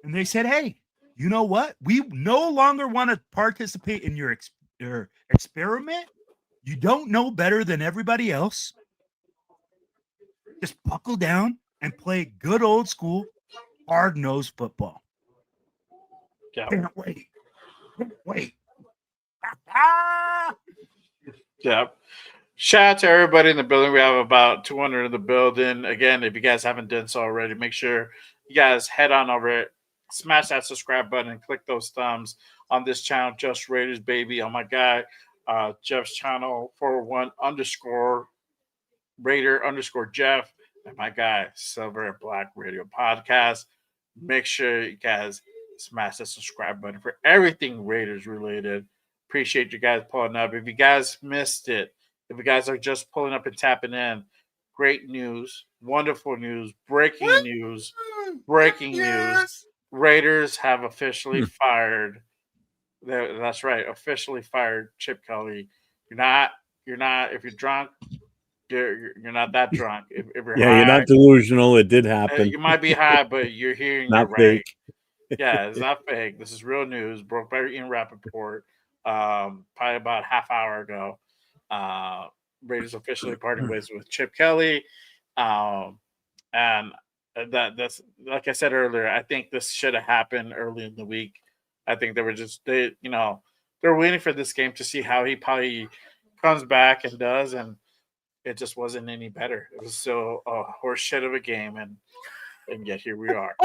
And they said, hey, you know what? We no longer want to participate in your experiment. You don't know better than everybody else. Just buckle down and play good old school, hard-nosed football. Yeah. Can't wait. Yeah. Shout out to everybody in the building. We have about 200 in the building. Again, if you guys haven't done so already, make sure you guys head on over it, smash that subscribe button, and click those thumbs on this channel, Just Raiders, baby. On my guy, Jeff's channel, 401_Raider_Jeff, and my guy, Silver and Black Radio Podcast. Make sure you guys smash that subscribe button for everything Raiders related. Appreciate you guys pulling up. If you guys missed it, if you guys are just pulling up and tapping in, great news, wonderful news, breaking news. Raiders have officially fired. That's right, officially fired Chip Kelly. You're not. If you're drunk, you're not that drunk. If you're high, you're not delusional. It did happen. You might be high, but you're hearing not it fake. Right. Yeah, it's not fake. This is real news. Broke by Ian Rappaport. Probably about half hour ago. Raiders officially parting ways with Chip Kelly. And that's like I said earlier, I think this should have happened early in the week. I think they're waiting for this game to see how he probably comes back and does, and it just wasn't any better. It was still a horse shit of a game, and yet here we are.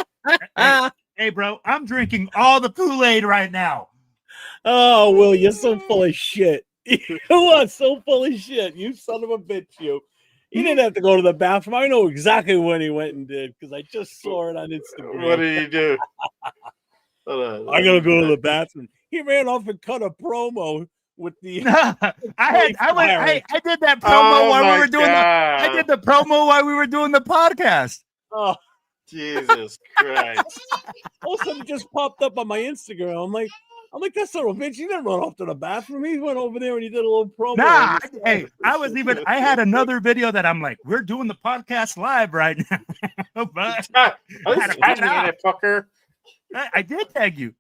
Hey, bro, I'm drinking all the Kool-Aid right now. Oh, Will, you're so full of shit. You are so full of shit. You son of a bitch, you. He didn't have to go to the bathroom. I know exactly what he went and did because I just saw it on Instagram. What did he do? I gotta go to the bathroom. He ran off and cut a promo with the. I did that promo while we were doing I did the promo while we were doing the podcast. Oh, Jesus Christ! All of a sudden, it just popped up on my Instagram. I'm like, that son of a bitch. He didn't run off to the bathroom. He went over there and he did a little promo. Nah, I had another video that I'm like, we're doing the podcast live right now. But I was tagging in it, fucker. I did tag you.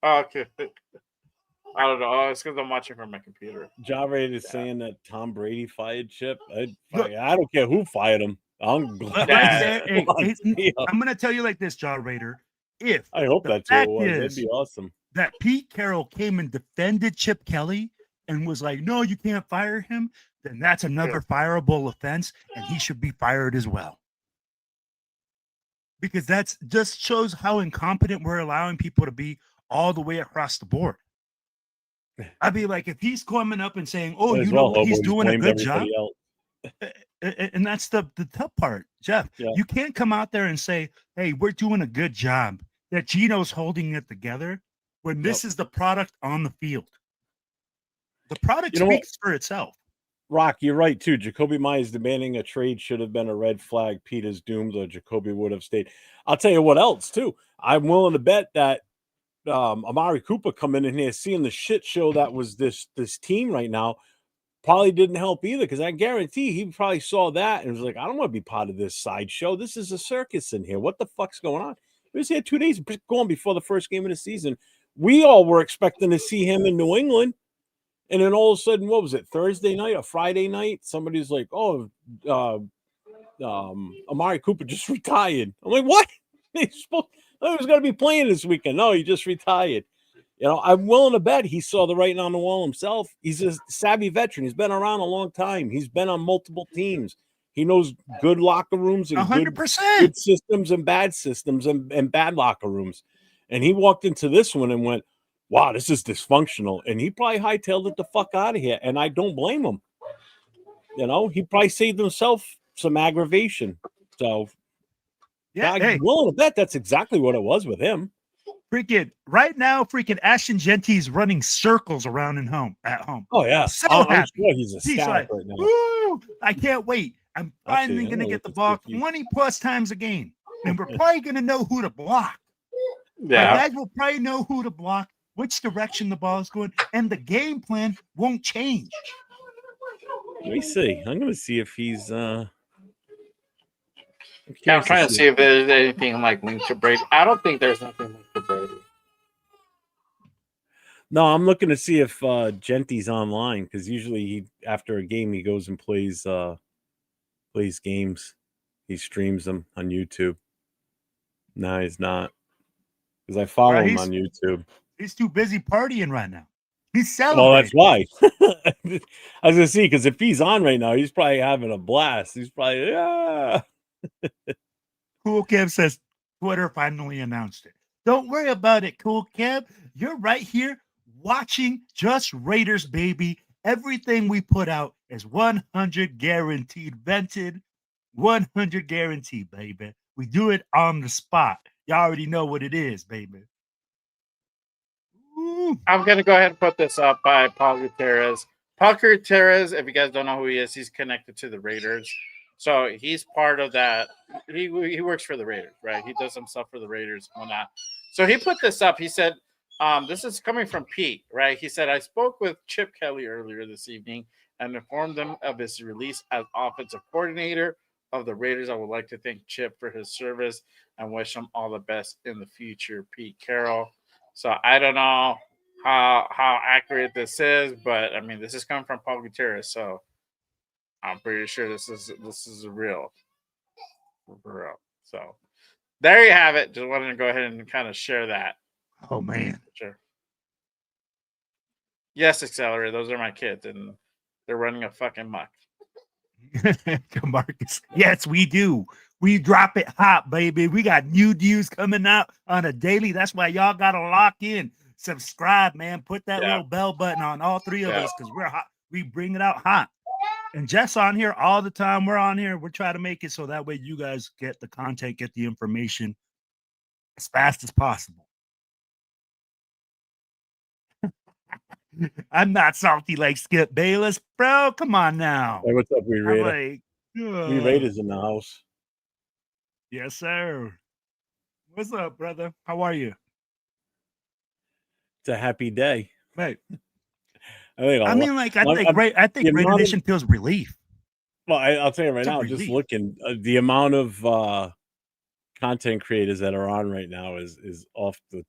Okay. I don't know. Oh, it's because I'm watching from my computer. Ja Raider is saying that Tom Brady fired Chip. I don't care who fired him. I'm glad. I'm going to tell you like this, Ja Raider. If I hope that's what it was. That'd be awesome. That Pete Carroll came and defended Chip Kelly and was like, no, you can't fire him, then that's another fireable offense, and he should be fired as well. Because that's just shows how incompetent we're allowing people to be all the way across the board. I'd be like, if he's coming up and saying, oh, you know what, he's doing a good job. And that's the tough part, Jeff. Yeah. You can't come out there and say, hey, we're doing a good job, that Gino's holding it together, when this is the product on the field. The product speaks for itself. Rock, you're right, too. Jacoby Myers demanding a trade should have been a red flag. Peter's doomed, or Jacoby would have stayed. I'll tell you what else, too. I'm willing to bet that Amari Cooper coming in here, seeing the shit show that was this team right now, probably didn't help either, because I guarantee he probably saw that and was like, I don't want to be part of this sideshow. This is a circus in here. What the fuck's going on? He was here 2 days going before the first game of the season. We all were expecting to see him in New England. And then all of a sudden, what was it, Thursday night or Friday night? Somebody's like, oh, Amari Cooper just retired. I'm like, what? He was going to be playing this weekend. No, he just retired. You know, I'm willing to bet he saw the writing on the wall himself. He's a savvy veteran. He's been around a long time. He's been on multiple teams. He knows good locker rooms and 100%. good systems and bad systems and bad locker rooms. And he walked into this one and went, wow, this is dysfunctional. And he probably hightailed it the fuck out of here. And I don't blame him. You know, he probably saved himself some aggravation. So, yeah, I'm willing to bet that's exactly what it was with him. Freaking right now, Ashton Genty's running circles around at home. Oh, yeah. So I'm sure he's ecstatic right now. Woo, I can't wait. I'm finally going to get the ball 20 plus times a game. And we're probably going to know who to block. Yeah. My guys will probably know who to block, which direction the ball is going, and the game plan won't change. Let me see. I'm going to see if he's I'm trying to see if there's anything like linked to Brady. I don't think there's nothing linked to Brady. No, I'm looking to see if Genty's online, because usually after a game he goes and plays games. He streams them on YouTube. No, he's not, because I follow him on YouTube. He's too busy partying right now. He's Well, celebrating. that's why. I was gonna see, because if he's on right now, he's probably having a blast. He's probably Cool Kev says Twitter finally announced it. Don't worry about it, Cool Kev. You're right here watching Just Raiders, baby. Everything we put out is 100 guaranteed vented. 100 guaranteed, baby. We do it on the spot. Y'all already know what it is, baby. Ooh. I'm going to go ahead and put this up by Paul Gutierrez. Paul Gutierrez, if you guys don't know who he is, he's connected to the Raiders. So he's part of that. He works for the Raiders, right? He does some stuff for the Raiders and whatnot. So he put this up. He said, this is coming from Pete, right? He said, I spoke with Chip Kelly earlier this evening and informed them of his release as offensive coordinator of the Raiders. I would like to thank Chip for his service and wish him all the best in the future, Pete Carroll. So I don't know how accurate this is, but I mean, this is coming from Paul Gutierrez, so I'm pretty sure this is real. So there you have it. Just wanted to go ahead and kind of share that. Oh man, sure. Yes, Accelerator. Those are my kids, and they're running a fucking muck. Marcus. Yes, we do. We drop it hot, baby. We got new views coming out on a daily. That's why y'all gotta lock in. Subscribe, man. Put that little bell button on, all three of us, because we're hot. We bring it out hot. And Jeff's on here all the time. We're on here. We're trying to make it so that way you guys get the content, get the information as fast as possible. I'm not salty like Skip Bayless, bro. Come on now. Hey, what's up, We Raider? Like, We Raiders in the house. Yes, sir. What's up, brother? How are you? It's a happy day. Right. I think Raider Nation feels relief. Well, I'll tell you right now, just looking, the amount of content creators that are on right now is off the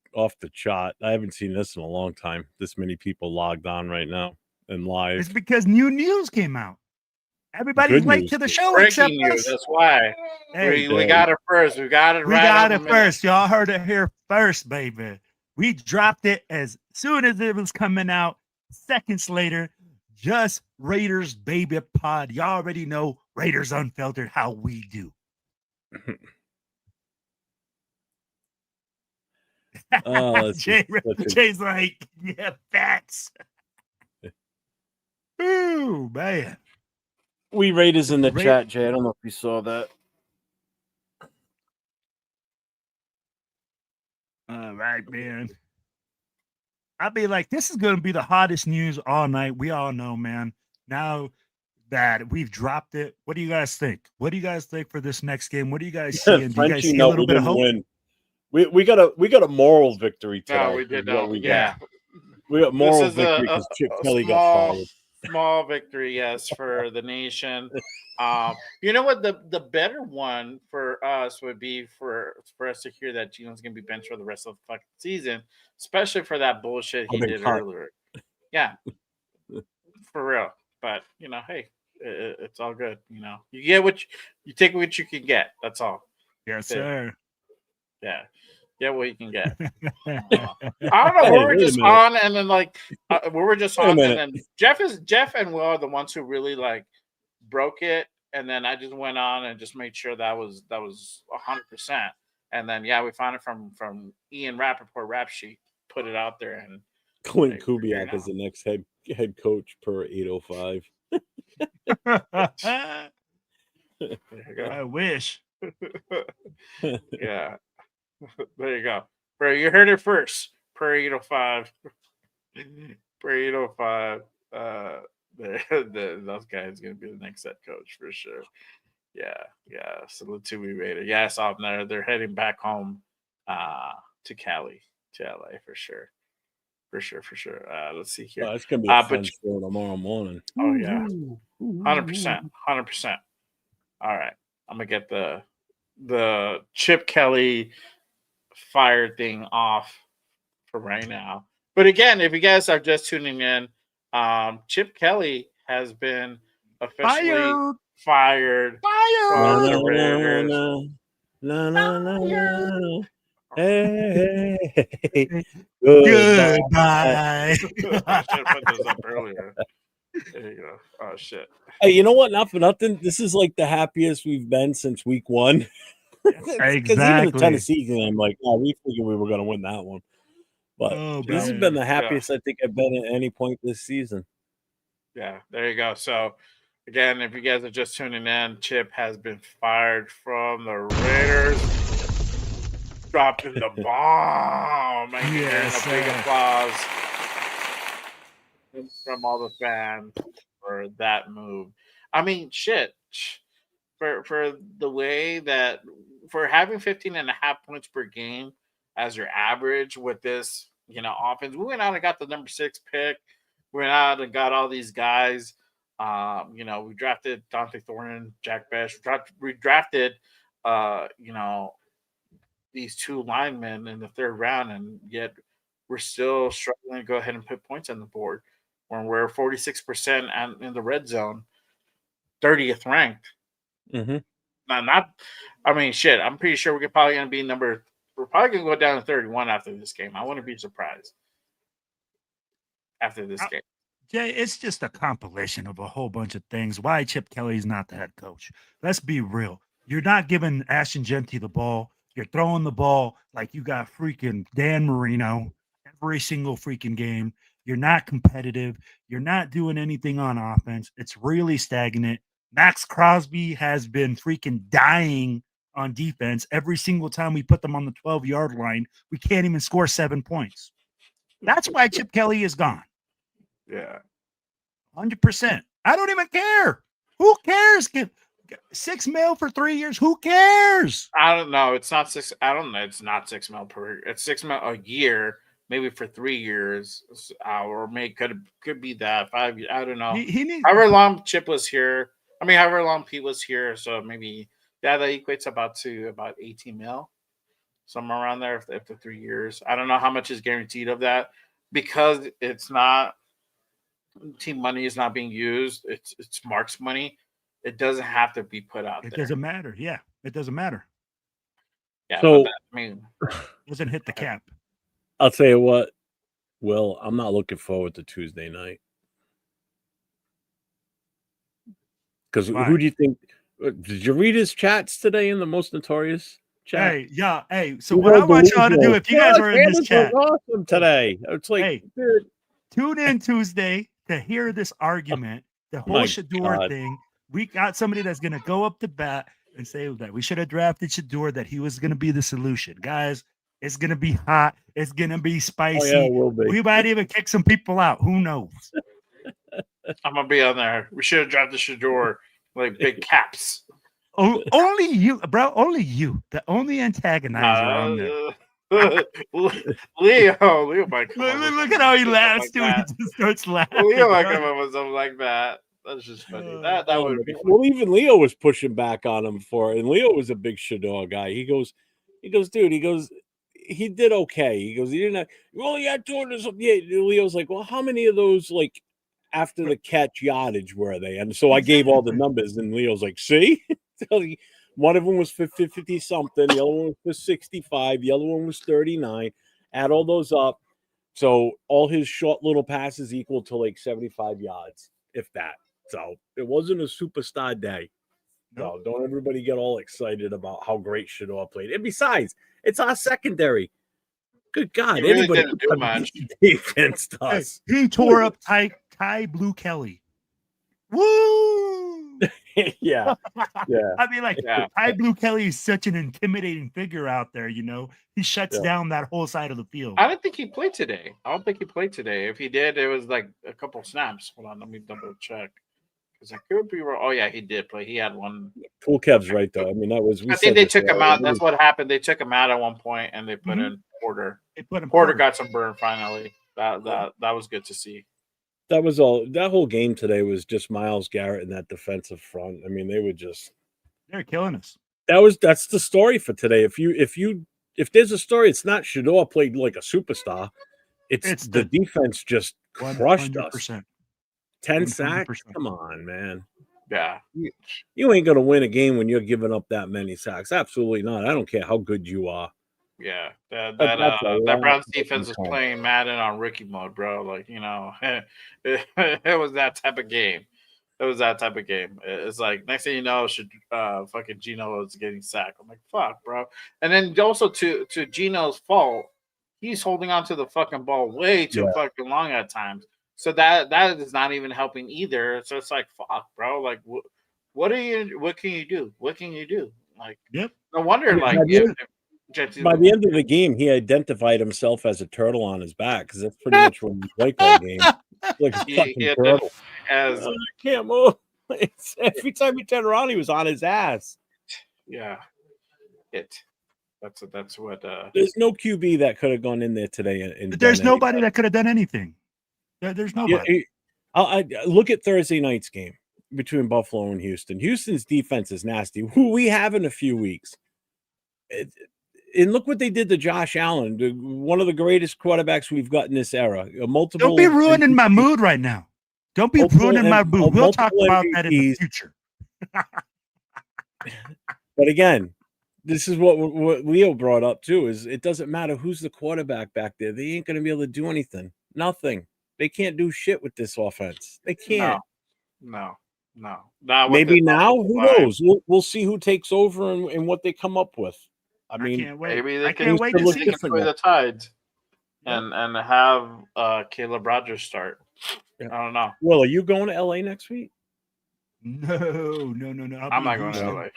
chart. I haven't seen this in a long time. This many people logged on right now and live. It's because new news came out. Everybody's Good late news. to the show except Breaking news. us. That's why Hey, we got it first. We got it we right. got on it the minute. first. Y'all heard it here first, baby. We dropped it as soon as it was coming out. Seconds later, just Raiders baby pod. Y'all already know Raiders Unfiltered, how we do. Jay's like, yeah, facts. Ooh, man. We Raiders in the chat, Jay. I don't know if you saw that. All right, man. I'll be like, this is going to be the hottest news all night. We all know, man. Now that we've dropped it, what do you guys think? What do you guys think for this next game? What do you guys see? And do you guys see a little bit of hope? Win. We got a moral victory today. No, we did not. We got moral victory because Chip Kelly got fired. Small victory, yes, for the nation. You know what? The better one for us would be for us to hear that Geno's going to be benched for the rest of the fucking season, especially for that bullshit he did earlier. Yeah, for real. But you know, hey, it's all good. You know, you get you take what you can get. That's all. Yes, sir. Yeah. Get what you can get. I don't know. We were just on, and then we were just on, and then Jeff and Will are the ones who really broke it, and then I just went on and just made sure that was 100%. And then we found it from Ian Rappaport Rap Sheet, put it out there, and Clint Kubiak is the next head coach per 805. I wish. Yeah. There you go. Bro, you heard it first. Per 805. Per 805. Those guys going to be the next head coach for sure. Yeah. Salute to Raider. Yeah, I saw them there. They're heading back home to Cali, to LA for sure. For sure. Let's see here. It's going to be a fun show tomorrow morning. Oh, yeah. 100%. 100%. All right. I'm going to get the Chip Kelly fire thing off for right now. But again, if you guys are just tuning in, Chip Kelly has been officially fired from the Raiders. Hey, goodbye. I should have put those up earlier. There you go. Oh shit. Hey, you know what? Not for nothing. This is like the happiest we've been since week 1. Because even the Tennessee game, I'm like, we figured we were going to win that one. But this has been the happiest I think I've been at any point this season. Yeah, there you go. So, again, if you guys are just tuning in, Chip has been fired from the Raiders. Dropping the bomb. And a big applause from all the fans for that move. I mean, shit. For the way that for having 15.5 points per game as your average with this, offense, we went out and got the number 6 pick. We went out and got all these guys. We drafted Dante Thornton, Jack Besh. We drafted, these 2 linemen in the 3rd round, and yet we're still struggling to go ahead and put points on the board when we're 46% in the red zone, 30th ranked. Mm-hmm. I'm pretty sure we're probably going to be we're probably going to go down to 31 after this game. I wouldn't be surprised after this game. Jay, it's just a compilation of a whole bunch of things. Why Chip Kelly's not the head coach. Let's be real. You're not giving Ashton Genty the ball. You're throwing the ball like you got freaking Dan Marino every single freaking game. You're not competitive. You're not doing anything on offense. It's really stagnant. Max Crosby has been freaking dying on defense. Every single time we put them on the 12-yard line, we can't even score 7 points. That's why Chip Kelly is gone. Yeah. 100%. I don't even care. Who cares? $6 million for 3 years. Who cares? I don't know. It's not 6. I don't know. It's not $6 million per. It's $6 million a year, maybe for 3 years, or could be that 5 years. I don't know. However long Chip was here. However long Pete was here. So maybe Yeah, that equates about 18 mil, somewhere around there after 3 years. I don't know how much is guaranteed of that because it's not team money is not being used. It's Mark's money. It doesn't have to be put out It there. doesn't matter. Yeah, it doesn't matter. Yeah, So- but I mean, It doesn't hit the cap. I'll tell you what, Will, I'm not looking forward to Tuesday night. Because Why? who do you think? Did you read his chats today in the Most Notorious chat? Hey, yeah, hey. So He's what I all want y'all to do, delusional. if you guys "Oh, are in this Sanders chat, was awesome today. It's like, Hey. dude, tune in Tuesday to hear this argument, the whole My Shador God. thing. We got somebody that's going to go up to bat and say that we should have drafted Shador, that he was going to be the solution. Guys, it's going to be hot. It's going to be oh spicy. yeah, it will be. We might even kick some people out. Who knows? I'm gonna be on there. We should have drafted Shador like big caps. Oh, only you, bro. Only you. The only antagonizer on there. Leo might come up with Look something at how he like laughs, dude. that. He just starts laughing. Leo might bro. come up with something like that. That's just funny. Oh, That Oh, would my be God. funny. Well, even Leo was pushing back on him for it, and Leo was a big Shador guy. He goes, dude. He goes, he did okay. He goes, he didn't. Have, well, he had 200. Yeah, Leo's like, well, how many of those like after the catch yardage were they? And so I gave all the Exactly. numbers, and Leo's like, see, one of them was 50 something, the other one was 65, the other one was 39. Add all those up, so all his short little passes equal to like 75 yards, if that. So it wasn't a superstar day. No, don't everybody get all excited about how great Shador played. And besides, it's our secondary. Good God, He really anybody didn't do can much. defense Hey, us. he tore up Ty Blue Kelly. Woo! Yeah. I mean, like, Yeah. Ty Blue Kelly is such an intimidating figure out there, you know. He shuts Yeah. down that whole side of the field. I don't think he played today. I don't think he played today. If he did, it was like a couple snaps. Hold on, let me double check. Because I could be wrong. Oh yeah, he did play. He had one. Tool Kev's right though. I mean, that was. I think they took him out. That's what happened. They took him out at one point, and they put in Porter. They put him Porter got some burn finally. That was good to see. That was all. That whole game today was just Myles Garrett and that defensive front. I mean, they were just. They're killing us. That's the story for today. If there's a story, it's not Shador played like a superstar. It's the defense just crushed us. 100%. 10 sacks. 100%. Come on, man. Yeah. You ain't gonna win a game when you're giving up that many sacks. Absolutely not. I don't care how good you are. Yeah, That's that Browns lot defense is of playing Madden on rookie mode, bro. Like, you know, it was that type of game. It was that type of game. It's like next thing you know, fucking Gino is getting sacked. I'm like, fuck, bro. And then also to Gino's fault, he's holding on to the fucking ball way too fucking long at times. So that is not even helping either. So it's like, fuck, bro. Like, what can you do? What can you do? Like, Yep. no wonder, like, by the end of the game, he identified himself as a turtle on his back because that's pretty much what he's like all game. Like a fucking turtle. As I can't move. Every time he turned around, he was on his ass. Yeah, that's what. There's no QB that could have gone in there today. There's nobody that could have done anything. There's nobody. I look at Thursday night's game between Buffalo and Houston. Houston's defense is nasty. Who we have in a few weeks. And look what they did to Josh Allen, one of the greatest quarterbacks we've got in this era. Don't be ruining my mood right now. Don't be ruining my mood. We'll talk about that in the future. But again, this is what Leo brought up too, is it doesn't matter who's the quarterback back there. They ain't going to be able to do anything. Nothing. They can't do shit with this offense. They can't. No. Maybe now, who knows? We'll see who takes over and what they come up with. I mean, can't wait. Maybe they I can't wait to see enjoy the Tides and have Caleb Rogers start. Yeah. I don't know. Well, are you going to LA next week? No. I'm not going to LA.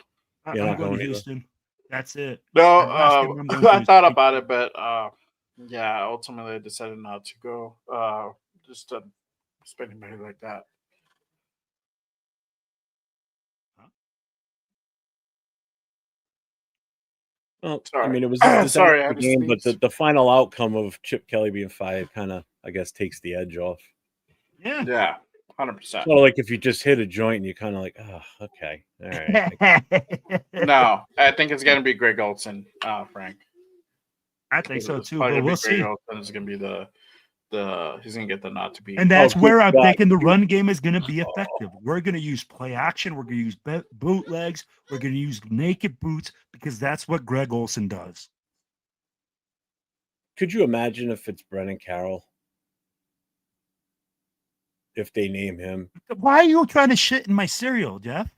I'm going to Houston. That's it. No, I thought about it, but yeah, ultimately I decided not to go. Just spending money like that. Well, Sorry. I mean, it was Sorry, I a game, but the final outcome of Chip Kelly being fired kind of, I guess, takes the edge off. Yeah. Yeah. 100%. So like if you just hit a joint and you're kind of like, oh, okay, all right. No, I think it's gonna be Greg Olson, Frank. I think so It's too, probably but gonna we'll be Greg see. Olson is gonna be the he's gonna get the nod to be. And that's Oh, where I'm God. thinking the run game is going to be effective. We're going to use play action. We're going to use bootlegs. We're going to use naked boots because that's what Greg Olson does. Could you imagine if it's Brennan Carroll? If they name him? Why are you trying to shit in my cereal, Jeff?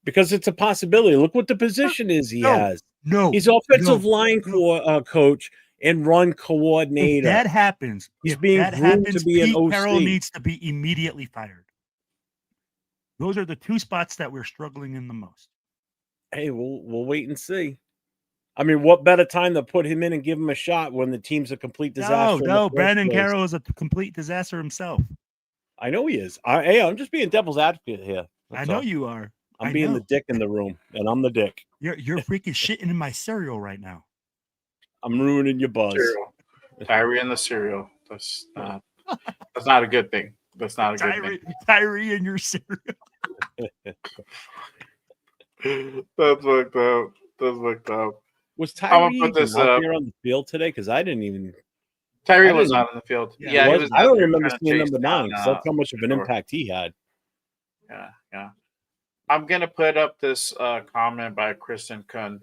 Because it's a possibility. Look what the position is he has. No. He's offensive line coach and run coordinator. If that happens, He's being groomed to be Pete an OC. Carroll needs to be immediately fired. Those are the two spots that we're struggling in the most. Hey, we'll wait and see. I mean, what better time to put him in and give him a shot when the team's a complete disaster? No, Brandon Carroll is a complete disaster himself. I know he is. I'm just being devil's advocate here. I know you are. I'm being the dick in the room, and I'm the dick. You're freaking shitting in my cereal right now. I'm ruining your buzz. Cereal. Tyree and the cereal. That's not a good thing. That's not a good thing. Tyree and your cereal. That's fucked up. That's fucked up. Was Tyree put this out there on the field today? Because I didn't even. Tyree was not on the field. Yeah, he was. I don't out there remember trying to seeing chase number down, 9 because that's how much of an sure. impact he had. Yeah. I'm gonna put up this comment by Kristen Kuhn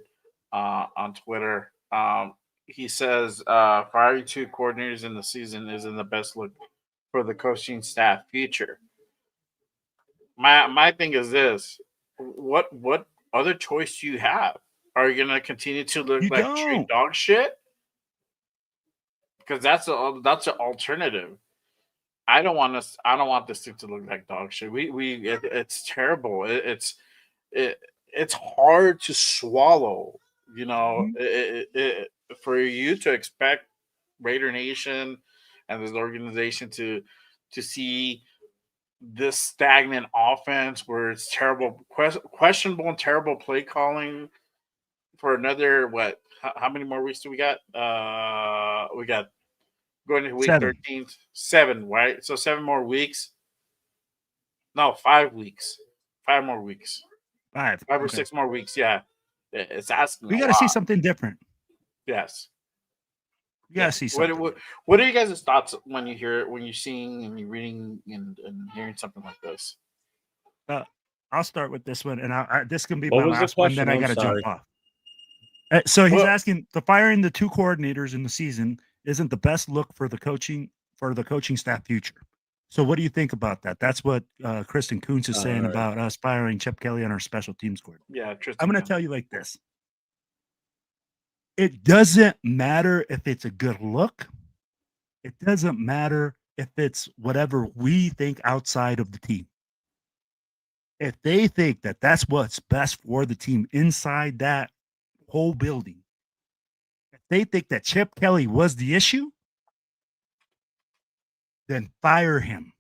on Twitter. He says firing 2 coordinators in the season isn't the best look for the coaching staff future. My thing is this: what other choice do you have? Are you gonna continue to look like straight dog shit? Because that's an alternative. I don't want this thing to look like dog shit. It's terrible. It's hard to swallow. You know, for you to expect Raider Nation and this organization to see this stagnant offense where it's terrible, questionable and terrible play calling for another how many more weeks do we got? We got going into week 13, 7, right? So 7 more weeks. No, 5 weeks. 5 more weeks. 5 or 6 more weeks. Yeah, it's asking. We got to see something different. Yes. You got to see something. What are you guys' thoughts when you're seeing and you're reading and hearing something like this? I'll start with this one, and this can be What my was the last one. Then I got to jump off. So he's asking, the firing the 2 coordinators in the season isn't the best look for the coaching staff future. So what do you think about that? That's what Kristen Kuntz is saying about us firing Chip Kelly on our special teams court. Yeah, I'm going to tell you like this. It doesn't matter if it's a good look. It doesn't matter if it's whatever we think outside of the team. If they think that that's what's best for the team inside that whole building, if they think that Chip Kelly was the issue, then fire him.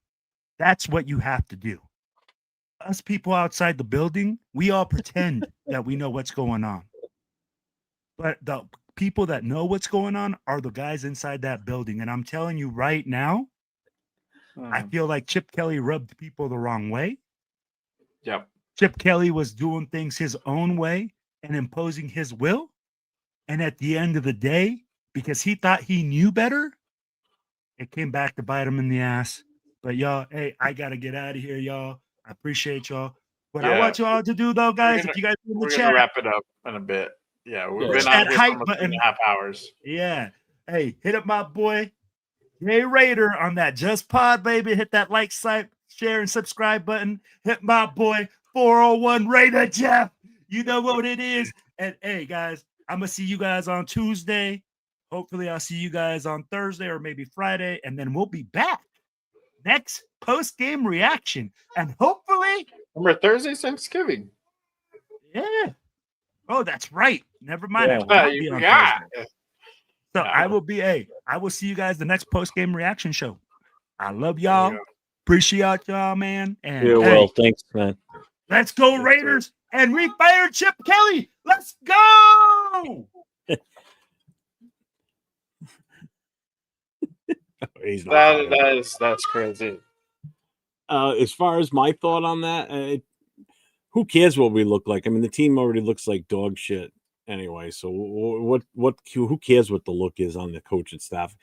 That's what you have to do. Us people outside the building, we all pretend that we know what's going on. But the people that know what's going on are the guys inside that building. And I'm telling you right now, I feel like Chip Kelly rubbed people the wrong way. Yep. Chip Kelly was doing things his own way and imposing his will. And at the end of the day, because he thought he knew better, it came back to bite him in the ass. But y'all, hey, I got to get out of here, y'all. I appreciate y'all. What I want y'all to do, though, guys, if you guys in the we're chat. We're going to wrap it up in a bit. Yeah, we've been on here for almost 3.5 hours. Yeah. Hey, hit up my boy, Jay Raider, on that Just Pod, baby. Hit that like, share, and subscribe button. Hit my boy, 401 Raider Jeff. You know what it is. And, hey, guys, I'm going to see you guys on Tuesday. Hopefully, I'll see you guys on Thursday or maybe Friday. And then we'll be back next post-game reaction. And hopefully... Remember, Thursday's Thanksgiving. Yeah. Oh, that's right. Never mind. Yeah. I will be on Thursday. So I will be I will see you guys the next post-game reaction show. I love y'all. Appreciate y'all, man. And well, thanks, man. Let's go, Raiders. And we fired Chip Kelly. Let's go. That's crazy. as far as my thought on that, who cares what we look like? I mean, the team already looks like dog shit anyway. So who cares what the look is on the coaching staff?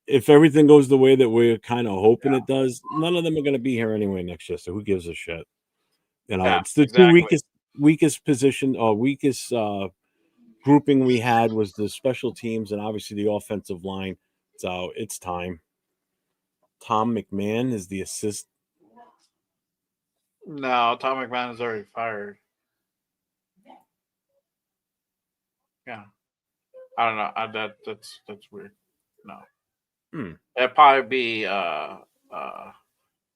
If everything goes the way that we're kind of hoping it does, none of them are going to be here anyway next year. So who gives a shit? You know, it's the two weakest position or weakest grouping we had was the special teams and obviously the offensive line. So it's time. Tom McMahon is the assist. No, Tom McMahon is already fired. Yeah, I don't know. That's weird. No, it'd probably be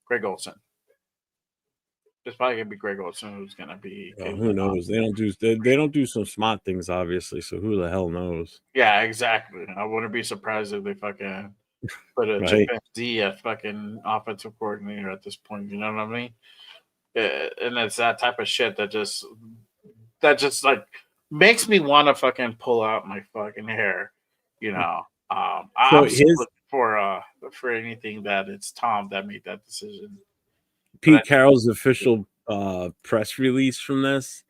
Greg Olson. It's probably gonna be Greg Olson who's gonna be. Who knows? They don't do some smart things, obviously. So who the hell knows? Yeah, exactly. I wouldn't be surprised if they fucking put a chimpanzee at fucking offensive coordinator at this point. You know what I mean? And it's that type of shit that just like makes me want to fucking pull out my fucking hair. You know, I'm looking for anything that it's Tom that made that decision. Pete Carroll's official press release from this.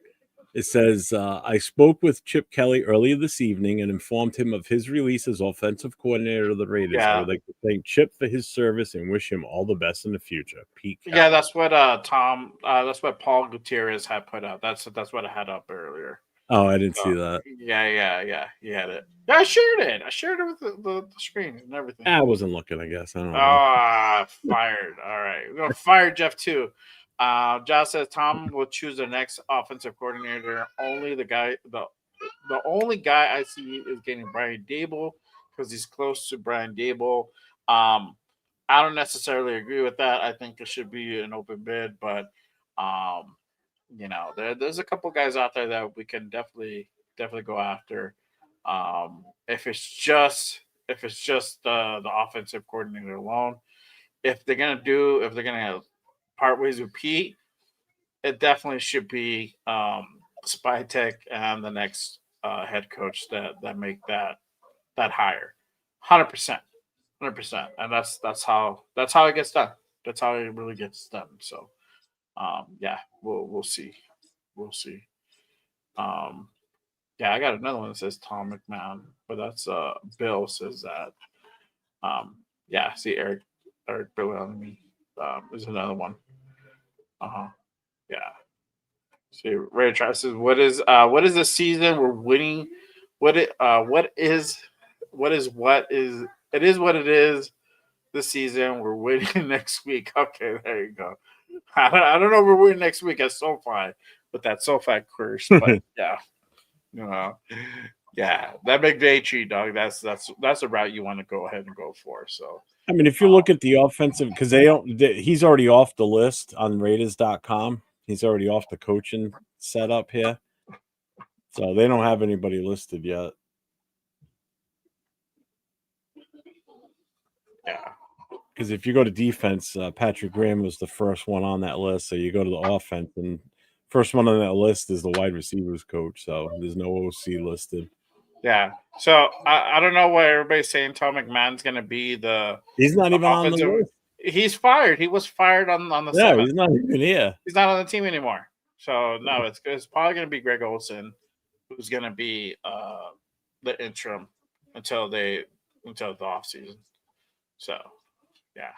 It says, I spoke with Chip Kelly earlier this evening and informed him of his release as offensive coordinator of the Raiders. I would like to thank Chip for his service and wish him all the best in the future. Pete Carroll. Yeah, that's what that's what Paul Gutierrez had put out. That's what I had up earlier. Oh, I didn't see that. Yeah. He had it. Yeah, I shared it. I shared it with the screen and everything. I wasn't looking, I guess. I don't know. Fired. All right. We're going to fire Jeff too. Josh says Tom will choose the next offensive coordinator. The only guy I see is getting Brian Dable because he's close to Brian Dable. I don't necessarily agree with that. I think it should be an open bid, but you know, there's a couple guys out there that we can definitely go after. If it's just the offensive coordinator alone, if they're gonna part ways with Pete, it definitely should be Spytech and the next head coach that make that hire, 100%, and that's how it gets done. That's how it really gets done. So, yeah, we'll see. Yeah, I got another one that says Tom McMahon, but that's Bill says that. Yeah, see Eric Bill is another one. Yeah. See, Ray Travis says, what is the season we're winning? It is what it is this season. We're winning next week. Okay, there you go. I don't know if we're winning next week at SoFi, but that SoFi curse. But yeah. Yeah, that McVay dog. That's the route you want to go ahead and go for. So I mean, if you look at the offensive, because he's already off the list on Raiders.com. He's already off the coaching setup here, so they don't have anybody listed yet. Yeah, because if you go to defense, Patrick Graham was the first one on that list. So you go to the offense, and first one on that list is the wide receivers coach. So there's no OC listed. Yeah. So I don't know why everybody's saying Tom McMahon's going to be the. He's not even on the list. He's fired. He was fired on the. Yeah, 7th. He's not even here. He's not on the team anymore. So no, it's probably going to be Greg Olson, who's going to be the interim until the off season. So yeah,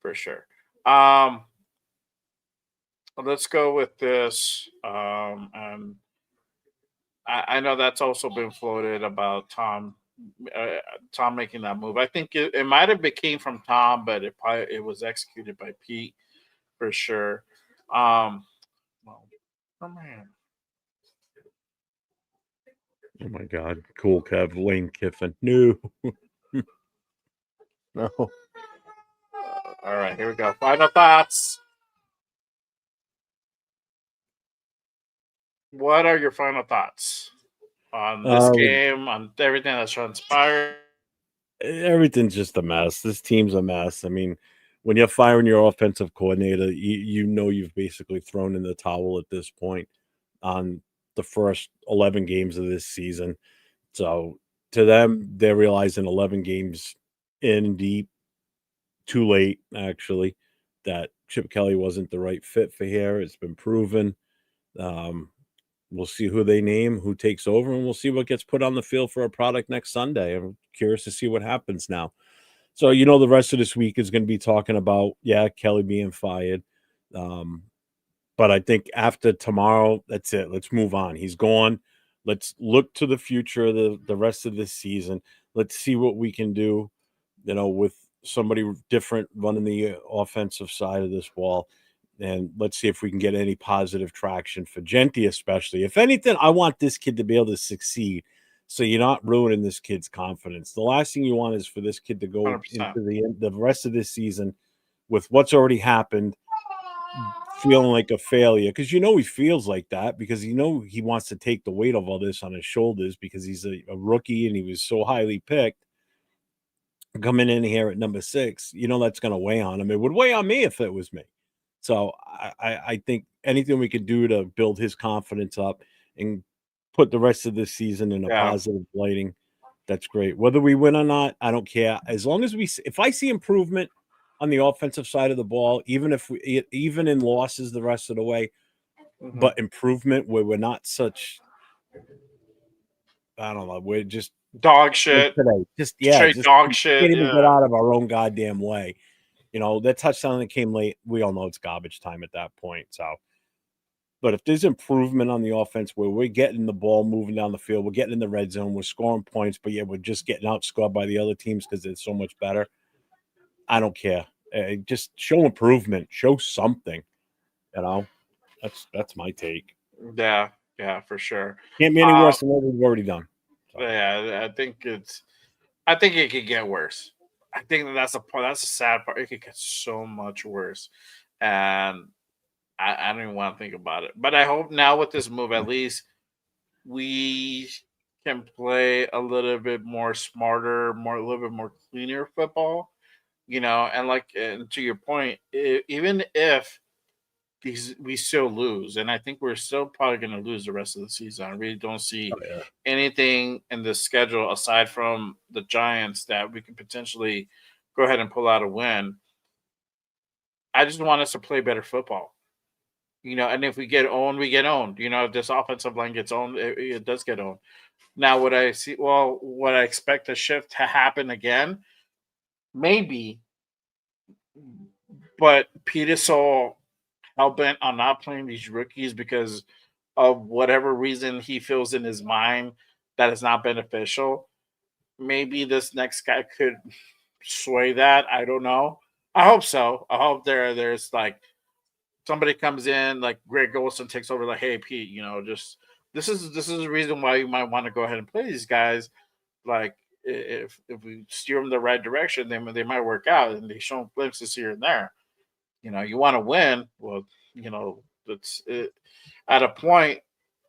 for sure. Let's go with this. And I know that's also been floated about Tom making that move. I think it might have came from Tom, but it was executed by Pete for sure. Oh man. Oh my God. Cool, Kev. Lane Kiffin. No. No. All right, here we go. Final thoughts. What are your final thoughts on this game, on everything that's transpired? Everything's just a mess. This team's a mess. I mean, when you're firing your offensive coordinator, you know you've basically thrown in the towel at this point on the first 11 games of this season. So to them, they're realizing 11 games in deep, too late, actually. that Chip Kelly wasn't the right fit for here. It's been proven. We'll see who they name, who takes over, and we'll see what gets put on the field for a product next Sunday. I'm curious to see what happens now. So, the rest of this week is going to be talking about, Kelly being fired. But I think after tomorrow, that's it. Let's move on. He's gone. Let's look to the future of the rest of this season. Let's see what we can do, with somebody different running the offensive side of this ball. And let's see if we can get any positive traction for Genty, especially. If anything, I want this kid to be able to succeed. So you're not ruining this kid's confidence. The last thing you want is for this kid to go 100%. into the rest of this season with what's already happened, feeling like a failure. Because he feels like that because he wants to take the weight of all this on his shoulders because he's a rookie and he was so highly picked. Coming in here at number 6, that's going to weigh on him. It would weigh on me if it was me. So I think anything we can do to build his confidence up and put the rest of this season in a positive lighting, that's great. Whether we win or not, I don't care. As long as if I see improvement on the offensive side of the ball, even in losses the rest of the way, but improvement where we're not such, I don't know, we're just dog shit. Today. Just dog shit. Can't even get out of our own goddamn way. That touchdown that came late, we all know it's garbage time at that point. So, but if there's improvement on the offense where we're getting the ball moving down the field, we're getting in the red zone, we're scoring points, but we're just getting outscored by the other teams because they're so much better. I don't care. Just show improvement, show something. That's my take. Yeah, for sure. Can't be any worse than what we've already done. So. Yeah, I think it could get worse. I think that's the sad part. It could get so much worse, and I don't even want to think about it. But I hope now with this move, at least we can play a little bit more smarter, a little bit more cleaner football. And to your point, even if we still lose, and I think we're still probably going to lose the rest of the season. I really don't see anything in the schedule aside from the Giants that we can potentially go ahead and pull out a win. I just want us to play better football, and if we get owned, we get owned. If this offensive line gets owned, it does get owned. Now, what I expect the shift to happen again, maybe, but Peterson hell-bent on not playing these rookies because of whatever reason he feels in his mind that is not beneficial. Maybe this next guy could sway that. I don't know. I hope so. I hope there's like somebody comes in, like Greg Olson takes over, like, hey Pete, just this is the reason why you might want to go ahead and play these guys. Like if we steer them in the right direction, then they might work out, and they show glimpses here and there. You want to win. Well, that's it. At a point,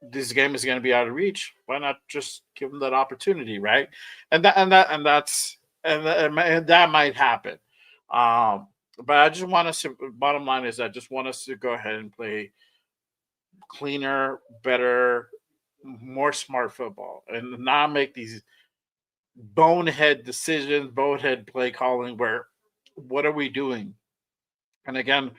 this game is going to be out of reach. Why not just give them that opportunity, right? And that might happen. But I just want us to. Bottom line is, I just want us to go ahead and play cleaner, better, more smart football, and not make these bonehead decisions, bonehead play calling. Where what are we doing? And again,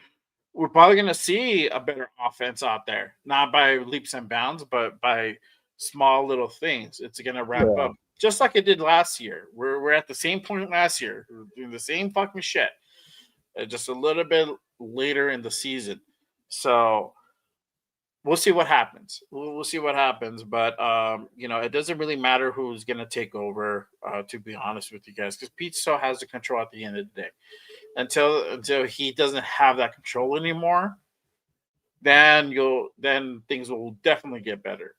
we're probably going to see a better offense out there, not by leaps and bounds, but by small little things. It's going to wrap up just like it did last year. We're at the same point last year. We're doing the same fucking shit, just a little bit later in the season. So we'll see what happens. We'll see what happens. But, it doesn't really matter who's going to take over, to be honest with you guys, because Pete still has the control at the end of the day. Until he doesn't have that control anymore, then things will definitely get better,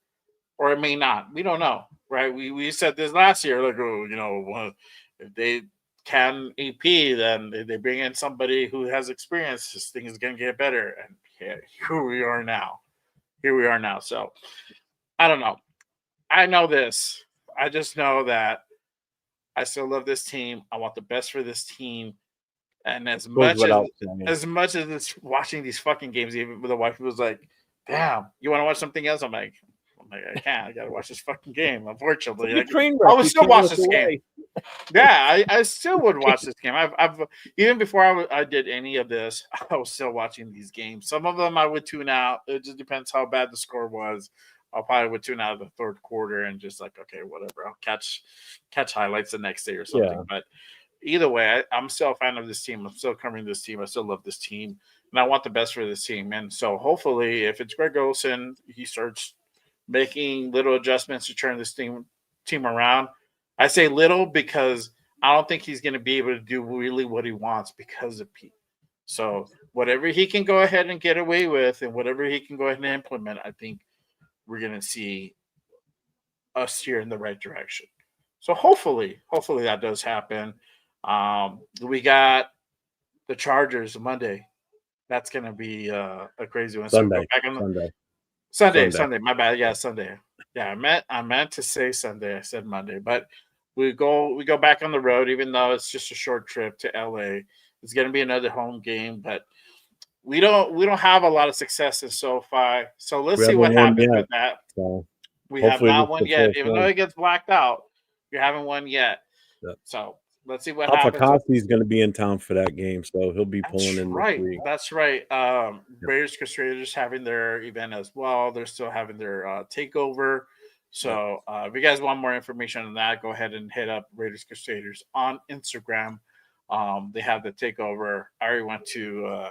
or it may not. We don't know, right? We said this last year, like, if they can EP, then they bring in somebody who has experience. This thing is gonna get better, and here we are now. So I don't know. I know this. I just know that I still love this team. I want the best for this team. And as much as it's watching these fucking games, even with the wife was like, "Damn, you want to watch something else?" I'm like, Like, I can't. I gotta watch this fucking game. Unfortunately, It's a train I wreck. would You still can't watch look this game. away. Yeah, I still would watch this game. I've even before I did any of this, I was still watching these games. Some of them I would tune out. It just depends how bad the score was. I probably would tune out of the third quarter and just like, okay, whatever. I'll catch highlights the next day or something. Yeah. But either way, I'm still a fan of this team. I'm still covering this team. I still love this team, and I want the best for this team. And so hopefully, if it's Greg Olson, he starts making little adjustments to turn this team around. I say little because I don't think he's going to be able to do really what he wants because of Pete. So whatever he can go ahead and get away with, and whatever he can go ahead and implement, I think we're going to see us steer in the right direction. So hopefully that does happen. We got the Chargers Monday. That's going to be a crazy one. So go back on Sunday. My bad. Yeah, Sunday. Yeah, I meant to say Sunday. I said Monday, but we go back on the road, even though it's just a short trip to LA. It's going to be another home game, but we don't have a lot of success in SoFi. So let's see what happens with that. So we have not won yet, even though it gets blacked out. We haven't won yet. Yep. So let's see what happens. Afakasi's going to be in town for that game, so he'll be pulling in. That's right. Raiders Crusaders having their event as well. They're still having their takeover. So if you guys want more information on that, go ahead and hit up Raiders Crusaders on Instagram. They have the takeover. I already went to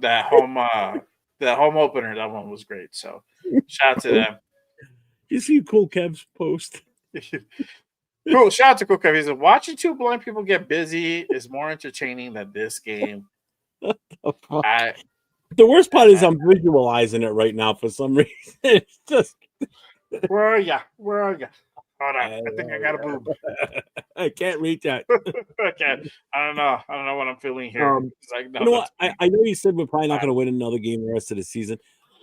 that home opener. That one was great. So shout out to them. You see Cool Kev's post? Cool. Shout out to Cool Kev. He said, watching two blind people get busy is more entertaining than this game. The worst part is I'm visualizing it right now for some reason. It's just where are you? Hold on. I think I got a boob. I can't reach that. Okay. I don't know what I'm feeling here. You know what? I know you said we're probably not going to win another game the rest of the season.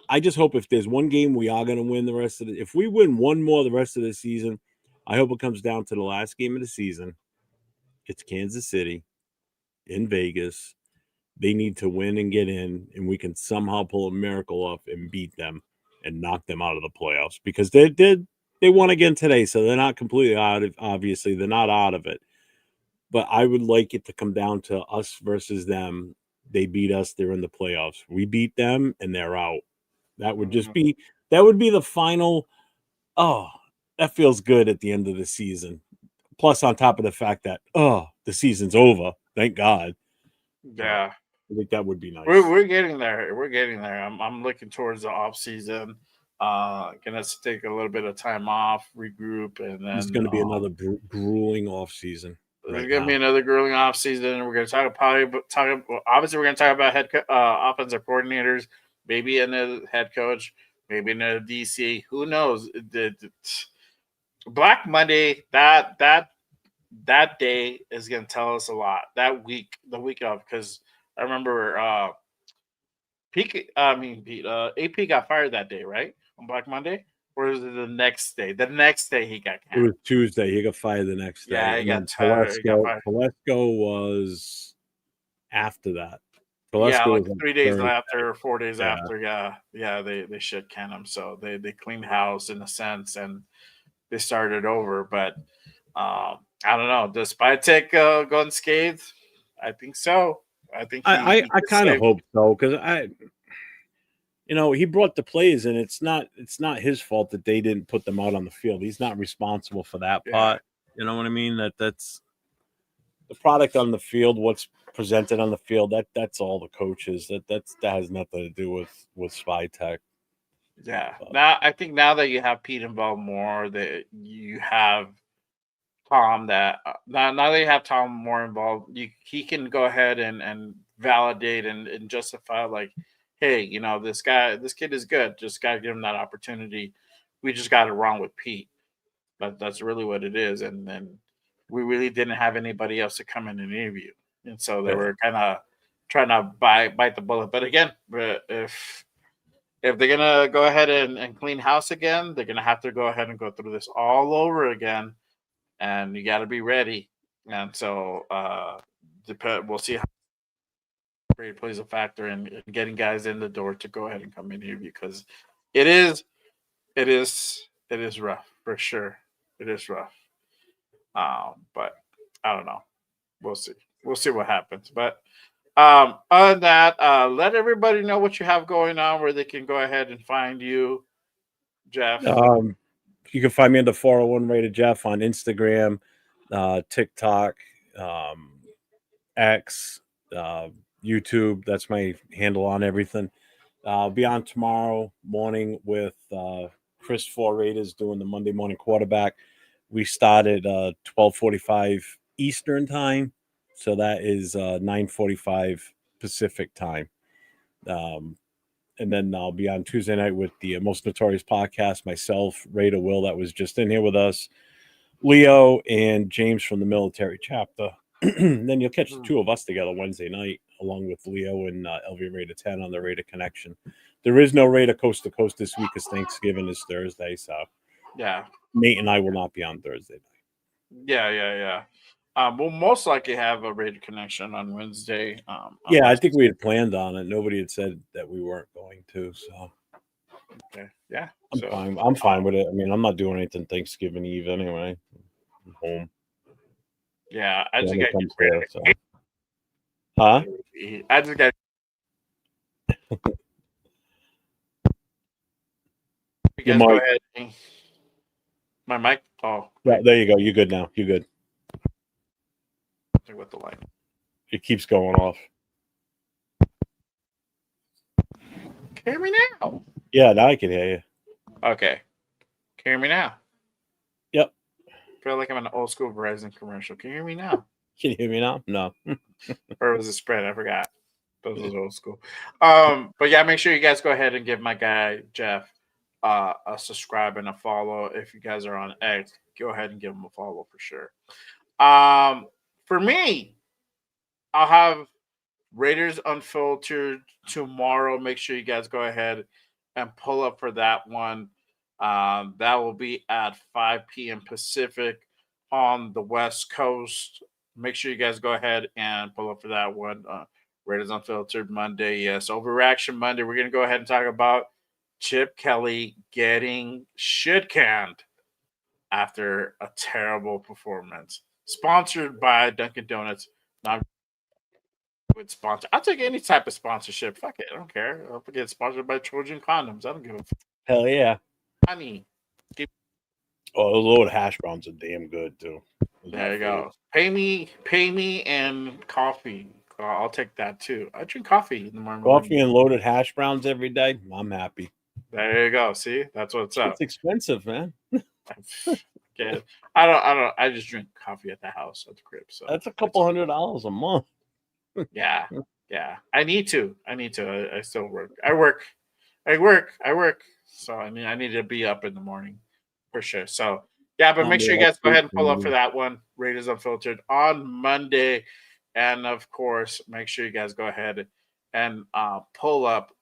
I just hope if there's one game we are going to win the rest of it. If we win one more the rest of the season, I hope it comes down to the last game of the season. It's Kansas City in Vegas. They need to win and get in, and we can somehow pull a miracle off and beat them and knock them out of the playoffs because they won again today, so they're not completely out of. Obviously, they're not out of it. But I would like it to come down to us versus them. They beat us; they're in the playoffs. We beat them, and they're out. That would just be the final. Oh, that feels good at the end of the season. Plus, on top of the fact that the season's over. Thank God. Yeah, I think that would be nice. We're getting there. I'm looking towards the off season. Gonna take a little bit of time off, regroup, and then it's going to be another grueling off season. There's going to be another grueling off season. We're going to obviously we're going to talk about offensive coordinators, maybe another head coach, maybe another DC. Who knows? Black Monday, that day is going to tell us a lot. That week, the week of, because I remember AP got fired that day, right? On Black Monday? Or was it the next day? The next day he got canceled. It was Tuesday. He got fired the next day. Yeah, he got fired. Telesco was after that. Like 3 days after, 4 days after. Yeah, they shit can him. So they cleaned house in a sense and they started over. But I don't know. Does Spytek go unscathed? I think so. I think I kind of hope so because he brought the players in. It's not his fault that they didn't put them out on the field. He's not responsible for that part. You know what I mean? That's the product on the field. What's presented on the field. That's all the coaches. That has nothing to do with Spytek. Yeah. Now I think now that you have Pete involved more, that you have Tom. That now that you have Tom more involved, he can go ahead and validate and justify like, hey, this kid is good. Just got to give him that opportunity. We just got it wrong with Pete. That's really what it is. And then we really didn't have anybody else to come in and interview. And so they were kind of trying to bite the bullet. But again, if they're going to go ahead and clean house again, they're going to have to go ahead and go through this all over again. And you got to be ready. And so we'll see how it plays a factor in getting guys in the door to go ahead and come in here because It is rough for sure. It is rough. But I don't know. We'll see. We'll see what happens. But other than that, let everybody know what you have going on, where they can go ahead and find you, Jeff. You can find me under 401 Rated Jeff on Instagram, TikTok, X, YouTube. That's my handle on everything. I'll be on tomorrow morning with Chris for Raiders doing the Monday morning quarterback. We start at 12:45 Eastern time, so that is 9:45 Pacific time. And then I'll be on Tuesday night with the Most Notorious Podcast, myself, Raider Will, that was just in here with us, Leo, and James from the military chapter. Then you'll catch the two of us together Wednesday night, along with Leo and LV Raider 10 on the Raider Connection. There is no Raider Coast to Coast this week because Thanksgiving is Thursday, so Yeah. Nate and I will not be on Thursday night. Yeah. We'll most likely have a Raider Connection on Wednesday. Yeah, I think we had planned on it. Nobody had said that we weren't going to, so Okay. Yeah. I'm So, fine. I'm fine with it. I mean, I'm not doing anything Thanksgiving Eve anyway. I'm home. yeah, I just Family got comes there, so. Huh? I just got. You Your guys go mic. ahead. My mic. Oh, Yeah, there you go. You're good now. You're good. with the light. It keeps going off. Can you hear me now? Yeah, now I can hear you. Okay. Can you hear me now? Yep. I feel like I'm in an old school Verizon commercial. Can you hear me now? Can you hear me now? No. Or was it spread? I forgot. Those was old school. But yeah, make sure you guys go ahead and give my guy Jeff a subscribe and a follow. If you guys are on X, go ahead and give him a follow for sure. For me, I'll have Raiders Unfiltered tomorrow. Make sure you guys go ahead and pull up for that one. That will be at 5 p.m. Pacific on the West Coast. Make sure you guys go ahead and pull up for that one. Raiders Unfiltered Monday. Yes, Overreaction Monday. We're going to go ahead and talk about Chip Kelly getting shit canned after a terrible performance. Sponsored by Dunkin' Donuts. Not with sponsor. I'll take any type of sponsorship. Fuck it. I don't care. I'll get sponsored by Trojan Condoms. I don't give a fuck. Hell yeah. Honey. Oh, those loaded hash browns are damn good too. There you go. Pay me and coffee. I'll take that too. I drink coffee in the morning. Coffee and loaded hash browns every day. I'm happy. There you go. See, that's what's up. It's expensive, man. Okay. I don't. I just drink coffee at the house at the crib. So that's a couple $100 a month. Yeah. I need to. I still work. I work. So I mean, I need to be up in the morning for sure. So yeah, but make sure you guys go ahead and pull up for that one. Raiders Unfiltered on Monday, and of course, make sure you guys go ahead and pull up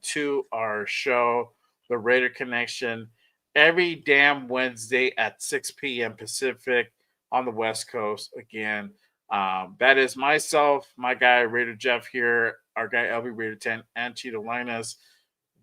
to our show, the Raider Connection, every damn Wednesday at 6 p.m. Pacific on the West Coast. Again, that is myself, my guy Raider Jeff here, our guy LB Raider 10, and Cheeto Linus.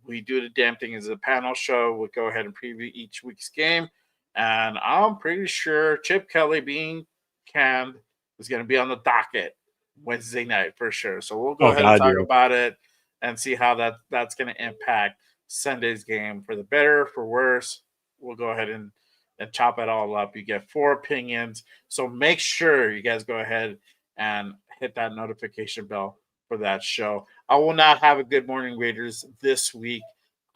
We do the damn thing as a panel show. We'll go ahead and preview each week's game. And I'm pretty sure Chip Kelly being canned is going to be on the docket Wednesday night for sure. So we'll go ahead and talk about it and see how that's going to impact Sunday's game for the better, for worse. We'll go ahead and chop it all up. You get 4 opinions. So make sure you guys go ahead and hit that notification bell for that show. I will not have a Good Morning Raiders this week.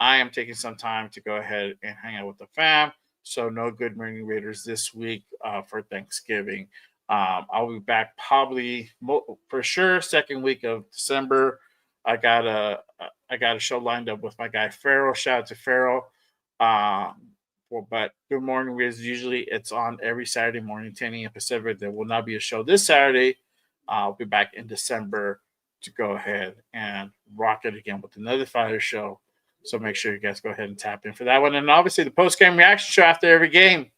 I am taking some time to go ahead and hang out with the fam. So no Good Morning Raiders this week for Thanksgiving. I'll be back probably for sure second week of December. I got a show lined up with my guy Farrell. Shout out to Farrell. But Good Morning Raiders, usually it's on every Saturday morning, 10 a.m. Pacific. There will not be a show this Saturday. I'll be back in December to go ahead and rock it again with another Fire show. So make sure you guys go ahead and tap in for that one. And obviously the post-game reaction show after every game.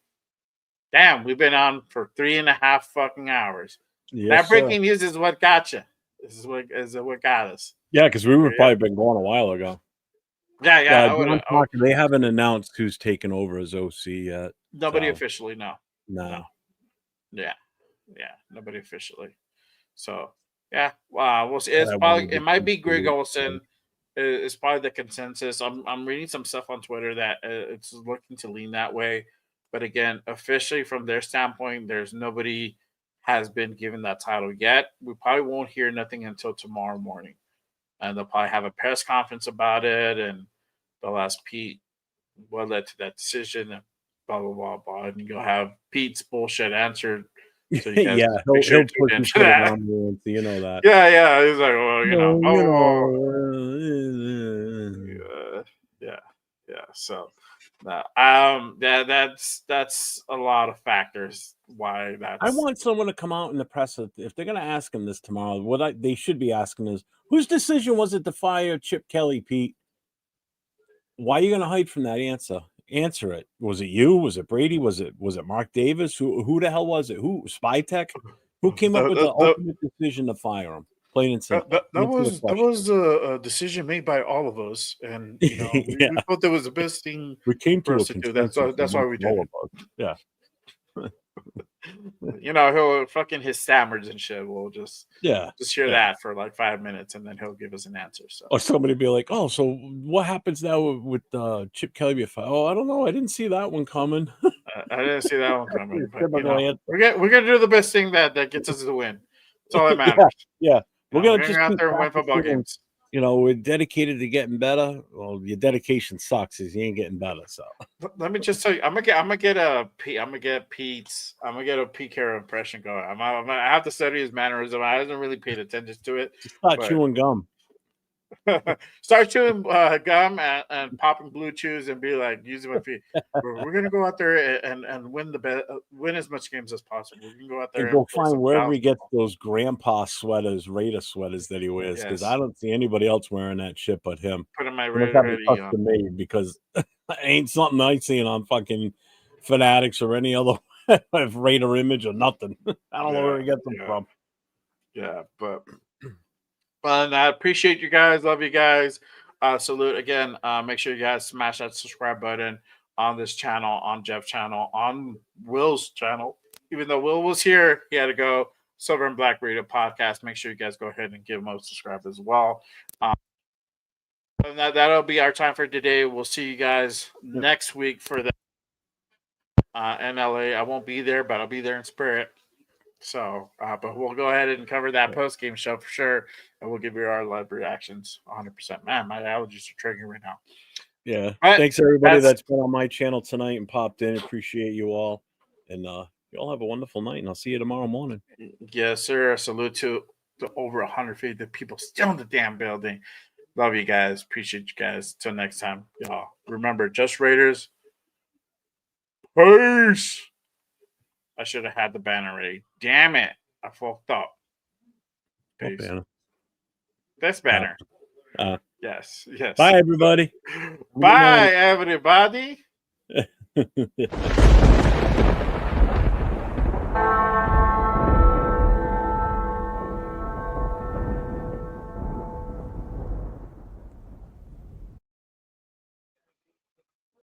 Damn, we've been on for 3.5 fucking hours. Yes, that breaking news is what got you. This is what got us. Yeah, because we would probably been going a while ago. Yeah. John Parker, they haven't announced who's taken over as OC yet. Nobody so. officially, no. No. Yeah, nobody officially. So yeah, wow. We'll see. It's probably it might be Greg Olsen. It's probably the consensus. I'm reading some stuff on Twitter that it's looking to lean that way, but again, officially from their standpoint, there's nobody has been given that title yet. We probably won't hear nothing until tomorrow morning, and they'll probably have a press conference about it, and they'll ask Pete what led to that decision, and blah blah blah blah, and you'll have Pete's bullshit answered. So you guys he'll push his shit around the so you know that. Yeah. He's like, well, yeah. So, that's a lot of factors why that's. I want someone to come out in the press if they're going to ask him this tomorrow. What they should be asking is, whose decision was it to fire Chip Kelly, Pete? Why are you going to hide from that answer? Answer it. Was it you? Was it Brady? Was it Mark Davis? Who the hell was it? Who Spytech? Who came up with the ultimate decision to fire him? Plain and simple. That was a decision made by all of us, and we thought that was the best thing we came for to us to do. That's why we did it. Yeah. He'll fucking his stammers and shit. We'll just hear that for like 5 minutes, and then he'll give us an answer. So, or somebody be like, "Oh, so what happens now with Chip Kelly?" Oh, I don't know. I didn't see that one coming. I didn't see that one coming. But, we're gonna do the best thing that gets us the win. That's all that matters. Yeah. We're gonna just go out there and win football games. We're dedicated to getting better. Well, your dedication sucks as you ain't getting better. So let me just tell you, I'm gonna get a Pete Carroll impression going. I have to study his mannerism. I haven't really paid attention to it. Start chewing gum. Start chewing gum and popping blue chews and be like using my feet. We're gonna go out there and win as much games as possible. We can go out there and go find wherever he gets those grandpa sweaters, Raider sweaters that he wears, because I don't see anybody else wearing that shit but him. Put in my Raider made because ain't something I seen on fucking Fanatics or any other Raider image or nothing. I don't know where he gets them from. Yeah, but. And I appreciate you guys. Love you guys. Salute again. Make sure you guys smash that subscribe button on this channel, on Jeff's channel, on Will's channel. Even though Will was here, he had to go. Silver and Black Radio Podcast. Make sure you guys go ahead and give him a subscribe as well. And that'll be our time for today. We'll see you guys next week for the NLA. I won't be there, but I'll be there in spirit. So, but we'll go ahead and cover that post-game show for sure, and we'll give you our live reactions 100%. Man, my allergies are triggering right now. Yeah. Thanks, everybody that's been on my channel tonight and popped in. Appreciate you all. And you all have a wonderful night, and I'll see you tomorrow morning. Yes, sir. Salute to over 150 people still in the damn building. Love you guys. Appreciate you guys. Till next time, y'all. Remember, just Raiders. Peace. I should have had the banner ready. Damn it. I fucked up. Peace. This banner. Yes. Bye, everybody. Bye, everybody.